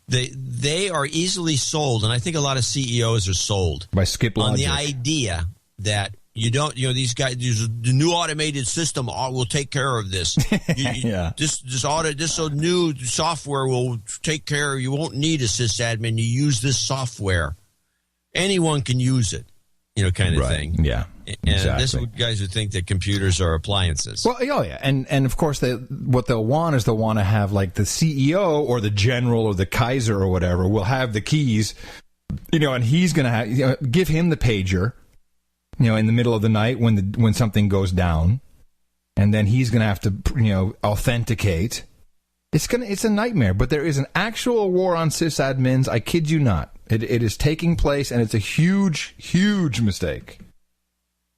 They are easily sold, and I think a lot of CEOs are sold by Skip Logic on the idea that you don't, these guys, the new automated system will take care of this. Yeah. This new software will take care of, you won't need a sysadmin. You use this software. Anyone can use it, kind of thing. Yeah. And exactly. this is what guys who think that computers are appliances. Well, yeah. And of course, what they'll want is they'll want to have like the CEO or the general or the Kaiser or whatever will have the keys, and he's going to have, give him the pager. In the middle of the night when something goes down, and then he's going to have to, authenticate. It's a nightmare. But there is an actual war on sysadmins. I kid you not. It is taking place, and it's a huge, huge mistake.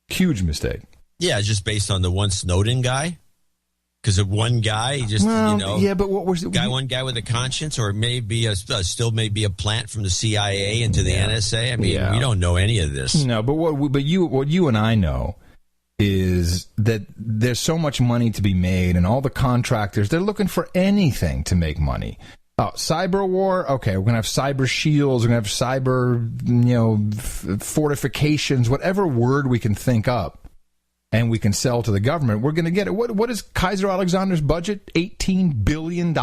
Huge mistake. Yeah, just based on the one Snowden guy. Because of one guy, yeah, but what was one guy with a conscience, or maybe still may be a plant from the CIA into the NSA. I mean, we don't know any of this. No, but what you and I know is that there's so much money to be made, and all the contractors, they're looking for anything to make money. Oh, cyber war? Okay, we're gonna have cyber shields. We're gonna have cyber, fortifications. Whatever word we can think up. And we can sell to the government, we're going to get it. What is Kaiser Alexander's budget? $18 billion?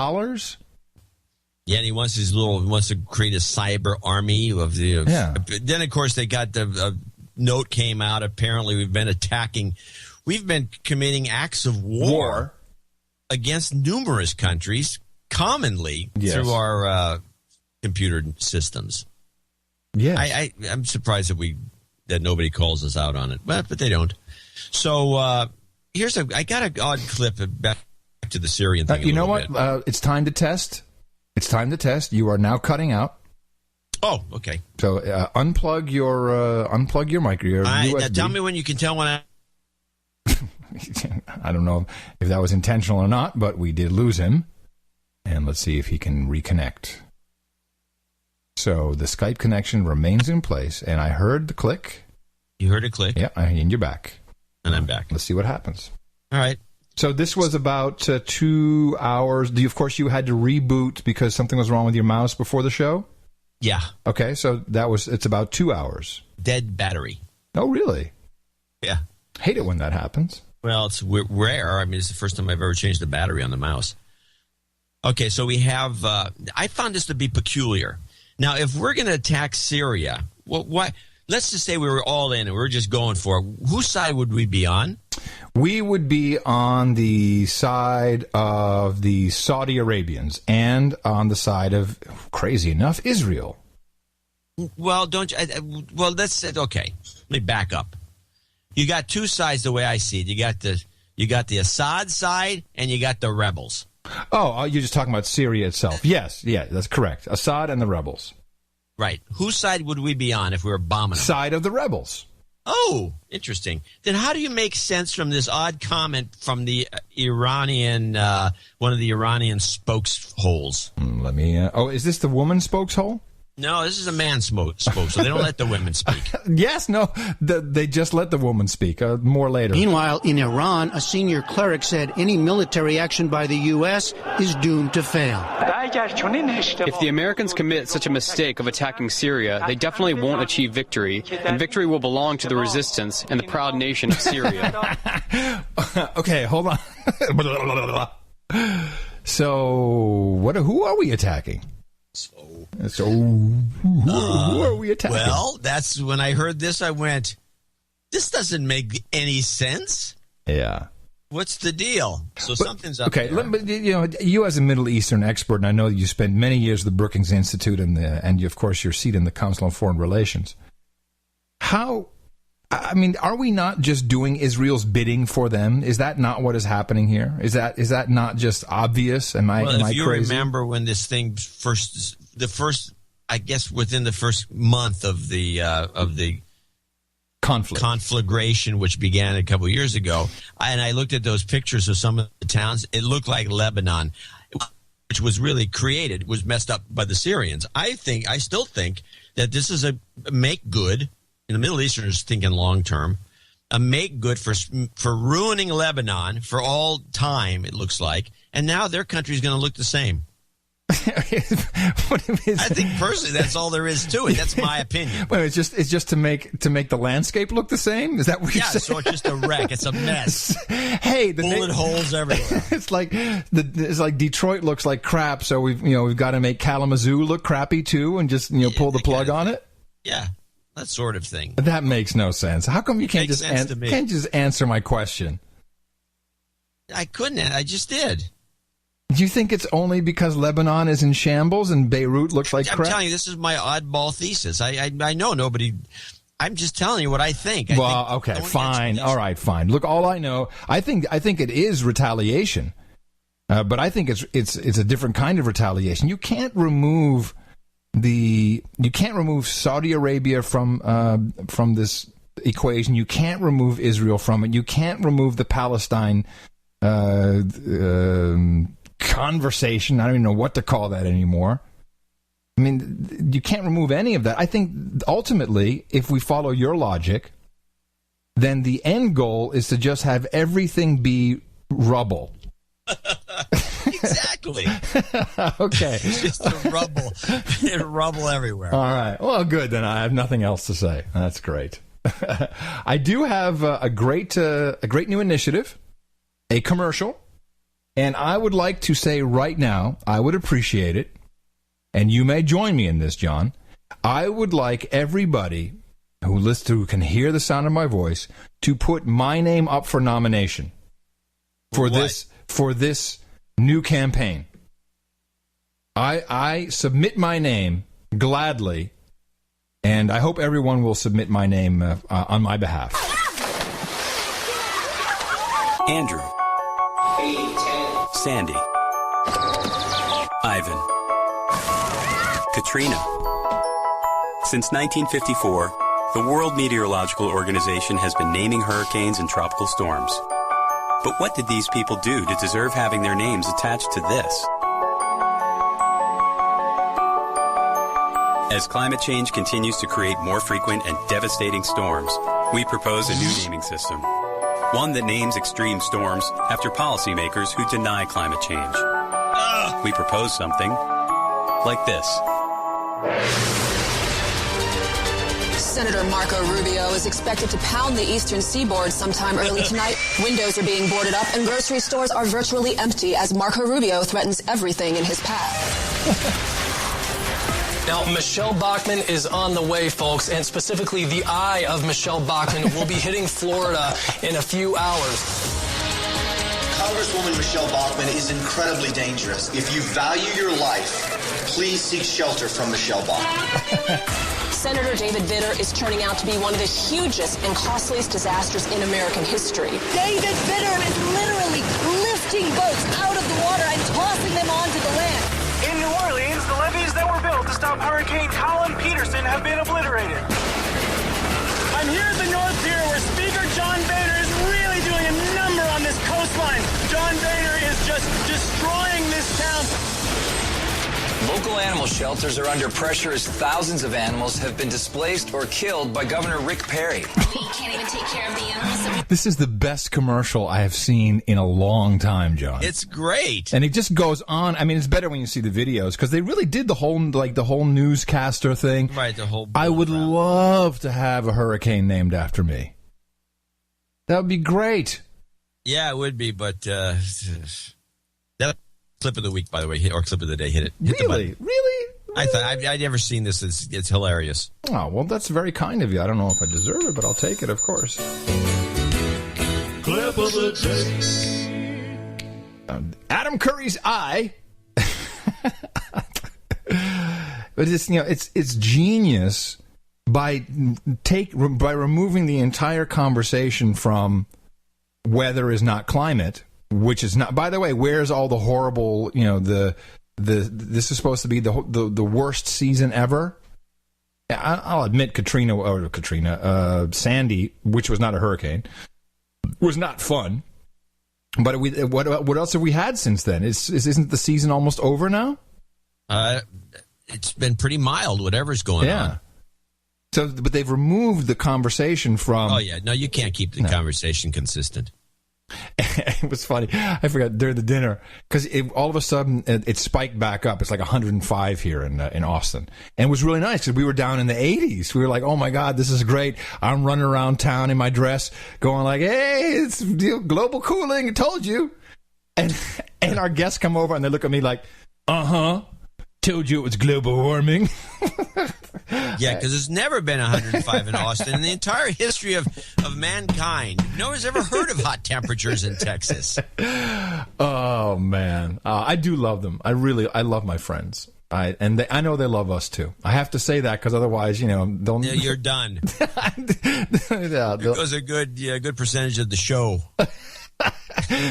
Yeah, and he wants to create a cyber army of the. Yeah. Then of course they got the note came out. Apparently we've been committing acts of war against numerous countries, commonly through our computer systems. Yeah, I'm surprised that nobody calls us out on it, but they don't. So I got an odd clip back to the Syrian thing. You know what? It's time to test. It's time to test. You are now cutting out. Oh, okay. So unplug your mic. Your USB. Now tell me when you can tell when I don't know if that was intentional or not, but we did lose him. And let's see if he can reconnect. So the Skype connection remains in place, and I heard the click. You heard a click? Yeah, and you're back. And I'm back. Let's see what happens. All right. So this was about 2 hours. Of course, you had to reboot because something was wrong with your mouse before the show? Yeah. Okay, so it's about 2 hours. Dead battery. Oh, really? Yeah. Hate it when that happens. Well, it's rare. I mean, it's the first time I've ever changed the battery on the mouse. Okay, so we have... I found this to be peculiar. Now, if we're going to attack Syria, why? Let's just say we were all in and we were just going for it. Whose side would we be on? We would be on the side of the Saudi Arabians and on the side of, crazy enough, Israel. Well, that's okay. Let me back up. You got two sides the way I see it. You got the Assad side and you got the rebels. Oh, you're just talking about Syria itself. Yes, that's correct. Assad and the rebels. Right. Whose side would we be on if we were bombing them? Side of the rebels. Oh, interesting. Then how do you make sense from this odd comment from the Iranian, one of the Iranian spokesholes? Let me... is this the woman spokeshole? No, this is a man spoke, so they don't let the women speak. Yes, no, they just let the woman speak. More later. Meanwhile, in Iran, a senior cleric said any military action by the U.S. is doomed to fail. If the Americans commit such a mistake of attacking Syria, they definitely won't achieve victory, and victory will belong to the resistance and the proud nation of Syria. Okay, hold on. So, who are we attacking? So who are we attacking? Well, that's when I heard this, I went, this doesn't make any sense. Yeah. What's the deal? So something's up there. Okay, but you as a Middle Eastern expert, and I know that you spent many years at the Brookings Institute and of course, your seat in the Council on Foreign Relations. Are we not just doing Israel's bidding for them? Is that not what is happening here? Is that not just obvious? Am I crazy? If you remember when this thing I guess within the first month of the conflagration, which began a couple of years ago, and I looked at those pictures of some of the towns, it looked like Lebanon, which was really was messed up by the Syrians. I still think that this is a make good. And the Middle Easterners thinking long term, a make good for ruining Lebanon for all time. It looks like, and now their country's going to look the same. I think personally, that's all there is to it. That's my opinion. Well, it's just to make the landscape look the same. Is that what you're saying? So it's just a wreck. It's a mess. Hey, bullet holes everywhere. It's like Detroit looks like crap. So we've got to make Kalamazoo look crappy too, and just pull the plug on it. Yeah. That sort of thing. That makes no sense. How come you can't just answer my question? I couldn't. I just did. Do you think it's only because Lebanon is in shambles and Beirut looks like crap? I'm telling you, this is my oddball thesis. I know nobody. I'm just telling you what I think. Okay, fine. All right, fine. Look, all I know, I think it is retaliation, but I think it's a different kind of retaliation. You can't remove Saudi Arabia from this equation. You can't remove Israel from it. You can't remove the Palestine conversation. I don't even know what to call that anymore. I mean, you can't remove any of that. I think ultimately, if we follow your logic, then the end goal is to just have everything be rubble. Exactly. Okay. It's just a rubble everywhere. All right. Well, good. Then I have nothing else to say. That's great. I do have a great new initiative, a commercial, and I would like to say right now, I would appreciate it, and you may join me in this, John. I would like everybody who can hear the sound of my voice to put my name up for nomination for this new campaign. I submit my name gladly, and I hope everyone will submit my name on my behalf. Andrew. Sandy. Ivan. Katrina. Since 1954, the World Meteorological Organization has been naming hurricanes and tropical storms. But what did these people do to deserve having their names attached to this? As climate change continues to create more frequent and devastating storms, we propose a new naming system. One that names extreme storms after policymakers who deny climate change. We propose something like this. Senator Marco Rubio is expected to pound the eastern seaboard sometime early tonight. Windows are being boarded up and grocery stores are virtually empty as Marco Rubio threatens everything in his path. Now, Michelle Bachmann is on the way, folks, and specifically the eye of Michelle Bachmann will be hitting Florida in a few hours. Congresswoman Michelle Bachmann is incredibly dangerous. If you value your life, please seek shelter from Michelle Bachmann. Senator David Vitter is turning out to be one of the hugest and costliest disasters in American history. David Vitter is literally lifting boats out of the water and tossing them onto the land. In New Orleans, the levees that were built to stop Hurricane Colin Peterson have been obliterated. I'm here at the North Pier where Speaker John Boehner is really doing a number on this coastline. John Boehner is just destroying this town. Local animal shelters are under pressure as thousands of animals have been displaced or killed by Governor Rick Perry. We can't even take care of the animals. This is the best commercial I have seen in a long time, John. It's great. And it just goes on. I mean, it's better when you see the videos because they really did the whole newscaster thing. Right, the whole. I would love to have a hurricane named after me. That would be great. Yeah, it would be, but that clip of the week, by the way, or clip of the day, hit Really? I thought I'd never seen this. It's hilarious. Oh, well, that's very kind of you. I don't know if I deserve it, but I'll take it, of course. Clip of the day. Adam Curry's eye. But it's genius by removing the entire conversation from weather is not climate, which is not. By the way, where's all the horrible? This is supposed to be the worst season ever. I'll admit Sandy, which was not a hurricane, was not fun. But what else have we had since then? Isn't the season almost over now? It's been pretty mild, whatever's going on. So, but they've removed the conversation from. Oh yeah, no, you can't keep the conversation consistent. It was funny. I forgot during the dinner because all of a sudden it spiked back up. It's like 105 here in Austin, and it was really nice because we were down in the 80s. We were like, "Oh my God, this is great!" I'm running around town in my dress, going like, "Hey, it's global cooling. I told you." And our guests come over and they look at me like, "Told you it was global warming." Yeah, because there's never been 105 in Austin in the entire history of mankind. No one's ever heard of hot temperatures in Texas. Oh man, I do love them. I love my friends. I know they love us too. I have to say that because otherwise, don't. Yeah, you're done. There goes a good percentage of the show.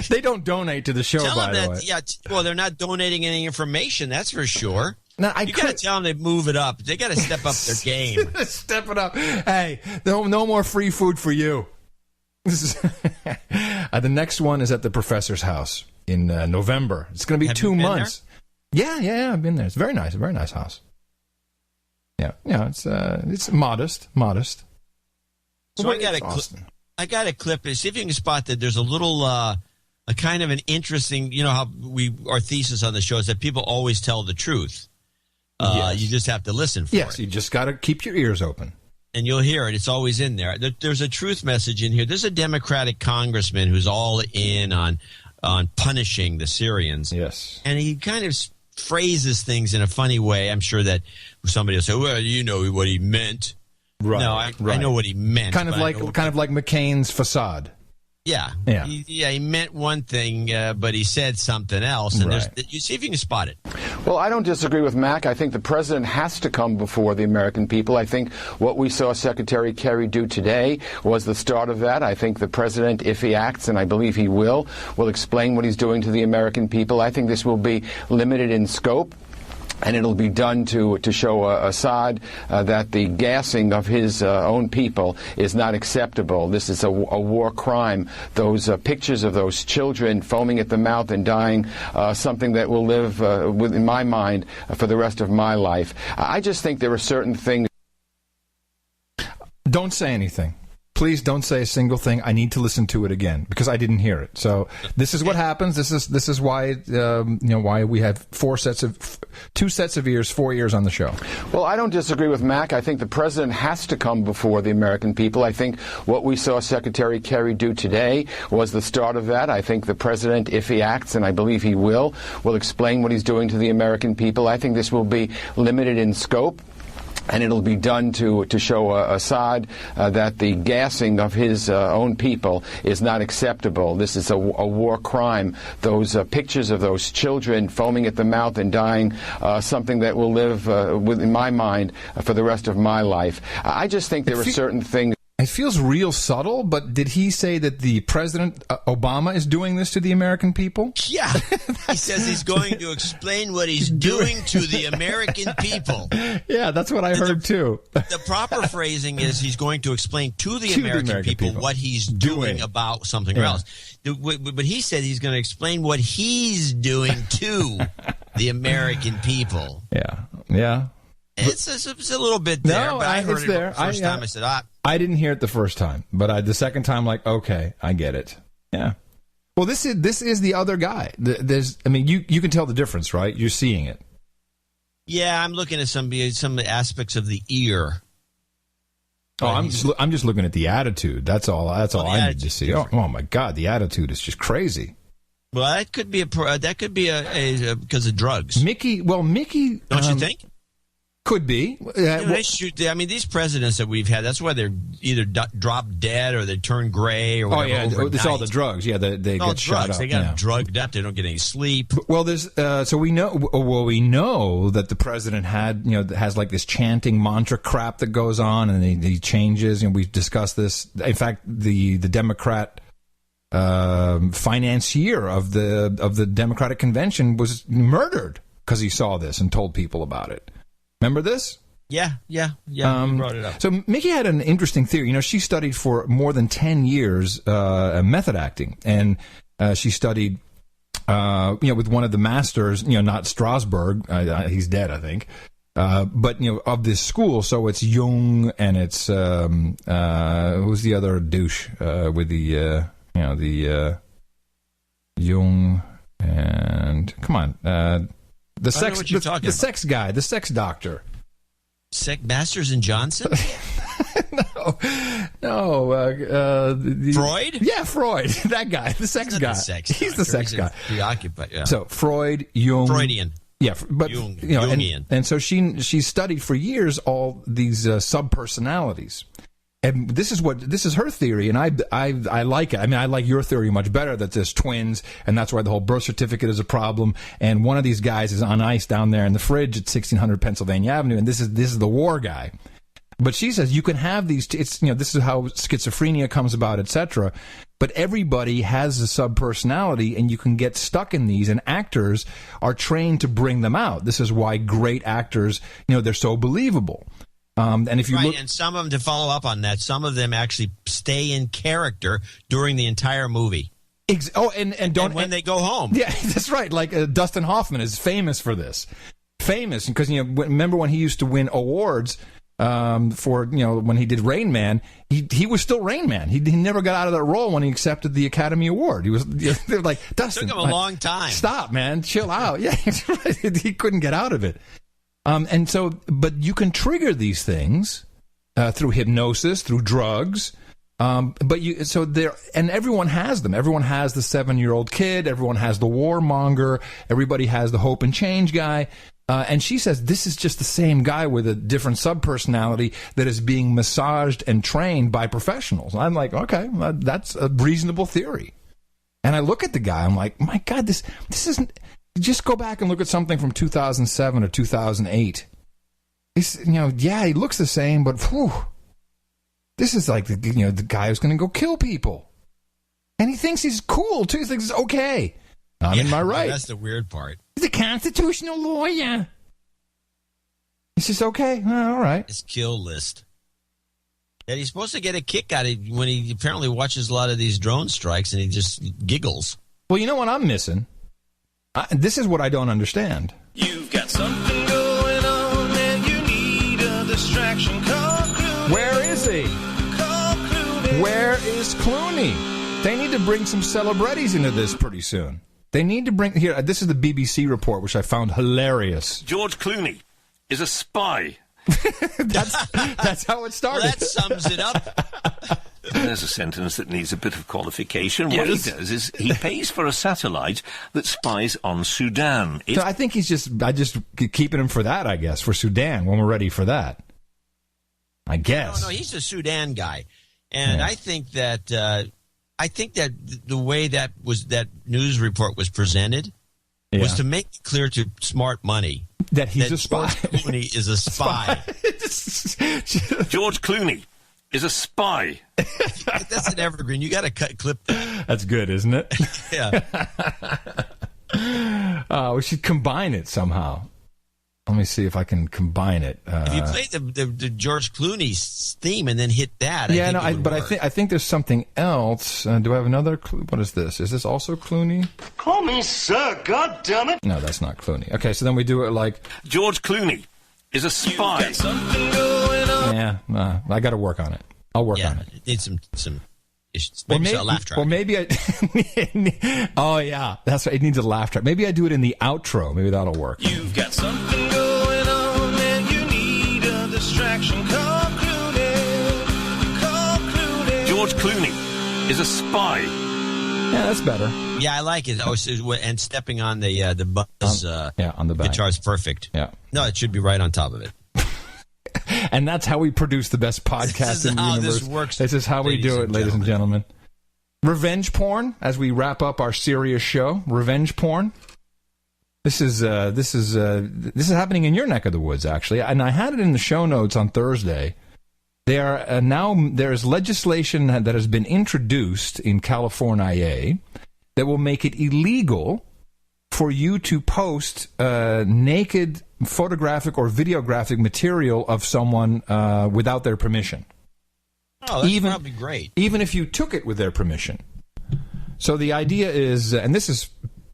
They don't donate to the show, by the way. Yeah, well, they're not donating any information. That's for sure. Now, you got to tell them to move it up. They got to step up their game. Step it up. Hey, no more free food for you. The next one is at the professor's house in November. It's going to be 2 months. Yeah, I've been there. It's very nice. A very nice house. Yeah, it's modest. So I got a clip. See if you can spot that. There's a little, a kind of an interesting. You know how our thesis on the show is that people always tell the truth. Yes. You just have to listen for it. Yes, you just got to keep your ears open. And you'll hear it. It's always in there. There's a truth message in here. There's a Democratic congressman who's all in on punishing the Syrians. Yes. And he kind of phrases things in a funny way. I'm sure that somebody will say, well, you know what he meant. Right. No, I know what he meant. Kind of like McCain's facade. Yeah. He meant one thing, but he said something else. And you see if you can spot it. Well, I don't disagree with Mac. I think the president has to come before the American people. I think what we saw Secretary Kerry do today was the start of that. I think the president, if he acts, and I believe he will explain what he's doing to the American people. I think this will be limited in scope. And it'll be done to show Assad that the gassing of his own people is not acceptable. This is a war crime. Those pictures of those children foaming at the mouth and dying, something that will live in my mind for the rest of my life. I just think there are certain things. Don't say anything. please don't say a single thing. I need to listen to it again because I didn't hear it. So this is what happens. This is why why we have 2 sets of ears, 4 ears on the show. Well, I don't disagree with Mac. I think the president has to come before the American people. I think what we saw Secretary Kerry do today was the start of that. I think the president, if he acts, and I believe he will explain what he's doing to the American people. I think this will be limited in scope. And it'll be done to show Assad that the gassing of his own people is not acceptable. This is a war crime. Those pictures of those children foaming at the mouth and dying, something that will live in my mind for the rest of my life. I just think there are certain things. It feels real subtle, but did he say that the President Obama is doing this to the American people? Yeah. He says he's going to explain what he's doing to the American people. Yeah, that's what I heard, too. The proper phrasing is he's going to explain to the American people what he's doing about something else. But he said he's going to explain what he's doing to the American people. Yeah. It's a little bit there, but I heard it the first time. I said, I didn't hear it the first time, but the second time, like, okay, I get it. Yeah. Well, this is the other guy. You can tell the difference, right? You're seeing it. Yeah, I'm looking at some aspects of the ear. Oh, I'm just looking at the attitude. That's all I need to see. Oh my God, the attitude is just crazy. Well, that could be because of drugs. Mickey. Don't you think? Could be. These presidents that we've had, that's why they're either drop dead or they turn gray or whatever. Oh, yeah, it's all the drugs. Yeah, they get shot up. They got drugged up. They don't get any sleep. Well, there's so we know that the president has like this chanting mantra crap that goes on, and he changes. We've discussed this. In fact, the Democrat financier of the Democratic convention was murdered because he saw this and told people about it. Remember this? Yeah, you brought it up. So Mickey had an interesting theory. She studied for more than 10 years method acting, and she studied, with one of the masters, not Strasberg, he's dead, I think, but, of this school. So it's Jung, and it's, who's the other douche with the Jung, and, come on, the sex guy, the sex doctor. Masters and Johnson? No. Freud? Yeah, Freud. That guy, the sex guy. He's the sex guy. Preoccupied. Yeah. So Freud, Jung. Freudian. Yeah, but Jungian. And so she studied for years all these subpersonalities. And this is her theory, and I like it. I mean, I like your theory much better, that there's twins, and that's why the whole birth certificate is a problem. And one of these guys is on ice down there in the fridge at 1600 Pennsylvania Avenue, and this is the war guy. But she says you can have these. This is how schizophrenia comes about, etc. But everybody has a subpersonality, and you can get stuck in these. And actors are trained to bring them out. This is why great actors, they're so believable. And if you look, and some of them, to follow up on that, some of them actually stay in character during the entire movie. And when they go home. Yeah, that's right. Like Dustin Hoffman is famous for this. Famous because remember when he used to win awards for when he did Rain Man, he was still Rain Man. He never got out of that role when he accepted the Academy Award. They're like, Dustin, it took him a long time. Stop, man, chill out. Yeah, he couldn't get out of it. And so, but you can trigger these things through hypnosis, through drugs. And everyone has them. Everyone has the 7-year-old kid. Everyone has the warmonger. Everybody has the hope and change guy. And she says this is just the same guy with a different subpersonality that is being massaged and trained by professionals. And I'm like, okay, that's a reasonable theory. And I look at the guy. I'm like, my God, this isn't. Just go back and look at something from 2007 or 2008. He looks the same, but whew, this is like the guy who's going to go kill people, and he thinks he's cool too. He thinks it's okay. I'm in my right. That's the weird part. He's a constitutional lawyer. He's just okay. All right. His kill list. And he's supposed to get a kick out of it when he apparently watches a lot of these drone strikes, and he just giggles. Well, you know what I'm missing? This is what I don't understand. You've got something going on and you need a distraction. Call Crewman. Where is he? Call Crewman Where is Clooney? They need to bring some celebrities into this pretty soon. They need to bring... Here, this is the BBC report, which I found hilarious. George Clooney is a spy. That's how it started. Well, that sums it up. There's a sentence that needs a bit of qualification. Yes. What he does is he pays for a satellite that spies on Sudan. So I think he's just keeping him for that, I guess, for Sudan, when we're ready for that. I guess. No, he's a Sudan guy. And I think that the way that news report was pregenered was to make it clear to smart money that he's a spy. George Clooney is a spy. George Clooney is a spy. That's an evergreen. You got to clip that. That's good, isn't it? Yeah. We should combine it somehow. Let me see if I can combine it. If you play the George Clooney theme and then hit that, I think there's something else. Do I have another? What is this? Is this also Clooney? Call me sir, God damn it! No, that's not Clooney. Okay, so then we do it like George Clooney is a spy. Yeah, I got to work on it. I'll work on it. It needs some. Maybe a laugh track. Or maybe I... Oh, yeah. That's right. It needs a laugh track. Maybe I do it in the outro. Maybe that'll work. You've got something going on and you need a distraction. Call Clooney. Call Clooney. George Clooney is a spy. Yeah, that's better. Yeah, I like it. And stepping on the buzz on the back. guitar's perfect. Yeah. No, it should be right on top of it. And that's how we produce the best podcast in the universe. This is how we do it, ladies and gentlemen. Revenge porn, as we wrap up our serious show. Revenge porn. This is happening in your neck of the woods, actually. And I had it in the show notes on Thursday. There is legislation that has been introduced in California that will make it illegal for you to post naked photographic or videographic material of someone without their permission. Oh, that's probably great. Even if you took it with their permission. So the idea is, and this is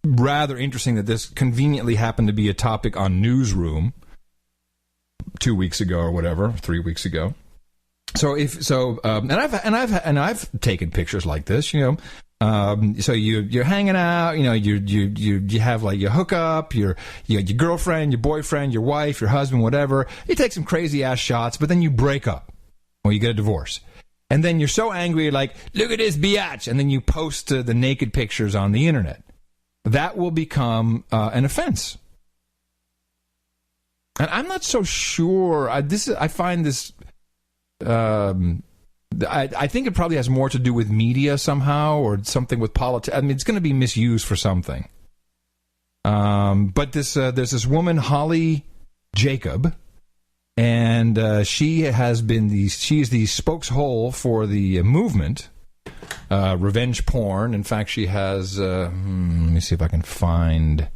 rather interesting that this conveniently happened to be a topic on Newsroom 2 weeks ago or whatever, 3 weeks ago. I've taken pictures like this, you know. So you're hanging out, you know, you have like your hookup, your girlfriend, your boyfriend, your wife, your husband, whatever. You take some crazy ass shots, but then you break up or you get a divorce. And then you're so angry, you're like, look at this biatch. And then you post the naked pictures on the internet. That will become an offense. And I'm not so sure. I find this... I think it probably has more to do with media somehow or something with politics. I mean, it's going to be misused for something. But there's this woman, Holly Jacob, and she is the spokeshole for the movement, revenge porn. In fact, she has, let me see if I can find...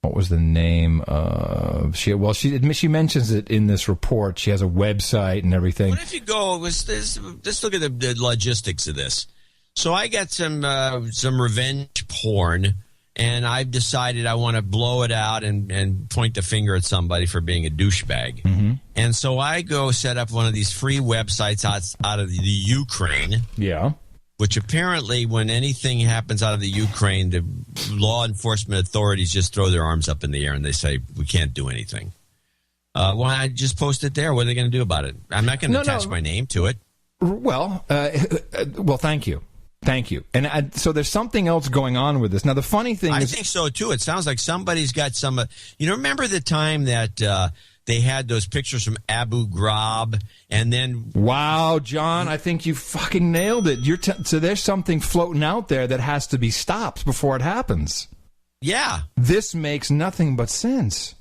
What was the name of she mentions it in this report. She has a website and everything. What if you go? Let's look at the logistics of this. So I got some revenge porn, and I've decided I want to blow it out and point the finger at somebody for being a douchebag. Mm-hmm. And so I go set up one of these free websites out of the Ukraine. Yeah. Which apparently, when anything happens out of the Ukraine, the law enforcement authorities just throw their arms up in the air and they say, we can't do anything. Why I just post it there? What are they going to do about it? I'm not going to attach my name to it. Well, thank you. Thank you. And so there's something else going on with this. Now, the funny thing is... I think so, too. It sounds like somebody's got some... remember the time that... they had those pictures from Abu Ghraib, and then... Wow, John, I think you fucking nailed it. So there's something floating out there that has to be stopped before it happens. Yeah. This makes nothing but sense.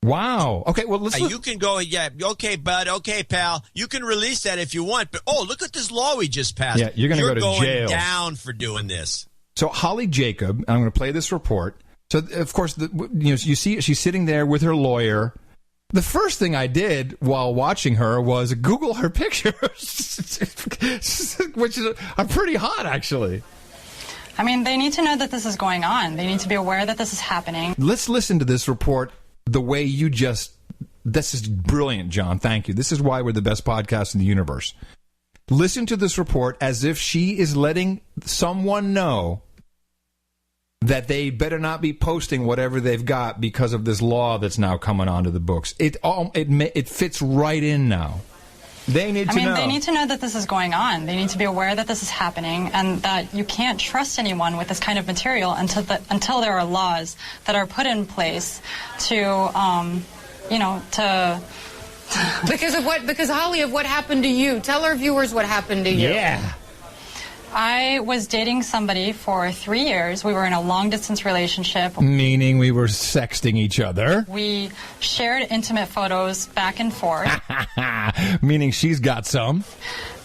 Wow. Okay, well, let's... You can go, yeah, okay, bud, okay, pal. You can release that if you want, but, look at this law we just passed. Yeah, you're going to go to jail. You're going down for doing this. So Holly Jacob, I'm going to play this report. So, of course, you see she's sitting there with her lawyer. The first thing I did while watching her was Google her pictures, which are pretty hot, actually. I mean, they need to know that this is going on. They need to be aware that this is happening. Let's listen to this report the way you just... This is brilliant, John. Thank you. This is why we're the best podcast in the universe. Listen to this report as if she is letting someone know that they better not be posting whatever they've got because of this law that's now coming onto the books. It fits right in now. They need to know. They need to know that this is going on. They need to be aware that this is happening and that you can't trust anyone with this kind of material until there are laws that are put in place to, Because Holly, of what happened to you. Tell our viewers what happened to you. Yeah. I was dating somebody for 3 years. We were in a long-distance relationship. Meaning we were sexting each other. We shared intimate photos back and forth. Meaning she's got some.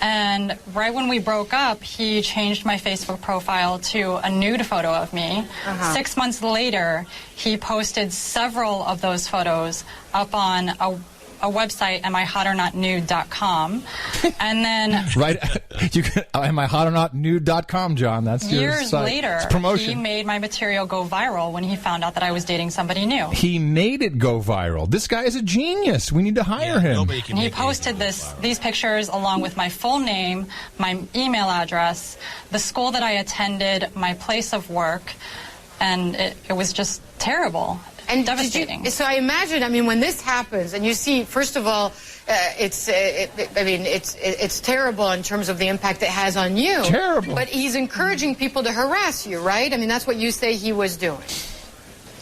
And right when we broke up, he changed my Facebook profile to a nude photo of me. 6 months later, he posted several of those photos up on a website, amihotOrNotNude.com, and then you can amihotOrNotNude.com, John. That's your years site. later, It's promotion. he made my material go viral when he found out that I was dating somebody new. He made it go viral. This guy is a genius. We need to hire him. And he posted these pictures along with my full name, my email address, the school that I attended, my place of work, and it was just terrible. And devastating. So I imagine, when this happens, and you see, first of all, it's terrible in terms of the impact it has on you. Terrible. But he's encouraging people to harass you, right? That's what you say he was doing.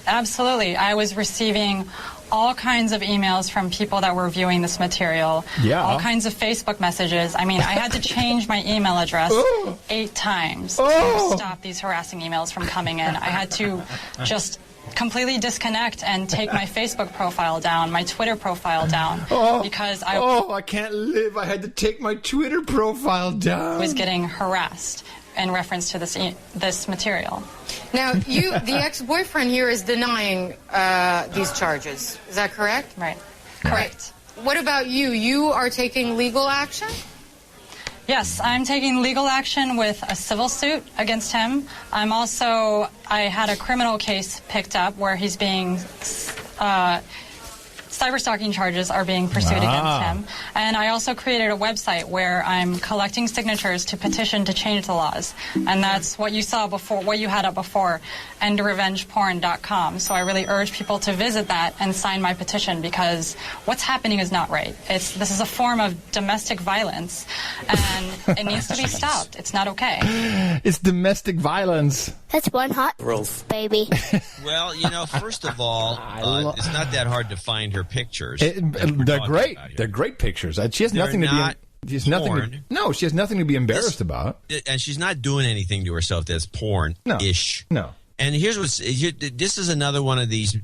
Absolutely. I was receiving all kinds of emails from people that were viewing this material. Yeah. All kinds of Facebook messages. I had to change my email address 8 times to stop these harassing emails from coming in. I had to just completely disconnect and take my Facebook profile down, my Twitter profile down, because I can't live. I had to take my Twitter profile down. Was getting harassed in reference to this material. Now, the ex-boyfriend here is denying these charges. Is that correct? Right. Correct. What about you? You are taking legal action? Yes, I'm taking legal action with a civil suit against him. I had a criminal case picked up where he's being cyberstalking charges are being pursued against him. And I also created a website where I'm collecting signatures to petition to change the laws. And that's what you saw before, what you had up before, endrevengeporn.com. So I really urge people to visit that and sign my petition because what's happening is not right. This is a form of domestic violence and it needs to be stopped. It's not okay. It's domestic violence. That's one hot baby. Well, first of all, it's not that hard to find her pictures. They're great. They're great pictures. She has nothing to be. She has nothing to be embarrassed about. And she's not doing anything to herself that's porn-ish. No. And this is another one of this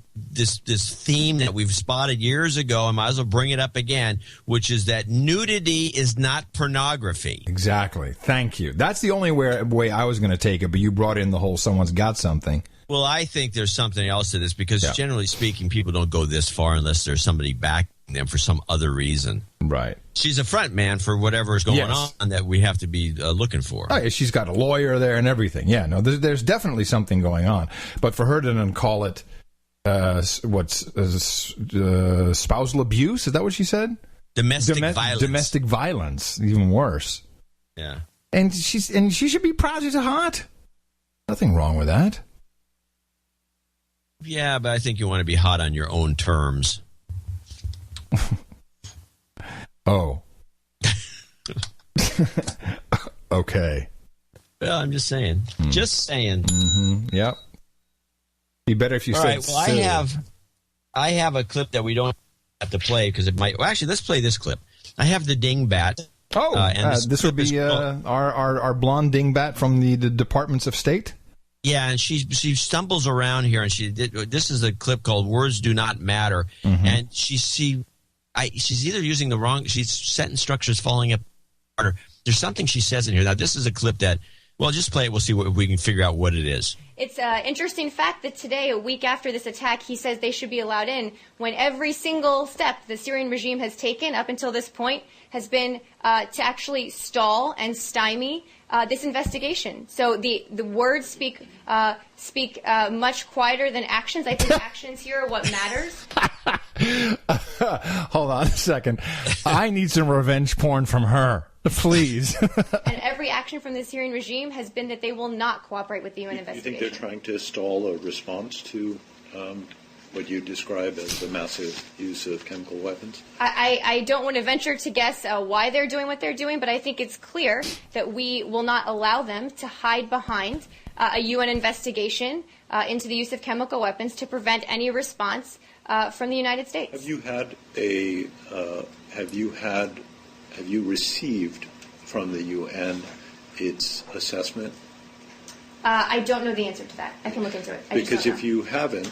theme that we've spotted years ago. I might as well bring it up again, which is that nudity is not pornography. Exactly. Thank you. That's the only way I was going to take it, but you brought in the whole someone's got something. Well, I think there's something else to this because generally speaking, people don't go this far unless there's somebody backing them for some other reason. Right. She's a front man for whatever is going on that we have to be looking for. Oh, yeah, she's got a lawyer there and everything. Yeah, no, there's definitely something going on. But for her to then call it spousal abuse, is that what she said? Domestic violence. Domestic violence, even worse. Yeah. And she should be proud she's hot. Nothing wrong with that. Yeah, but I think you want to be hot on your own terms. Oh. Okay. Well, I'm just saying. Just saying. Mm-hmm. Yep. Be better if you said. Right. Well, I have a clip that we don't have to play because it might. Well, actually, let's play this clip. I have the dingbat. Oh, and this would be our blonde dingbat from the Departments of State. Yeah, and she stumbles around here, and this is a clip called "Words Do Not Matter," and she's either using the wrong. Sentence structure is falling apart. There's something she says in here. Now, this is a clip that. Well, just play it. We'll see if we can figure out what it is. It's an interesting fact that today, a week after this attack, he says they should be allowed in, when every single step the Syrian regime has taken up until this point has been to actually stall and stymie this investigation. So the words speak much quieter than actions. I think actions here are what matters. Hold on a second. I need some revenge porn from her. Please. And every action from the Syrian regime has been that they will not cooperate with the UN investigation. You think they're trying to stall a response to what you describe as the massive use of chemical weapons? I don't want to venture to guess why they're doing what they're doing, but I think it's clear that we will not allow them to hide behind a UN investigation into the use of chemical weapons to prevent any response from the United States. Have you received from the UN its assessment? I don't know the answer to that. I can look into it. Because if you haven't,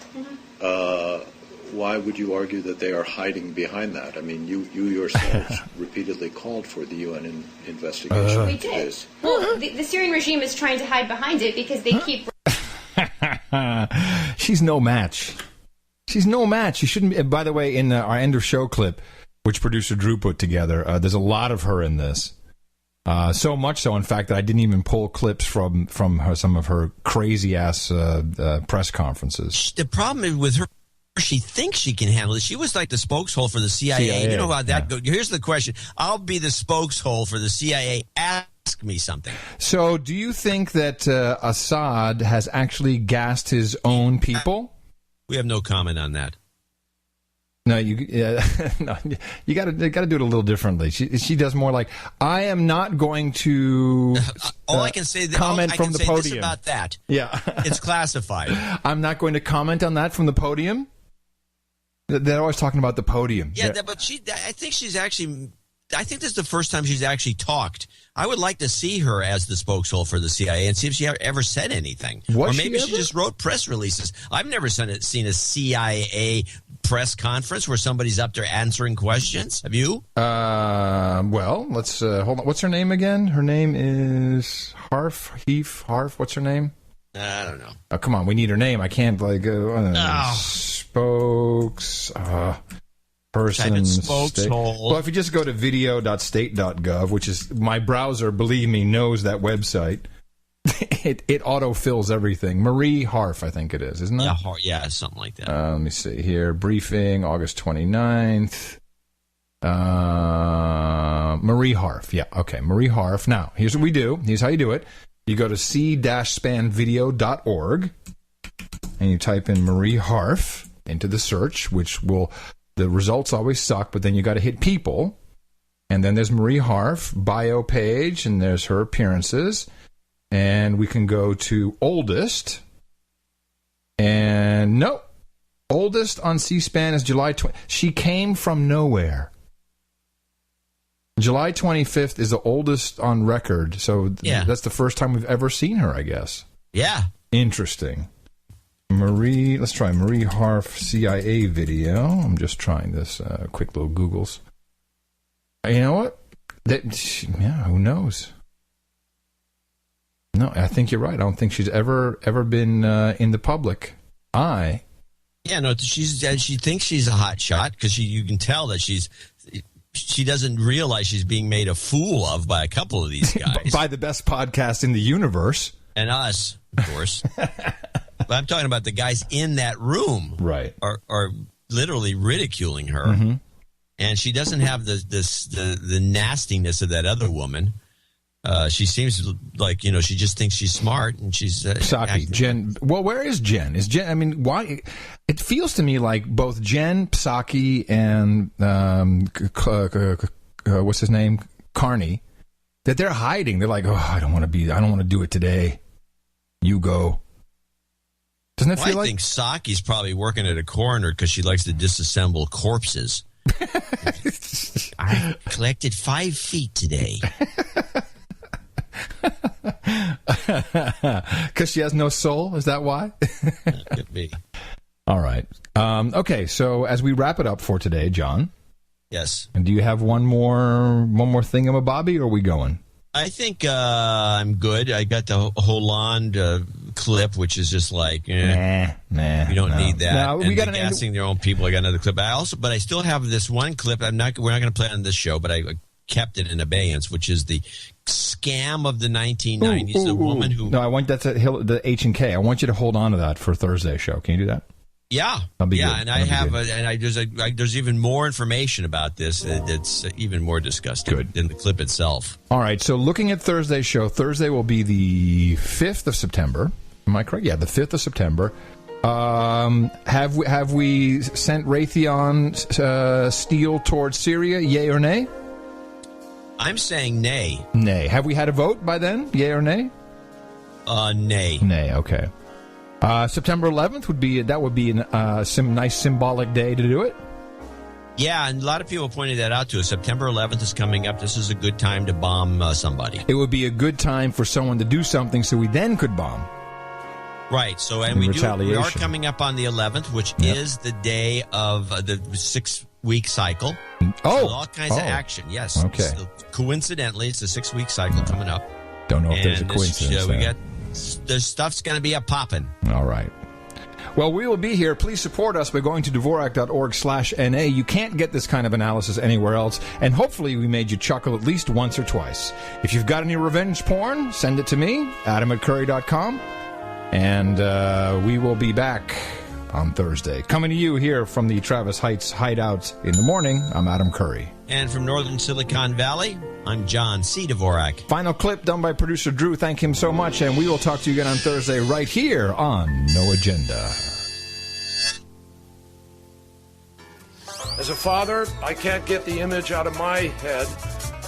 why would you argue that they are hiding behind that? I mean, you yourselves repeatedly called for the UN investigation. We did. Well, the Syrian regime is trying to hide behind it because they keep... She's no match. She's no match. She shouldn't. By the way, in our end of show clip, which producer Drew put together, there's a lot of her in this. So much so, in fact, that I didn't even pull clips from her, some of her crazy ass press conferences. The problem with her, she thinks she can handle it. She was like the spokeshole for the CIA. You know how that goes. Here's the question. I'll be the spokeshole for the CIA. Ask me something. So do you think that Assad has actually gassed his own people? We have no comment on that. No, you got to do it a little differently. She does more like, I am not going to all I can say comment from the podium. This about that. Yeah. It's classified. I'm not going to comment on that from the podium. They're always talking about the podium. Yeah, but I think this is the first time she's actually talked. I would like to see her as the spokeshole for the CIA and see if she ever said anything. Or maybe she just wrote press releases. I've never seen a CIA press conference where somebody's up there answering questions. Have you? Well, let's hold on. What's her name again? Her name is Harf. What's her name? I don't know. Oh, come on. We need her name. I can't spokes. Person spokeshole. Well, if you just go to video.state.gov, which is my browser, believe me, knows that website, it auto-fills everything. Marie Harf, I think it is, isn't it? Yeah, something like that. Let me see here. Briefing, August 29th. Marie Harf. Yeah, okay, Marie Harf. Now, here's what we do. Here's how you do it. You go to c-spanvideo.org, and you type in Marie Harf into the search, which will... The results always suck, but then you got to hit people, and then there's Marie Harf bio page, and there's her appearances, and we can go to oldest, and no, oldest on C-SPAN is July 20. She came from nowhere. July 25th is the oldest on record, so that's the first time we've ever seen her, I guess. Yeah, interesting. Let's try Marie Harf CIA video. I'm just trying this quick little Googles. You know what? Who knows? No, I think you're right. I don't think she's ever been in the public eye. Yeah, no, she thinks she's a hot shot because you can tell that she doesn't realize she's being made a fool of by a couple of these guys. By the best podcast in the universe. And us, of course. But I'm talking about the guys in that room, right? Are literally ridiculing her, and she doesn't have the nastiness of that other woman. She seems like she just thinks she's smart, and she's Psaki, Jen. Well, where is Jen? Is Jen? I mean, why? It feels to me like both Jen Psaki and what's his name, Carney, that they're hiding. They're like, I don't want to do it today. You go. Doesn't it feel like? I think Psaki's probably working at a coroner because she likes to disassemble corpses. I collected 5 feet today. Because she has no soul? Is that why? Could be. All right. Okay, so as we wrap it up for today, John. Yes. And do you have one more thingamabobby, or are we going? I think I'm good. I got the Hollande clip, which is just like, nah. We don't need that. No, we got gassing their own people. I got another clip. But I still have this one clip. We're not going to play it on this show, but I kept it in abeyance, which is the scam of the 1990s. The woman who. No, I want that's the H&K. I want you to hold on to that for Thursday's show. Can you do that? Yeah, good. And I have, there's even more information about this that's even more disgusting than the clip itself. All right, so looking at Thursday's show, Thursday will be the 5th of September. Am I correct? Yeah, the 5th of September. Have we sent Raytheon steel towards Syria? Yay or nay? I'm saying nay. Nay. Have we had a vote by then? Yay or nay? Nay. Nay. Okay. September 11th would be a nice symbolic day to do it. Yeah, and a lot of people pointed that out to us. September 11th is coming up. This is a good time to bomb somebody. It would be a good time for someone to do something so we then could bomb. Right. So, and we are coming up on the 11th, which is the day of the 6-week cycle. Oh, so all kinds of action. Yes. Okay. So, coincidentally, it's a 6-week cycle coming up. Don't know if there's a coincidence. The stuff's going to be a popping. All right. Well, we will be here. Please support us by going to Dvorak.org/NA. You can't get this kind of analysis anywhere else, and hopefully we made you chuckle at least once or twice. If you've got any revenge porn, send it to me, adam@curry.com, and we will be back on Thursday. Coming to you here from the Travis Heights Hideout in the morning, I'm Adam Curry. And from Northern Silicon Valley, I'm John C. Dvorak. Final clip done by producer Drew. Thank him so much, and we will talk to you again on Thursday right here on No Agenda. As a father, I can't get the image out of my head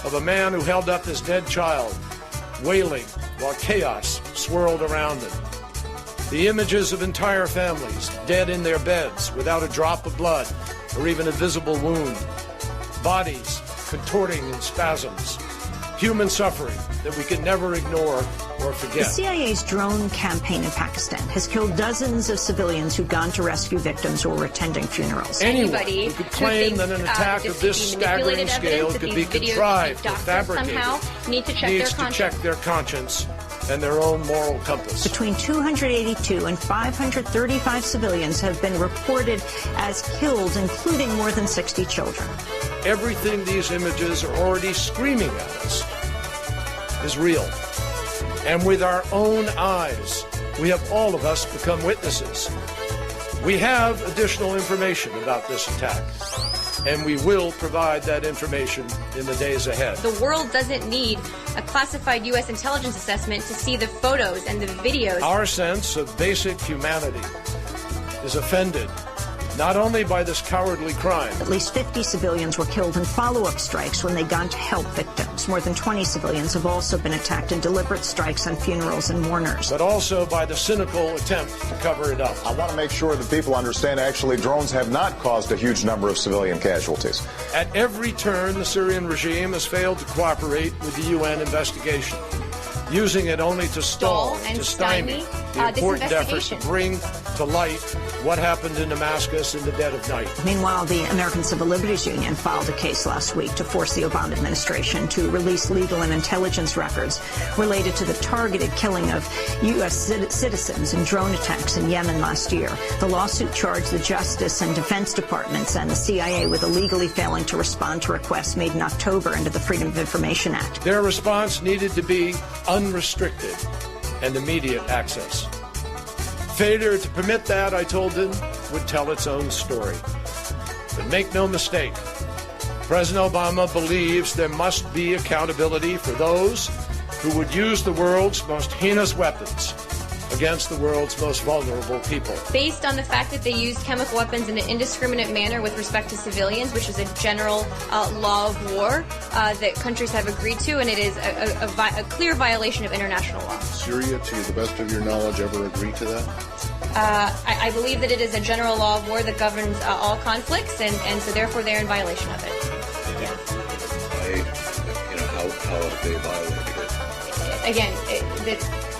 of a man who held up his dead child, wailing while chaos swirled around him. The images of entire families dead in their beds without a drop of blood or even a visible wound. Bodies contorting in spasms. Human suffering that we can never ignore or forget. The CIA's drone campaign in Pakistan has killed dozens of civilians who've gone to rescue victims or were attending funerals. Anyone who could claim that an attack of this staggering scale could be contrived or fabricated needs to check their conscience and their own moral compass. Between 282 and 535 civilians have been reported as killed, including more than 60 children. Everything these images are already screaming at us is real. And with our own eyes, we have all of us become witnesses. We have additional information about this attack, and we will provide that information in the days ahead. The world doesn't need a classified U.S. intelligence assessment to see the photos and the videos. Our sense of basic humanity is offended not only by this cowardly crime. At least 50 civilians were killed in follow-up strikes when they'd gone to help victims. More than 20 civilians have also been attacked in deliberate strikes on funerals and mourners. But also by the cynical attempt to cover it up. I want to make sure that people understand actually drones have not caused a huge number of civilian casualties. At every turn, the Syrian regime has failed to cooperate with the UN investigation, using it only to stall and to stymie the important efforts to bring to light what happened in Damascus in the dead of night. Meanwhile, the American Civil Liberties Union filed a case last week to force the Obama administration to release legal and intelligence records related to the targeted killing of U.S. citizens in drone attacks in Yemen last year. The lawsuit charged the Justice and Defense Departments and the CIA with illegally failing to respond to requests made in October under the Freedom of Information Act. Their response needed to be unrestricted and immediate access. Failure to permit that, I told them, would tell its own story. But make no mistake, President Obama believes there must be accountability for those who would use the world's most heinous weapons against the world's most vulnerable people. Based on the fact that they used chemical weapons in an indiscriminate manner with respect to civilians, which is a general law of war that countries have agreed to, and it is a clear violation of international law. Syria, to the best of your knowledge, ever agreed to that? I believe that it is a general law of war that governs all conflicts, and so therefore they're in violation of it. How have they violated it? Again,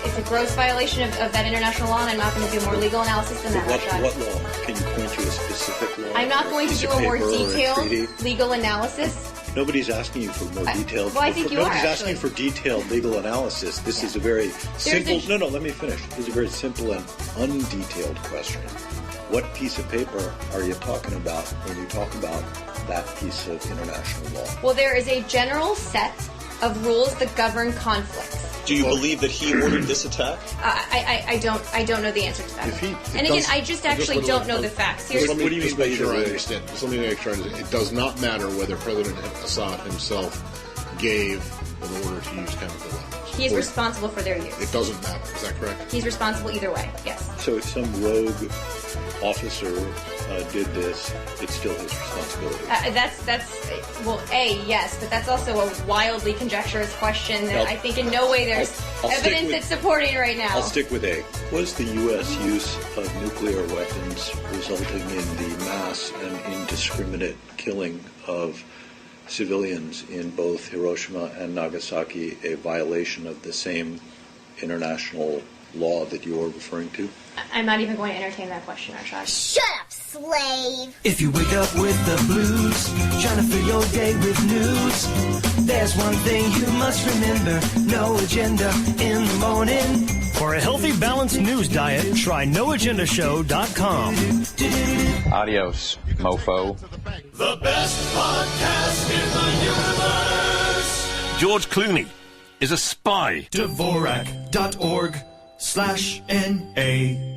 it's a gross violation of that international law, and I'm not going to do a more legal analysis than that. What law? Can you point to a specific law? I'm not going to do a more detailed legal analysis Nobody's asking you for more detailed. Well, I think you are, Nobody's asking actually. for detailed legal analysis. This is a very simple. No, let me finish. This is a very simple and undetailed question. What piece of paper are you talking about when you talk about that piece of international law? Well, there is a general set of rules that govern conflicts. Do you believe that he ordered this attack? I don't know the answer to that. And again, I just actually don't know the facts. Let me make sure I understand. Just let me make sure I understand. It does not matter whether President Assad himself gave an order to use chemical weapons. He is responsible for their use. It doesn't matter. Is that correct? He's responsible either way, yes. So if some rogue officer did this, it's still his responsibility. Yes, but that's also a wildly conjecturous question that I think in no way there's evidence that's supporting right now. I'll stick with A. Was the U.S. use of nuclear weapons resulting in the mass and indiscriminate killing of civilians in both Hiroshima and Nagasaki a violation of the same international law that you're referring to? I'm not even going to entertain that question, Arshad. Shut up, slave! If you wake up with the blues, trying to fill your day with news, there's one thing you must remember: no agenda in the morning. For a healthy, balanced news diet, try noagendashow.com. Adios, mofo. The best podcast in the universe. George Clooney is a spy. Dvorak.org/NA